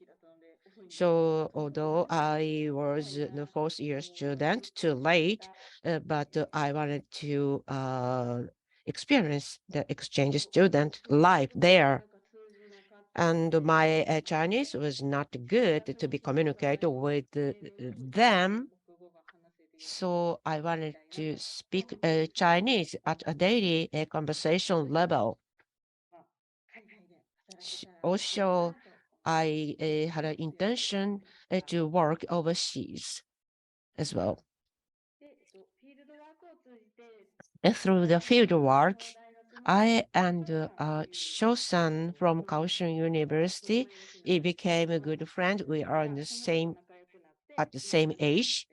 So although I was the fourth year student, too late, but I wanted to experience the exchange student life there. And my Chinese was not good to be communicated with them. So I wanted to speak Chinese at a daily conversation level. Also, I had an intention to work overseas as well. Through the field work, I and Sho-san from Kaohsiung University, it became a good friend. We are in the same at the same age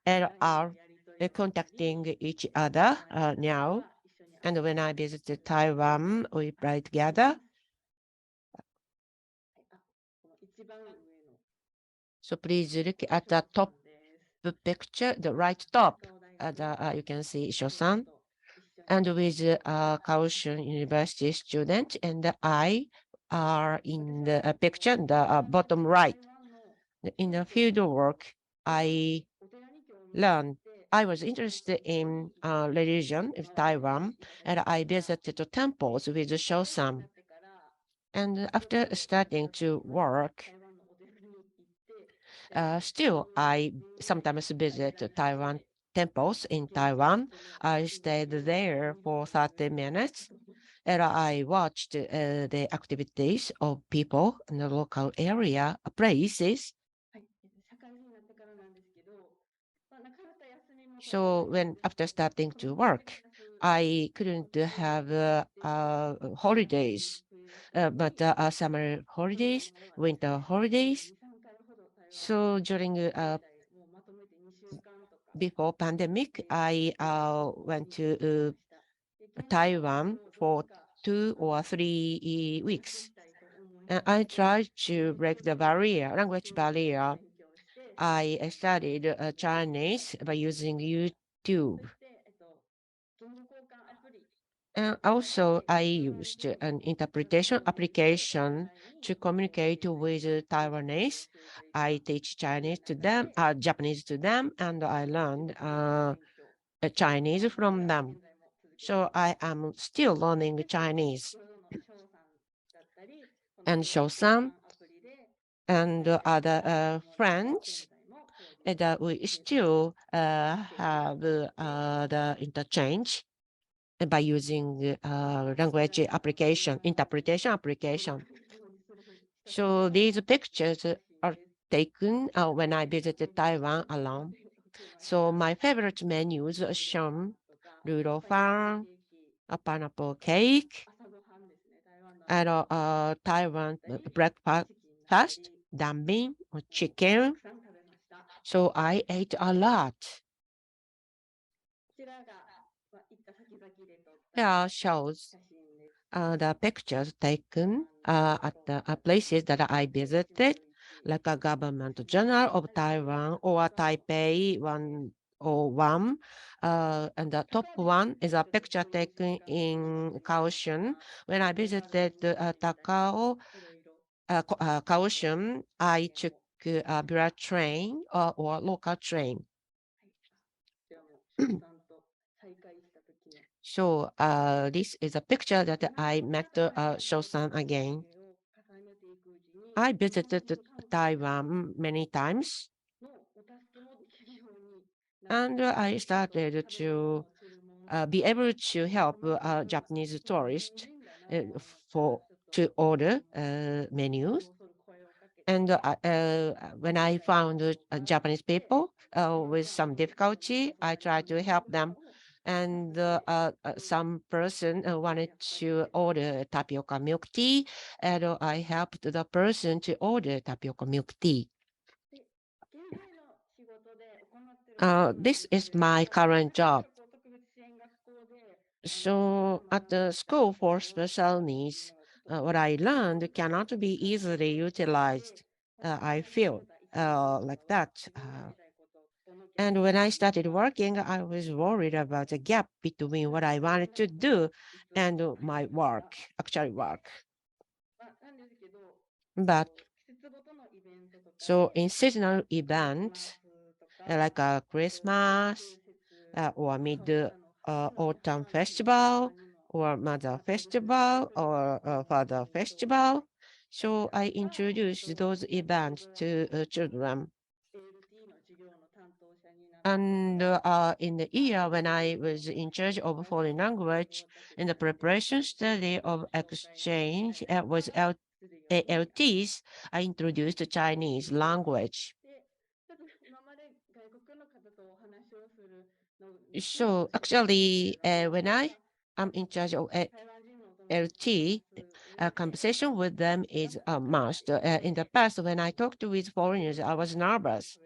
and are contacting each other now. And when I visited Taiwan, we play together. So please look at the top picture, the right top. You can see Sho-san. And with Kaohsiung University student, and I are in the picture, the bottom right. In the field work, I learned. I was interested in religion of Taiwan, and I visited the temples with Sho-san. And after starting to work, still, I sometimes visit Taiwan temples in Taiwan. I stayed there for 30 minutes and I watched the activities of people in the local area, places. So when after starting to work, I couldn't have holidays, but summer holidays, winter holidays. So during before pandemic, I went to Taiwan for 2 or 3 weeks. And I tried to break the barrier, language barrier. I studied Chinese by using YouTube. And also, I used an interpretation application to communicate with Taiwanese. I teach Chinese to them, Japanese to them, and I learned Chinese from them. So I am still learning Chinese. And Sho-san and other friends that we still have the interchange by using language application, interpretation application. So these pictures are taken when I visited Taiwan alone. So my favorite menus are shown: noodle fan, a pineapple cake, and Taiwan breakfast, dumpling, or chicken. So I ate a lot. Here shows the pictures taken at the places that I visited, like a government journal of Taiwan or Taipei 101. And the top one is a picture taken in Kaohsiung. When I visited Kaohsiung, I took a bullet train or local train. So this is a picture that I met Sho-san again. I visited Taiwan many times, and I started to be able to help Japanese tourists to order menus. And when I found Japanese people with some difficulty, I tried to help them. And some person wanted to order tapioca milk tea, and I helped the person to order tapioca milk tea. This is my current job. So at the school for special needs, what I learned cannot be easily utilized. I feel like that. And when I started working, I was worried about the gap between what I wanted to do and my work, actual work. But so in seasonal events like a Christmas or mid-autumn festival or mother festival or father festival, so I introduced those events to children. And in the year when I was in charge of foreign language, in the preparation study of exchange with ALTs, I introduced the Chinese language. So actually, when I am in charge of LT, conversation with them is a must. In the past, when I talked with foreigners, I was nervous.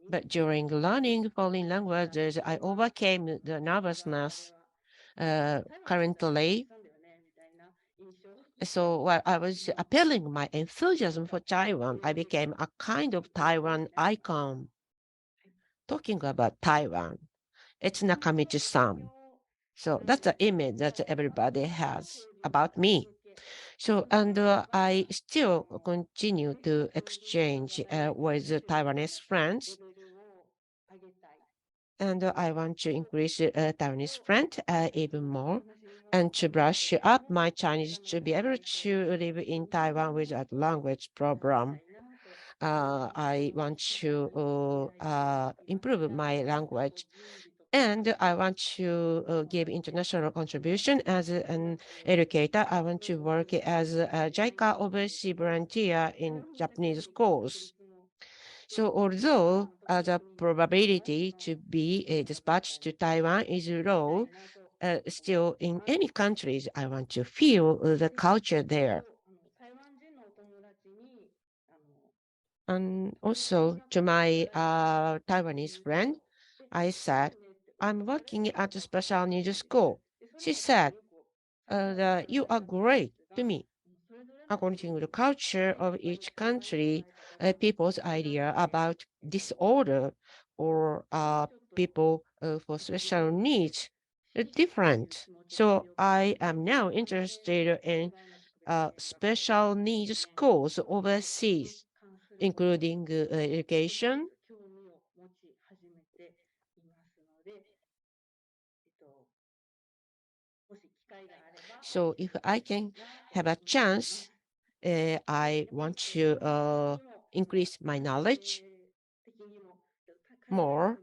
But during learning foreign languages, I overcame the nervousness. Currently, so while I was appealing my enthusiasm for Taiwan, I became a kind of Taiwan icon. Talking about Taiwan, it's Nakamichi-san. So that's the image that everybody has about me. So, and I still continue to exchange with Taiwanese friends. And I want to increase Taiwanese friend even more and to brush up my Chinese to be able to live in Taiwan without language problem. I want to improve my language. And I want to give international contribution as an educator. I want to work as a JICA overseas volunteer in Japanese schools. So although the probability to be dispatched to Taiwan is low, still in any countries, I want to feel the culture there. And also to my Taiwanese friend, I said, I'm working at a special needs school. She said, that you are great to me. According to the culture of each country, people's idea about disorder or people for special needs are different. So I am now interested in special needs schools overseas, including education. So if I can have a chance, I want to increase my knowledge more.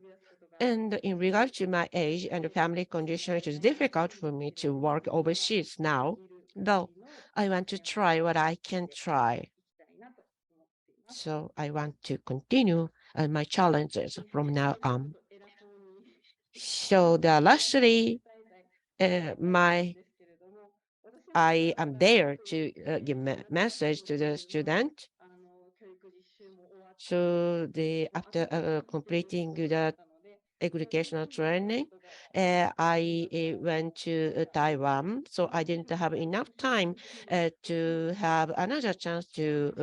And in regard to my age and family condition, it is difficult for me to work overseas now, though I want to try what I can try. So I want to continue my challenges from now on. So lastly, I am there to give message to the student. So after completing the educational training, I went to Taiwan. So I didn't have enough time to have another chance to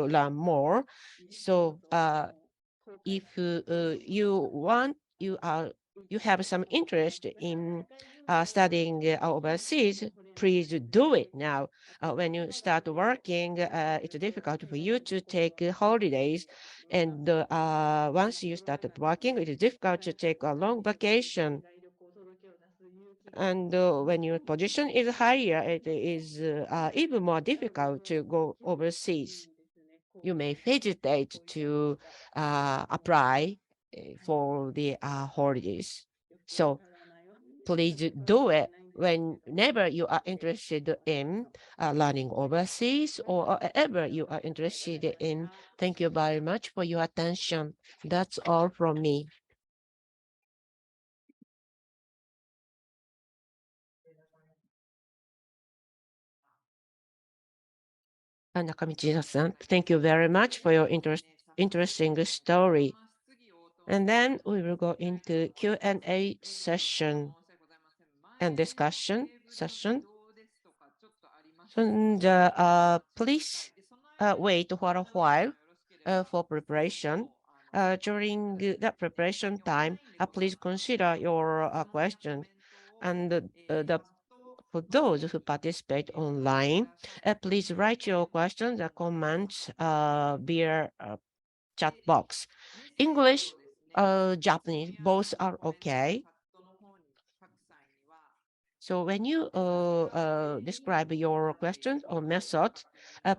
learn more. So if you have some interest in studying overseas, please do it now. When you start working, it's difficult for you to take holidays. And once you started working, it is difficult to take a long vacation. And when your position is higher, it is even more difficult to go overseas. You may hesitate to apply for the holidays. So please do it whenever you are interested in learning overseas or ever you are interested in. Thank you very much for your attention. That's all from me. Nakamichi-san, thank you very much for your interesting story. And then we will go into Q&A session and discussion session. And please wait for a while for preparation. During that preparation time, please consider your question. And for those who participate online, please write your questions or comments via chat box. English, Japanese, both are okay. So when you describe your questions or methods,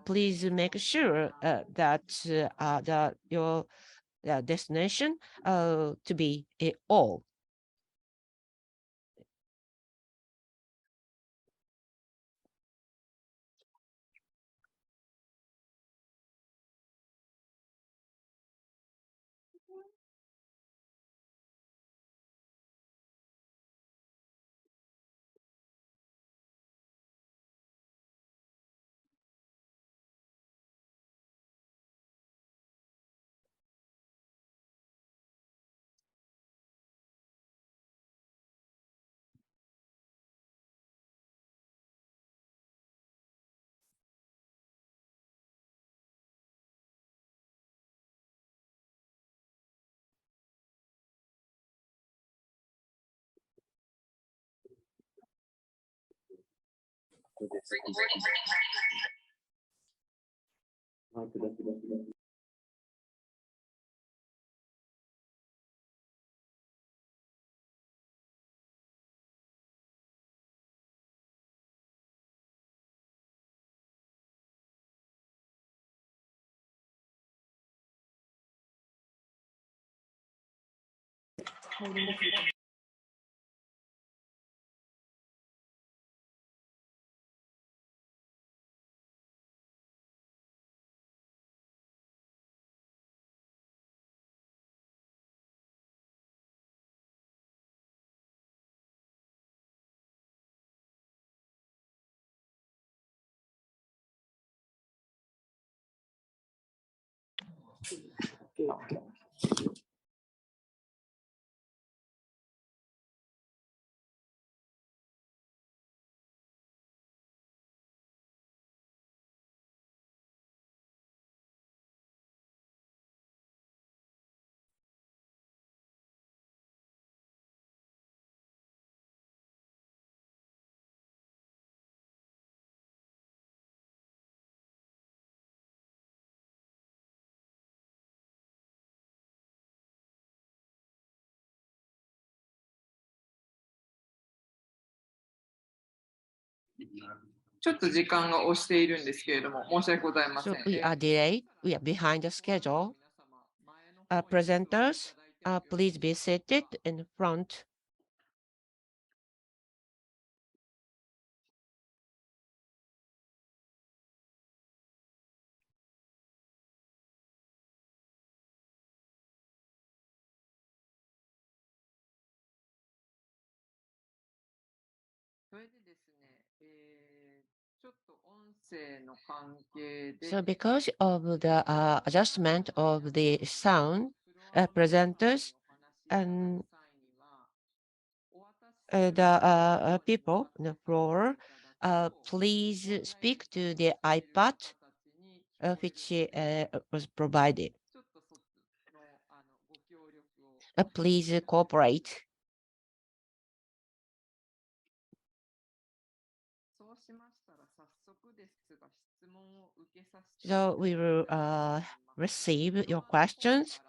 please make sure that your destination to be all. ちょっと時間が押しているんですけれども、申し訳ございません。 So we are delayed. We are behind the schedule. Presenters, please be seated in front. So because of the adjustment of the sound, presenters and the people on the floor, please speak to the iPad which was provided. Please cooperate. So we will receive your questions.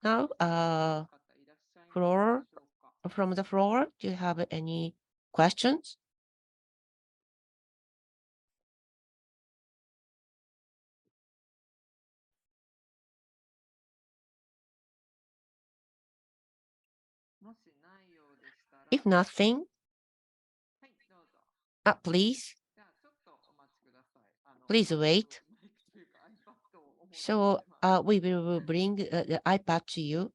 Now, from the floor, do you have any questions? If nothing, please wait. So we will bring the iPad to you.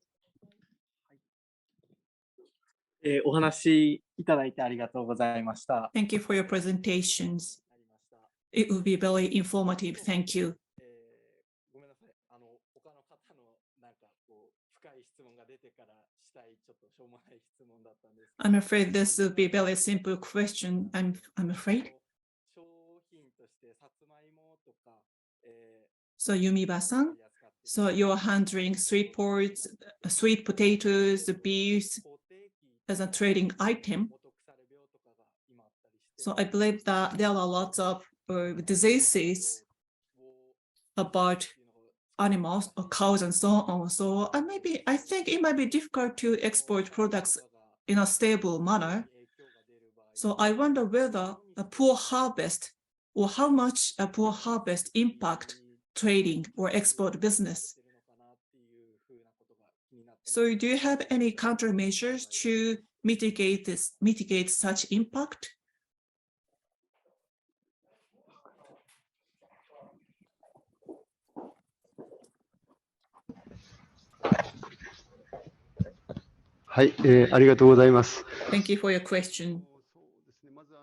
お話いただいてありがとうございました。 Thank you for your presentations. It will be very informative. Thank you. ごめんなさい。他の方のなんかこう深い質問が出てからしたいちょっとしょうもない質問だったんです。 I'm afraid this will be a very simple question. I'm afraid. 商品としてさつまいもとか、So Yumiba-san, so you're handling sweet potatoes, beef as a trading item. So I believe that there are lots of diseases about animals or cows and so on. So I think it might be difficult to export products in a stable manner. So I wonder whether a poor harvest or how much a poor harvest impact trading or export business. So do you have any countermeasures to mitigate such impact? はい、ありがとうございます。 Thank you for your question. そうですね。まず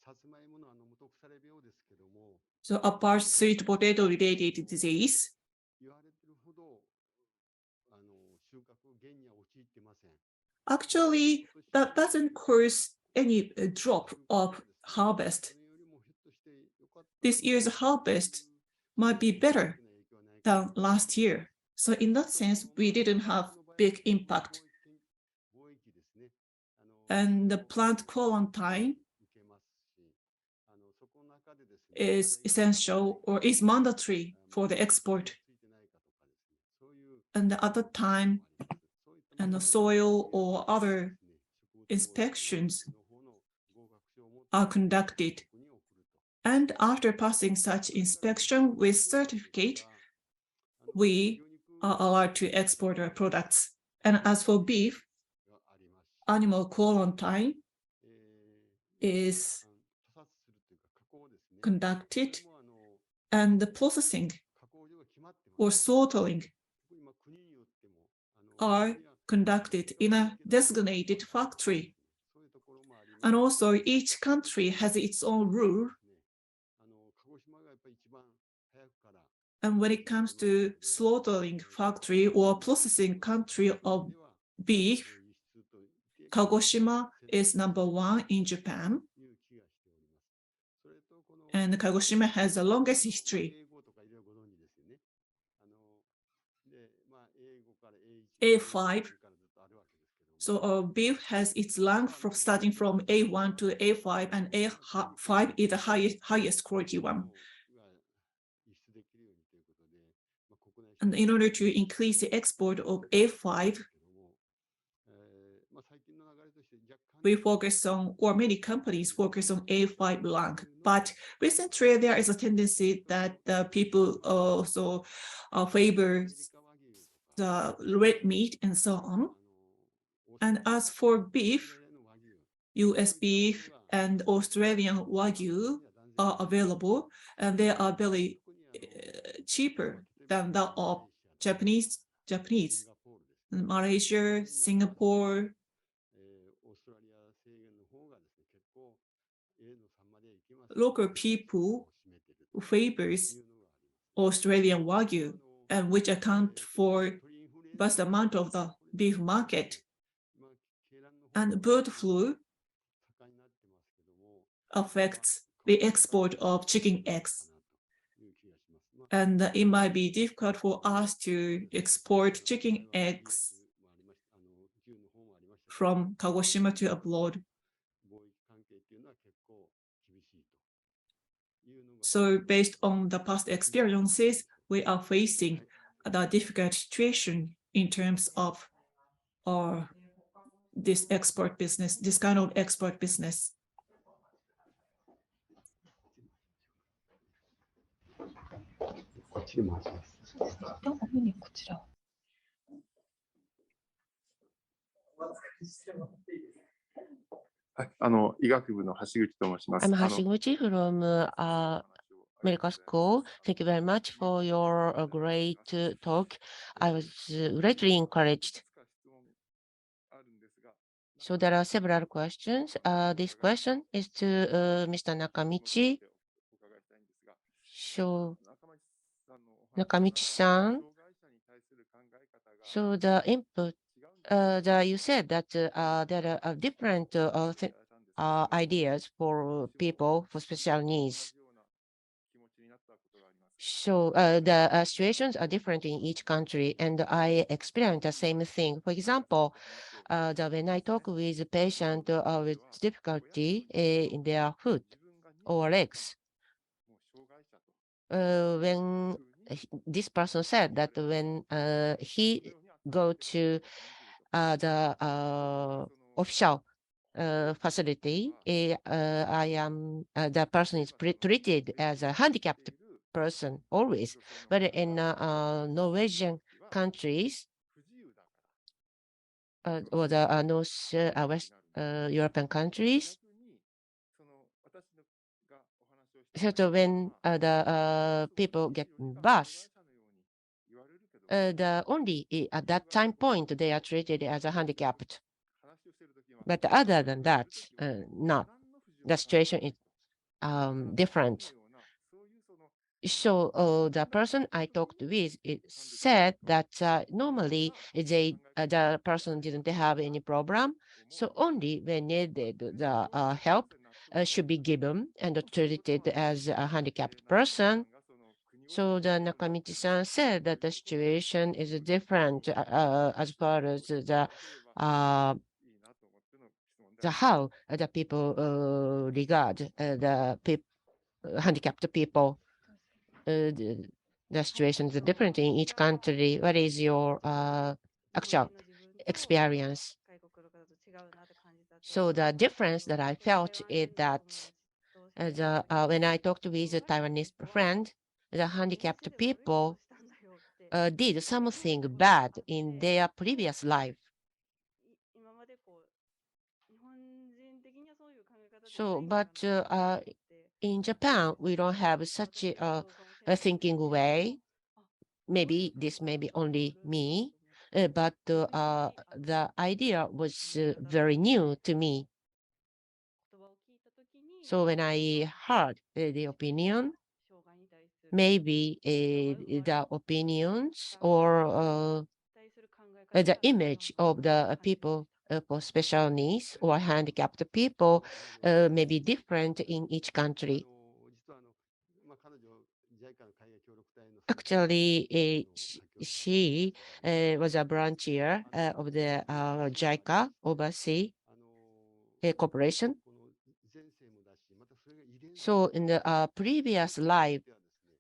さつまいもの無毒され病ですけども。 So apart sweet potato related disease, 言われてるほど収穫減には陥ってません。 actually that doesn't cause any drop of harvest. This year's harvest might be better than last year. So in that sense, we didn't have big impact. And the plant quarantine is essential or is mandatory for the export. And at the time, and the soil or other inspections are conducted. And after passing such inspection with certificate, we are allowed to export our products. And as for beef, animal quarantine is conducted, and the processing or slaughtering are conducted in a designated factory. And also each country has its own rule. And when it comes to slaughtering factory or processing country of beef, Kagoshima is #1 in Japan. And Kagoshima has the longest history. A5. So beef has its rank from starting from A1 to A5, and A5 is the highest quality one. And in order to increase the export of A5, we focus on, or many companies focus on A5 rank. But recently, there is a tendency that people also favor the red meat and so on. And as for beef, US beef and Australian Wagyu are available, and they are very cheaper than that of Japanese, Malaysia, Singapore. Local people favors Australian Wagyu, and which account for vast amount of the beef market. And bird flu affects the export of chicken eggs. And it might be difficult for us to export chicken eggs from Kagoshima to abroad. So based on the past experiences, we are facing the difficult situation in terms of this export business, this kind of export business. I'm Hashiguchi from Medical School. Thank you very much for your great talk. I was greatly encouraged. So there are several questions. This question is to Mr. Nakamichi. So Nakamichi-san, so the input, you said that there are different ideas for people for special needs. So the situations are different in each country, and I experienced the same thing. For example, when I talk with a patient with difficulty in their foot or legs, when this person said that when he go to the official facility, the person is treated as a handicapped person always. But in Norwegian countries or the North West European countries, so when the people get bus, the only at that time point they are treated as a handicapped. But other than that, not. The situation is different. So the person I talked with said that normally the person didn't have any problem. So only when needed the help should be given and treated as a handicapped person. So the Nakamichi-san said that the situation is different as far as the how the people regard the handicapped people. The situation is different in each country. What is your actual experience? So the difference that I felt is that when I talked with a Taiwanese friend, the handicapped people did something bad in their previous life. So, but in Japan, we don't have such a thinking way. Maybe this may be only me, but the idea was very new to me. So when I heard the opinion, maybe the opinions or the image of the people for special needs or handicapped people may be different in each country. Actually, she was a branchier of the JICA overseas corporation. So in the previous life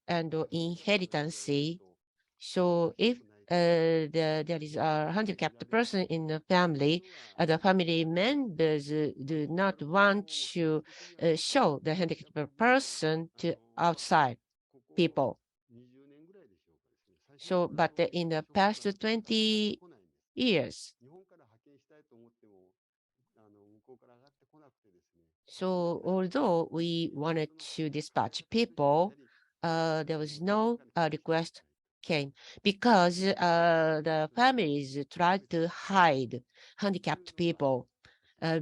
and inheritance, so if there is a handicapped person in the family, the family members do not want to show the handicapped person to outside people. So, but in the past 20 years, so although we wanted to dispatch people, there was no request came because the families tried to hide handicapped people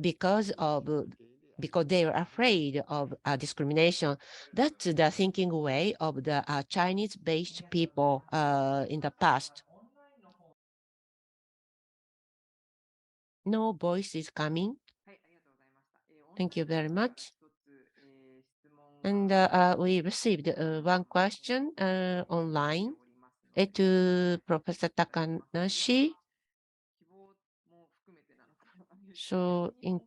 because they were afraid of discrimination. That's the thinking way of the Chinese-based people in the past. No voice is coming. Thank you very much. And we received one question online to Professor Takanashi. So in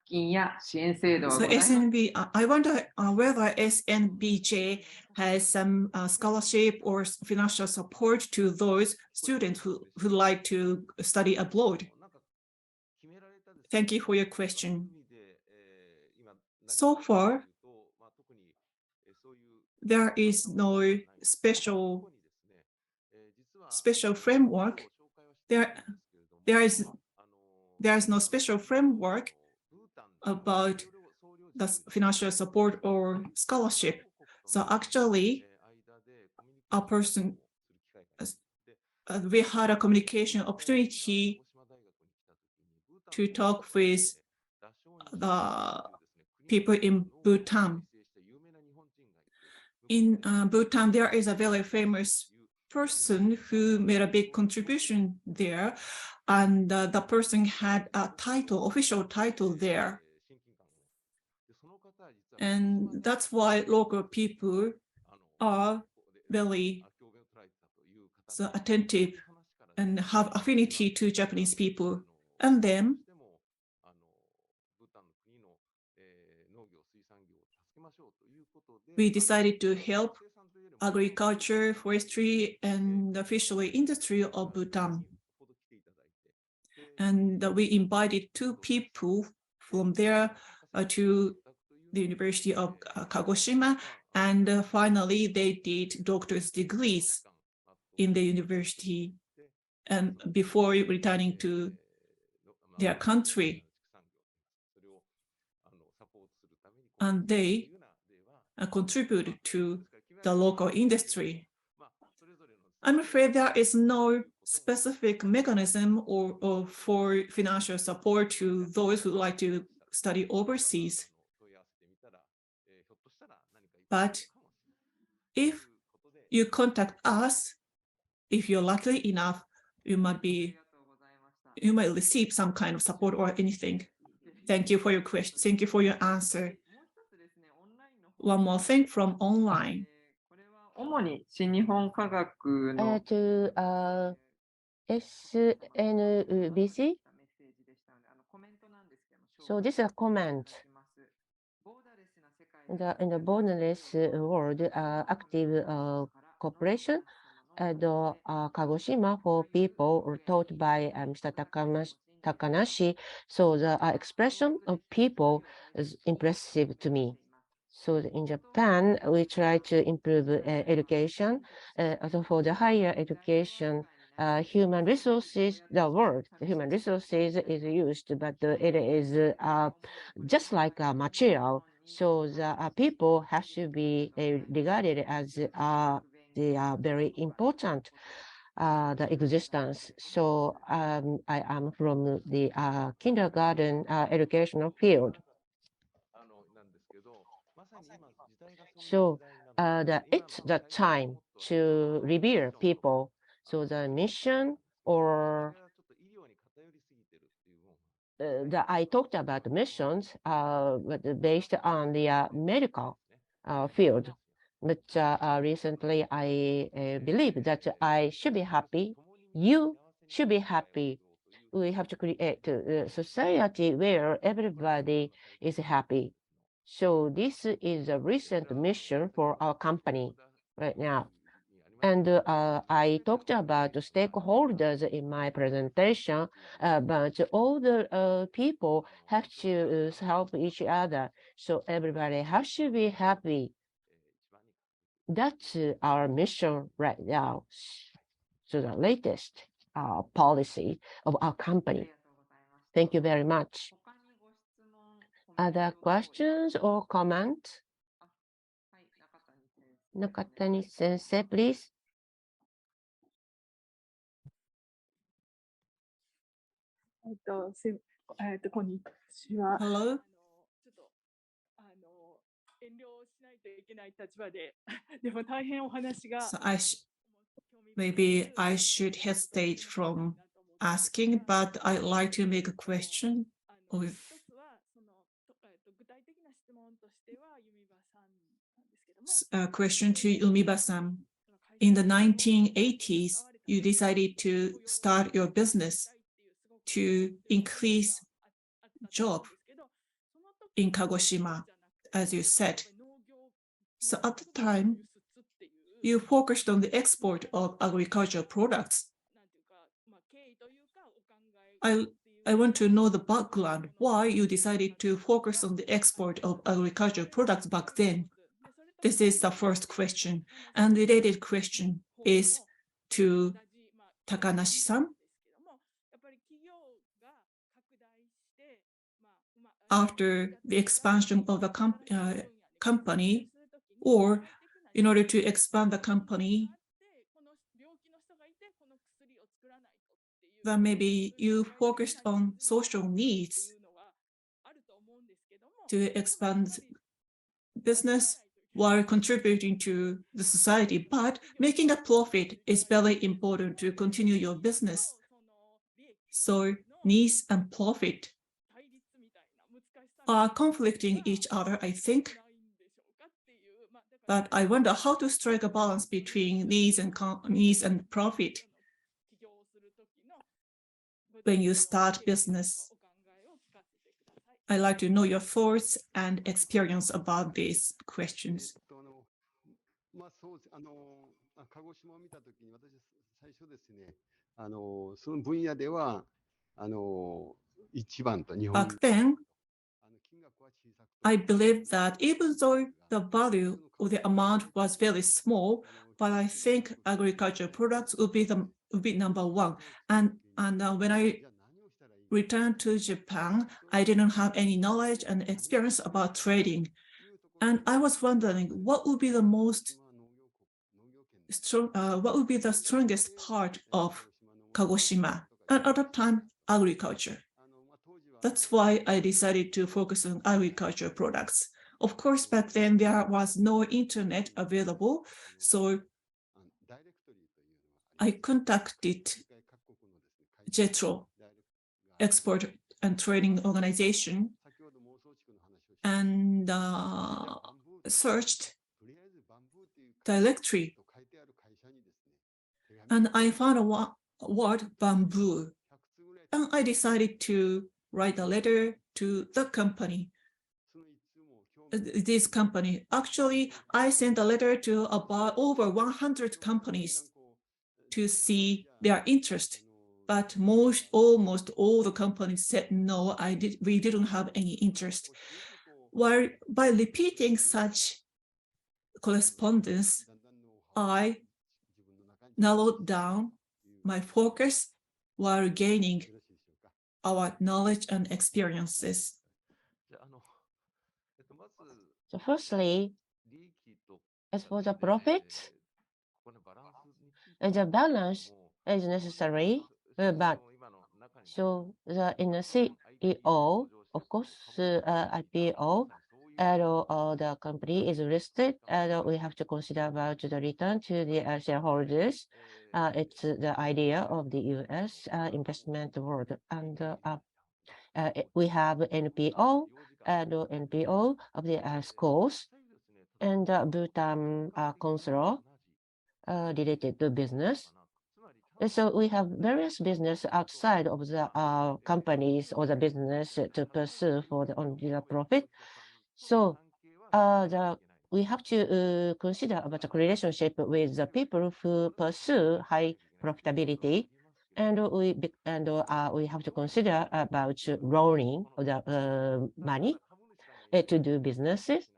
So SNB, I wonder whether SNBJ has some scholarship or financial support to those students who like to study abroad. Thank you for your question. So far, there is no special framework. There is no special framework about the financial support or scholarship. So actually, a person, we had a communication opportunity to talk with the people in Bhutan. In Bhutan, there is a very famous person who made a big contribution there, and the person had a title, official title there. And that's why local people are very attentive and have affinity to Japanese people. And then we decided to help agriculture, forestry, and the fishery industry of Bhutan. And we invited 2 people from there to the University of Kagoshima, and finally they did doctor's degrees in the university and before returning to their country. And they contribute to the local industry. I'm afraid there is no specific mechanism or for financial support to those who like to study overseas. But if you contact us, if you're lucky enough, you might receive some kind of support or anything. Thank you for your question. Thank you for your answer. One more thing from online. 主に新日本科学の to SNBC. So this is a comment. In the borderless world, active cooperation at Kagoshima for people were taught by Mr. Takanashi. So the expression of people is impressive to me. So in Japan, we try to improve education. Also for the higher education, human resources, the word human resources is used, but it is just like a material. So the people have to be regarded as they are very important, the existence. So I am from the kindergarten educational field. So it's the time to revere people. So the mission or I talked about the missions, but based on the medical field. But recently, I believe that I should be happy. You should be happy. We have to create a society where everybody is happy. So this is a recent mission for our company right now. And I talked about the stakeholders in my presentation, but all the people have to help each other. So everybody has to be happy. That's our mission right now. So the latest policy of our company. Thank you very much. Other questions or comments? Nakatani Sensei, please. Hello. So maybe I should hesitate from asking, but I'd like to make a question. A question to Umiba-san. In the 1980s, you decided to start your business to increase job in Kagoshima, as you said. So at the time, you focused on the export of agricultural products. I want to know the background, why you decided to focus on the export of agricultural products back then. This is the first question. And the related question is to Takanashi-san. After the expansion of the company, or in order to expand the company, then maybe you focused on social needs to expand business while contributing to the society, but making a profit is very important to continue your business. So needs and profit are conflicting each other, I think. But I wonder how to strike a balance between needs and profit when you start business. I'd like to know your thoughts and experience about these questions. そうです。鹿児島を見たときに、私、最初ですね、その分野では、一番と日本。Back then, I believe that even though the value or the amount was very small, but I think agricultural products would be number one. And when I returned to Japan, I didn't have any knowledge and experience about trading. And I was wondering what would be the strongest part of Kagoshima, and at that time, agriculture. That's why I decided to focus on agriculture products. Of course, back then there was no internet available, so I contacted JETRO, Export and Trading Organization, and searched directory. And I found a word bamboo. And I decided to write a letter to the company. This company. Actually, I sent a letter to about over 100 companies to see their interest, but almost all the companies said no. We didn't have any interest. While by repeating such correspondence, I narrowed down my focus while gaining our knowledge and experiences. So firstly, as for the profits, the balance is necessary, but so in the CEO, of course, IPO, the company is listed, and we have to consider about the return to the shareholders. It's the idea of the U.S. Investment world, and we have NPO and NPO of the schools and Bhutan consular related to business. So we have various business outside of the companies or the business to pursue for the profit. So we have to consider about the relationship with the people who pursue high profitability, and we have to consider about loaning the money to do businesses.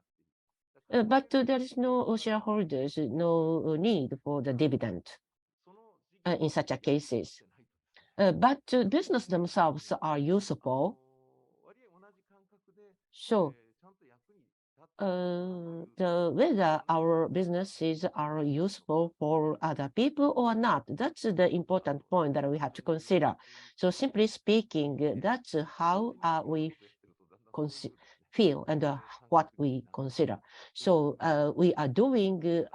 But there is no shareholders, no need for the dividend in such a cases. But business themselves are useful. So whether our businesses are useful for other people or not, that's the important point that we have to consider. So simply speaking, that's how we feel and what we consider. So we are doing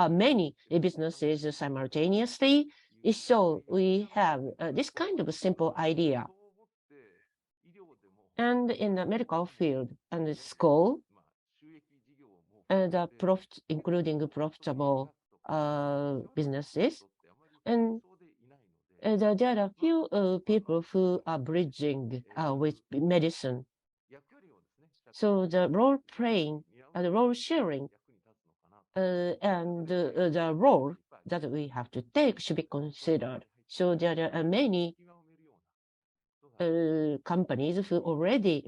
many businesses simultaneously. So we have this kind of a simple idea. And in the medical field and the school, the profit, including profitable businesses, and there are few people who are bridging with medicine. So the role playing, the role sharing, and the role that we have to take should be considered. So there are many companies who already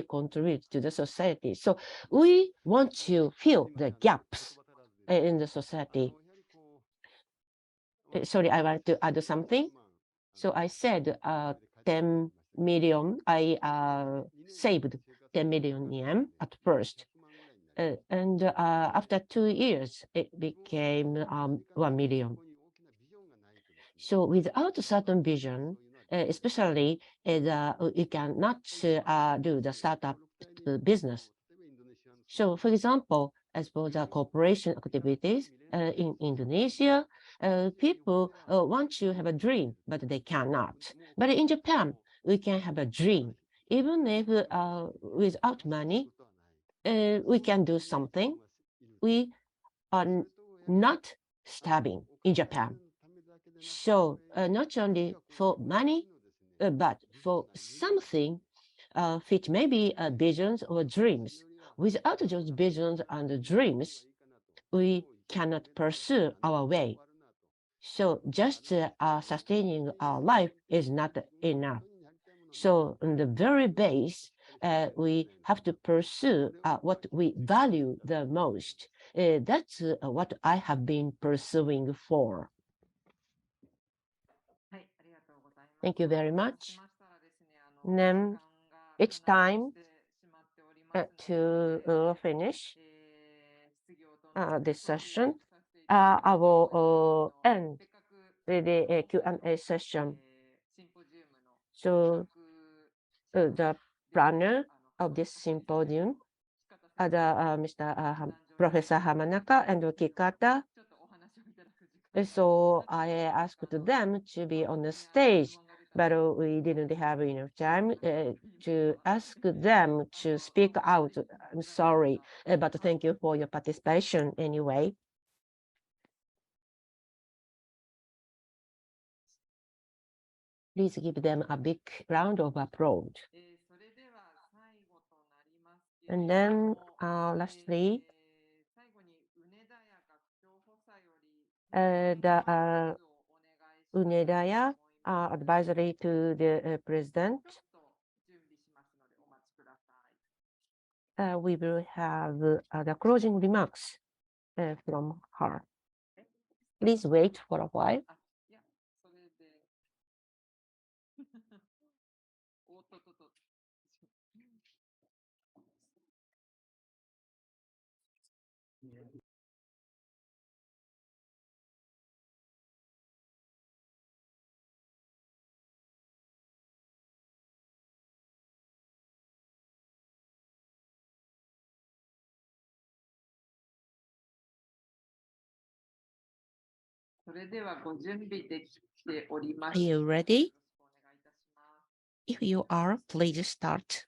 contribute to the society. So we want to fill the gaps in the society. Sorry, I want to add something. So I said 10 million, I saved 10 million yen at first. And after 2 years, it became 1 million. So without a certain vision, especially you cannot do the startup business. So for example, as for the corporation activities in Indonesia, people want to have a dream, but they cannot. But in Japan, we can have a dream. Even if without money, we can do something. We are not starving in Japan. So not only for money, but for something which may be visions or dreams. Without those visions and dreams, we cannot pursue our way. So just sustaining our life is not enough. So on the very base, we have to pursue what we value the most. That's what I have been pursuing for. Thank you very much. Then it's time to finish this session. I will end the Q&A session. So the planner of this symposium, Mr. Professor Hamanaka and Kikata. So I asked them to be on the stage, but we didn't have enough time to ask them to speak out. I'm sorry, but thank you for your participation anyway. Please give them a big round of applause. And then lastly, the Unedaya advisory to the president. We will have the closing remarks from her. Please wait for a while. Are you ready? If you are, please start.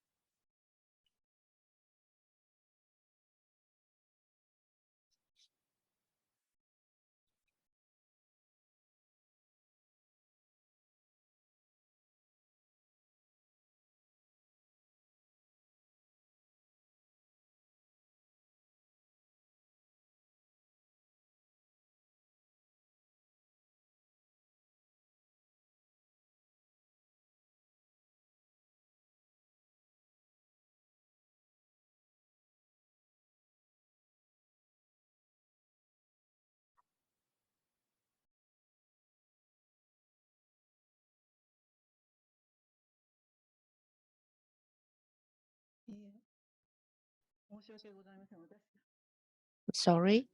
Sorry.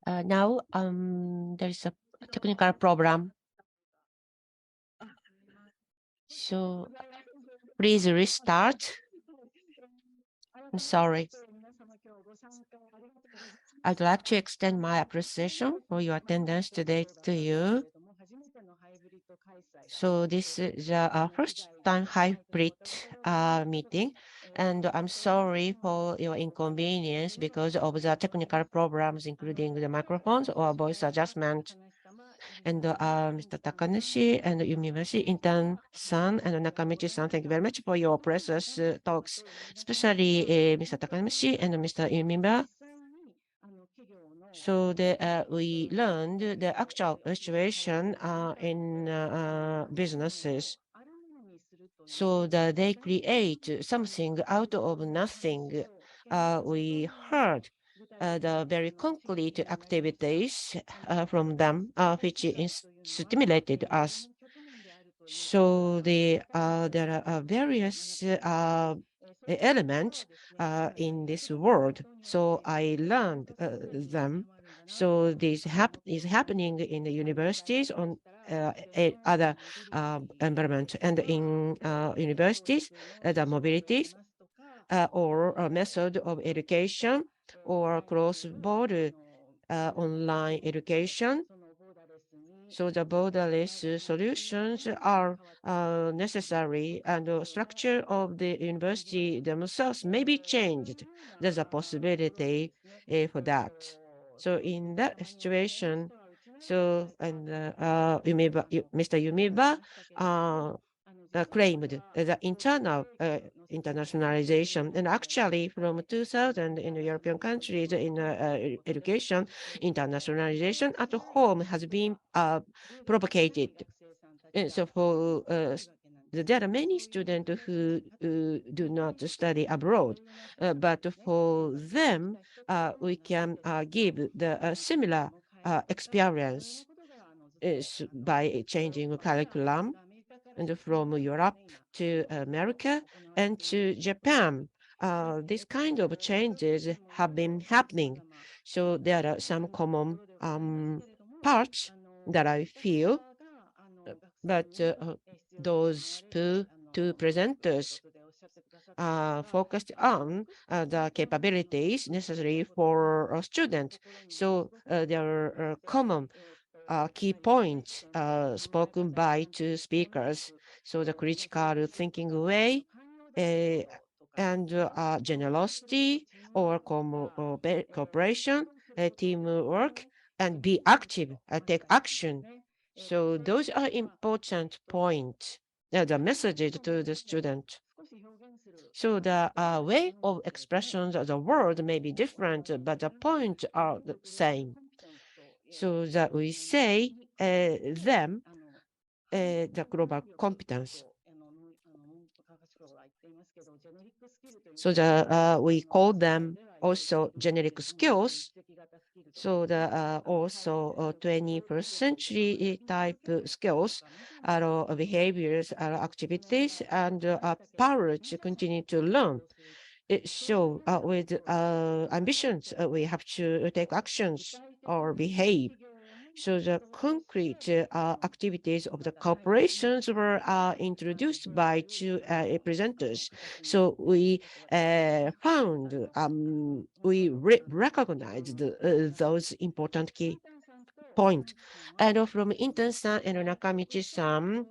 Now there is a technical problem. So please restart. I'm sorry. I'd like to extend my appreciation for your attendance today to you. So this is our first time hybrid meeting, and I'm sorry for your inconvenience because of the technical problems, including the microphones or voice adjustment. And Mr. Takanishi and Yumibashi, Intern-san and Nakamichi-san, thank you very much for your precious talks, especially Mr. Takanishi and Mr. Yumiba. So we learned the actual situation in businesses. So that they create something out of nothing. We heard the very concrete activities from them, which stimulated us. So there are various elements in this world. So I learned them. So this is happening in the universities on other environment, and in universities, the mobilities or a method of education or cross-border online education. So the borderless solutions are necessary, and the structure of the university themselves may be changed. There's a possibility for that. So in that situation, so and Mr. Yumiba claimed the internal internationalization. And actually, from 2000 in the European countries in education, internationalization at home has been propagated. And so for there are many students who do not study abroad, but for them, we can give the similar experience by changing curriculum and from Europe to America and to Japan. This kind of changes have been happening. So there are some common parts that I feel, but those two presenters focused on the capabilities necessary for a student. So there are common key points spoken by two speakers. So the critical thinking way and generosity or cooperation, teamwork, and be active, take action. So those are important points, the messages to the student. So the way of expressions of the word may be different, but the points are the same. So that we say them the global competence. So we call them also generic skills. So the also 21st century type skills are behaviors, are activities, and power to continue to learn. So with ambitions, we have to take actions or behave. So the concrete activities of the corporations were introduced by two presenters. So we found, we recognized those important key points. And from Intan-san and Nakamichi-san,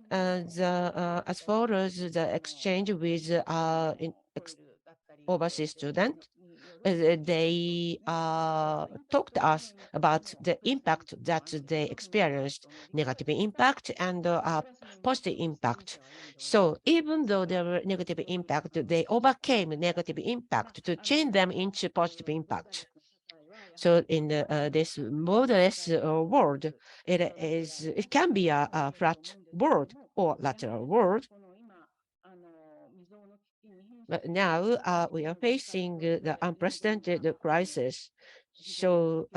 as far as the exchange with overseas student, they talked to us about the impact that they experienced, negative impact and positive impact. So even though there were negative impact, they overcame negative impact to change them into positive impact. So in this modeless world, it can be a flat world or lateral world. But now we are facing the unprecedented crisis, so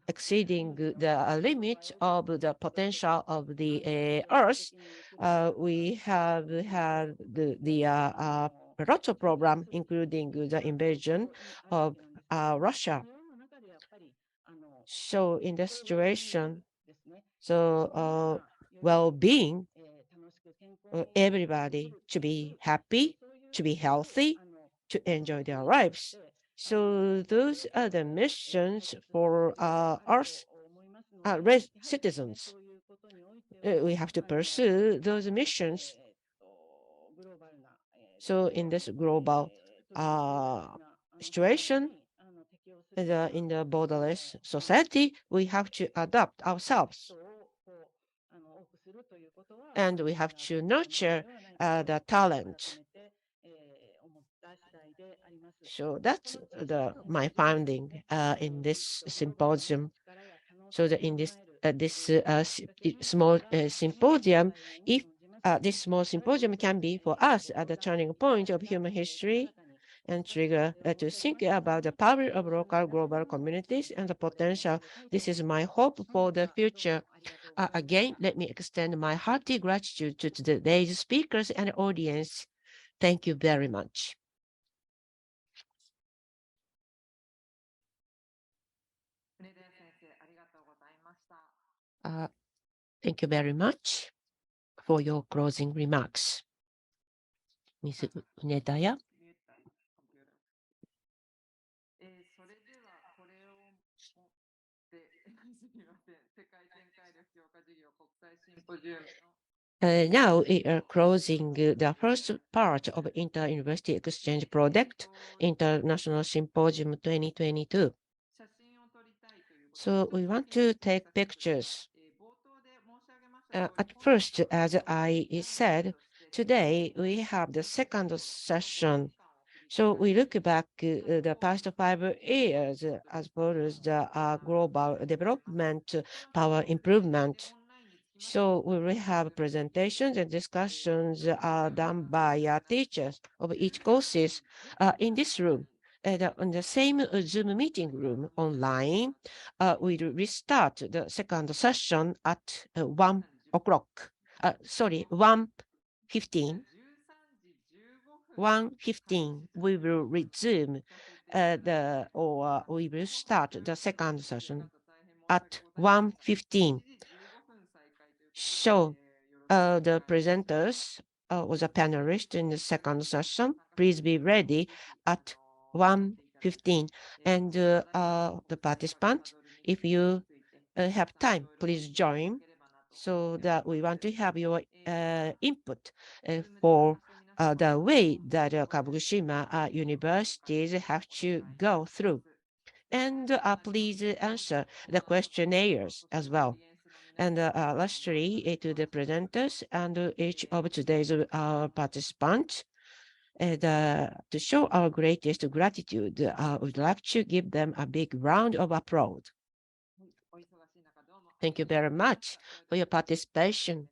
exceeding the limit of the potential of the Earth. We have had the Proto program, including the invasion of Russia. So in this situation, so well-being, everybody to be happy, to be healthy, to enjoy their lives. So those are the missions for us citizens. We have to pursue those missions. So in this global situation, in the borderless society, we have to adapt ourselves. And we have to nurture the talent. So that's my finding in this symposium. So that in this small symposium, if this small symposium can be for us at the turning point of human history and trigger to think about the power of local global communities and the potential. This is my hope for the future. Again, let me extend my hearty gratitude to today's speakers and audience. Thank you very much. Thank you very much for your closing remarks. Ms. Unedaya. Now we are closing the first part of Inter-University Exchange Project, International Symposium 2022. So we want to take pictures. At first, as I said, today we have the second session. So we look back the past 5 years as far as the global development, power improvement. So we will have presentations and discussions done by teachers of each courses in this room. In the same Zoom meeting room online, we will restart the second session at 1 o'clock. Sorry, 1:15. 1:15, we will resume we will start the second session at 1:15. So the presenters or the panelists in the second session, please be ready at 1:15. And the participant, if you have time, please join, so that we want to have your input for the way that Kagoshima universities have to go through. And please answer the questionnaires as well. And lastly, to the presenters and each of today's participants, and to show our greatest gratitude, I would like to give them a big round of applause. Thank you very much for your participation.